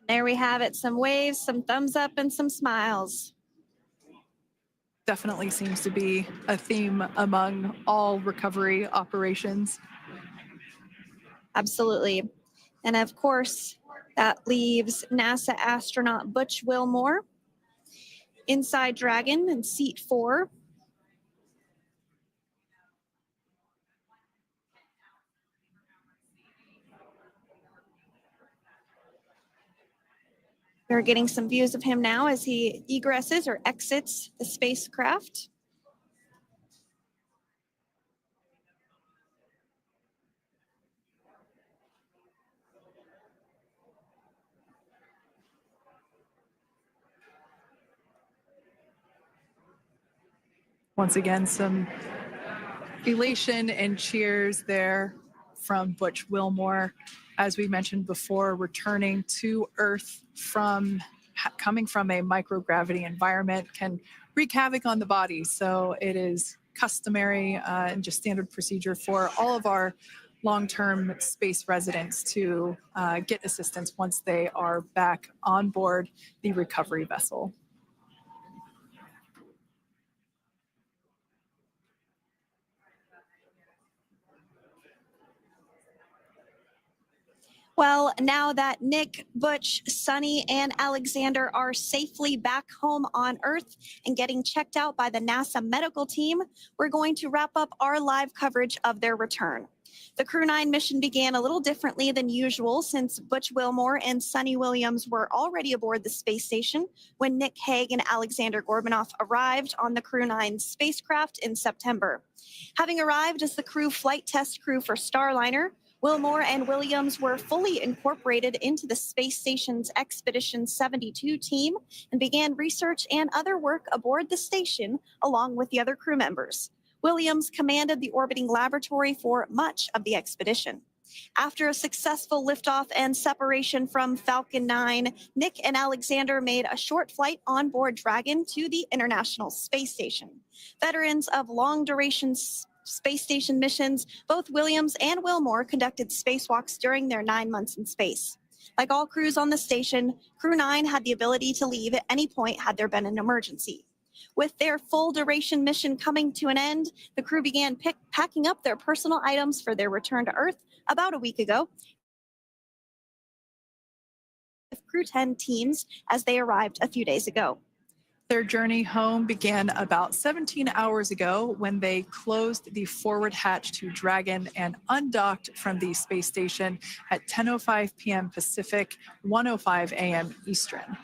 There we have it, some waves, some thumbs up, and some smiles. Definitely seems to be a theme among all recovery operations. Absolutely. And of course, that leaves NASA astronaut Butch Wilmore inside Dragon in seat 4. We're getting some views of him now as he egresses or exits the spacecraft. Once again, some elation and cheers there from Butch Wilmore. As we mentioned before, returning to Earth coming from a microgravity environment can wreak havoc on the body. So it is customary and just standard procedure for all of our long-term space residents to get assistance once they are back on board the recovery vessel. Well, now that Nick, Butch, Sunny, and Alexander are safely back home on Earth and getting checked out by the NASA medical team, we're going to wrap up our live coverage of their return. The Crew 9 mission began a little differently than usual since Butch Wilmore and Sunny Williams were already aboard the space station when Nick Hague and Alexander Gorbanoff arrived on the Crew 9 spacecraft in September. Having arrived as the crew flight test crew for Starliner, Wilmore and Williams were fully incorporated into the space station's Expedition 72 team and began research and other work aboard the station along with the other crew members. Williams commanded the orbiting laboratory for much of the expedition. After a successful liftoff and separation from Falcon 9, Nick and Alexander made a short flight on board Dragon to the International Space Station. Veterans of long-duration space station missions, both Williams and Wilmore conducted spacewalks during their 9 months in space. Like all crews on the station, Crew 9 had the ability to leave at any point had there been an emergency. With their full duration mission coming to an end, the crew began packing up their personal items for their return to Earth about a week ago. Crew 10 teams as they arrived a few days ago. Their journey home began about 17 hours ago when they closed the forward hatch to Dragon and undocked from the space station at 10:05 p.m. Pacific, 1:05 a.m. Eastern.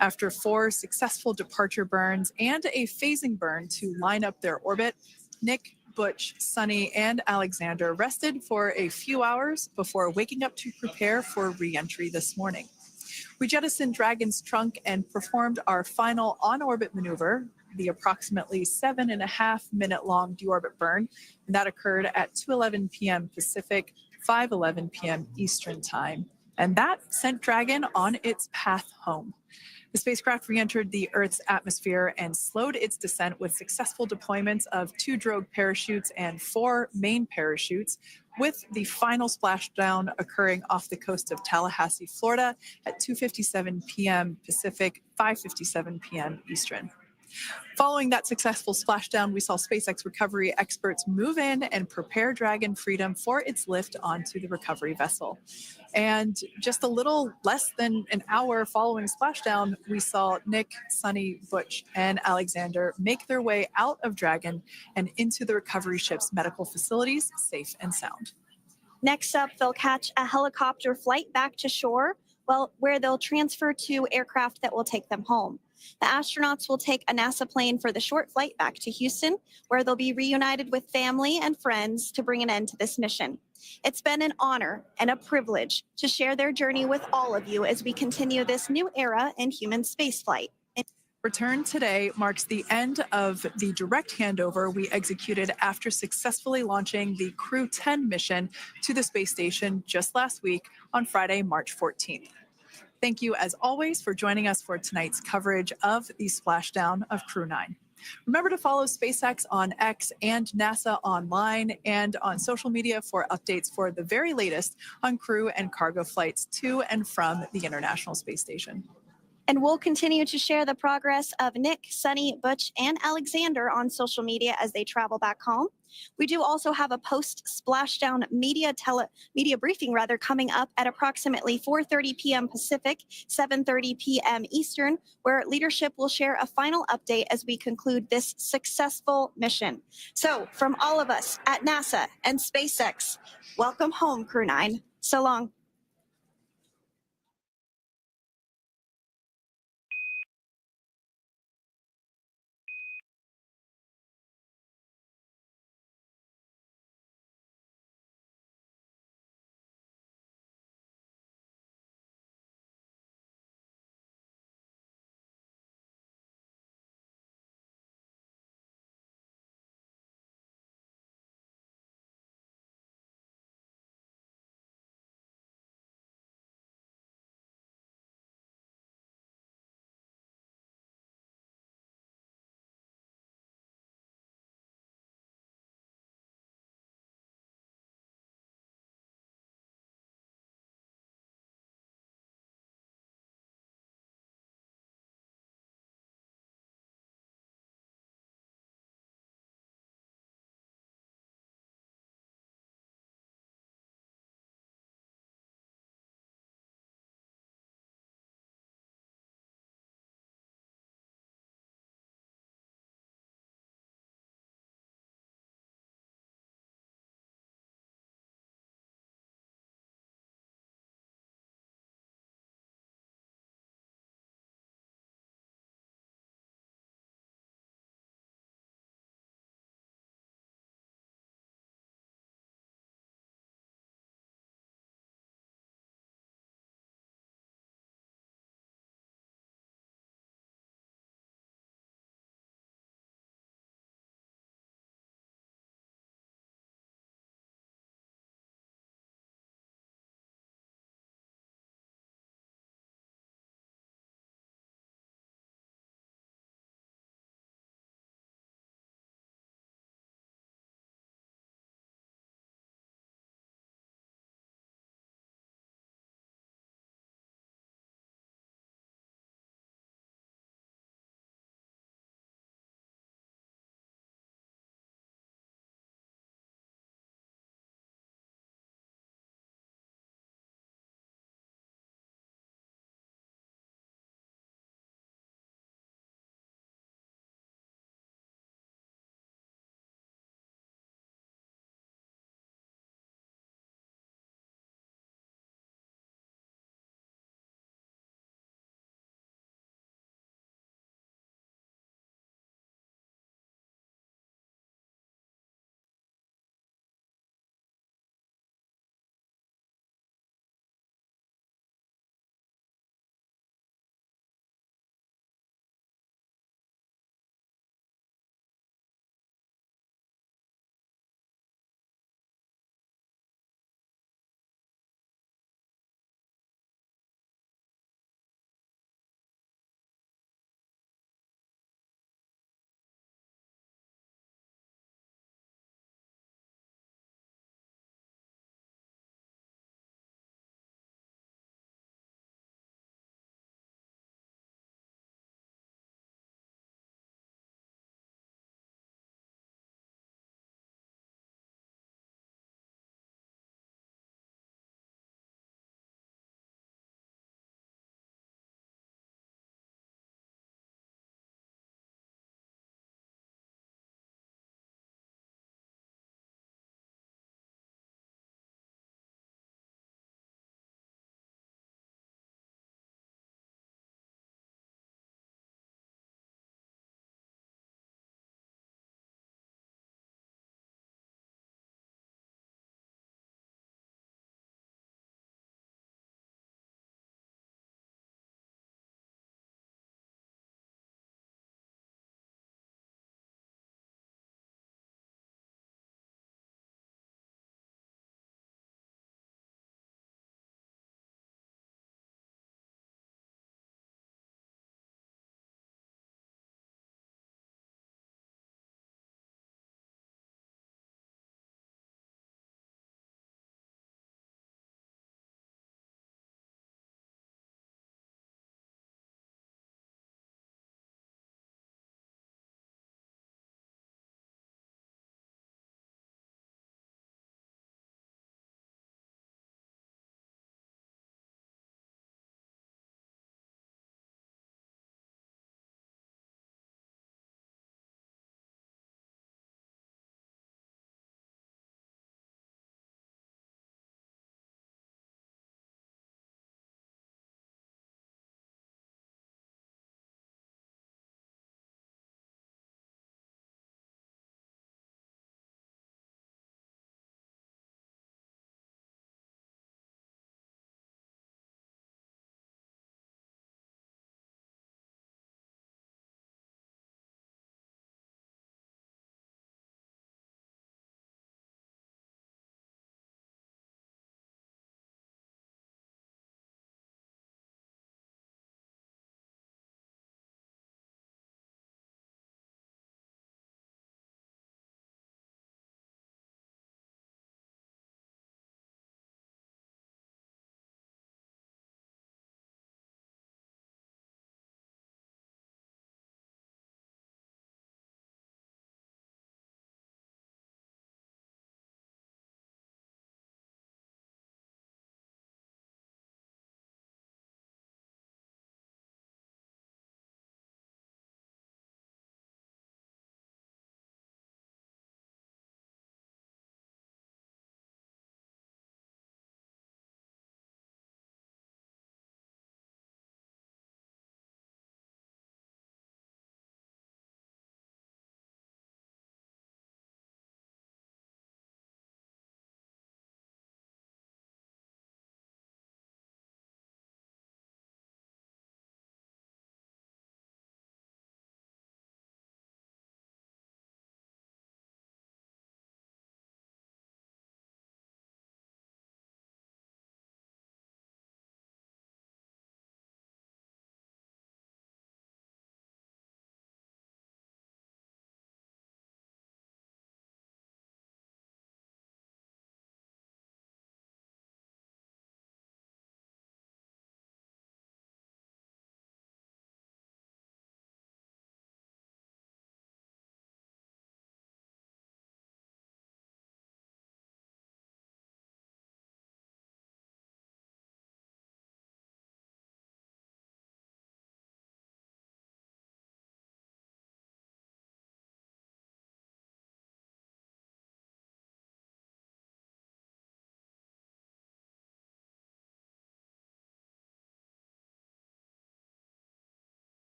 After 4 successful departure burns and a phasing burn to line up their orbit, Nick, Butch, Sunny, and Alexander rested for a few hours before waking up to prepare for re-entry this morning. We jettisoned Dragon's trunk and performed our final on-orbit maneuver, the approximately 7.5-minute-long deorbit burn, and that occurred at 2:11 p.m. Pacific, 5:11 p.m. Eastern Time, and that sent Dragon on its path home. The spacecraft re-entered the Earth's atmosphere and slowed its descent with successful deployments of 2 drogue parachutes and 4 main parachutes, with the final splashdown occurring off the coast of Tallahassee, Florida at 2:57 p.m. Pacific, 5:57 p.m. Eastern. Following that successful splashdown, we saw SpaceX recovery experts move in and prepare Dragon Freedom for its lift onto the recovery vessel. And just a little less than an hour following splashdown, we saw Nick, Sunny, Butch, and Alexander make their way out of Dragon and into the recovery ship's medical facilities, safe and sound. Next up, they'll catch a helicopter flight back to shore, where they'll transfer to aircraft that will take them home. The astronauts will take a NASA plane for the short flight back to Houston, where they'll be reunited with family and friends to bring an end to this mission. It's been an honor and a privilege to share their journey with all of you as we continue this new era in human spaceflight. Return today marks the end of the direct handover we executed after successfully launching the Crew 10 mission to the space station just last week on Friday, March 14th. Thank you, as always, for joining us for tonight's coverage of the splashdown of Crew 9. Remember to follow SpaceX on X and NASA online and on social media for updates for the very latest on crew and cargo flights to and from the International Space Station. And we'll continue to share the progress of Nick, Sunny, Butch, and Alexander on social media as they travel back home. We do also have a post-splashdown media briefing coming up at approximately 4:30 p.m. Pacific, 7:30 p.m. Eastern, where leadership will share a final update as we conclude this successful mission. So from all of us at NASA and SpaceX, welcome home, Crew 9. So long.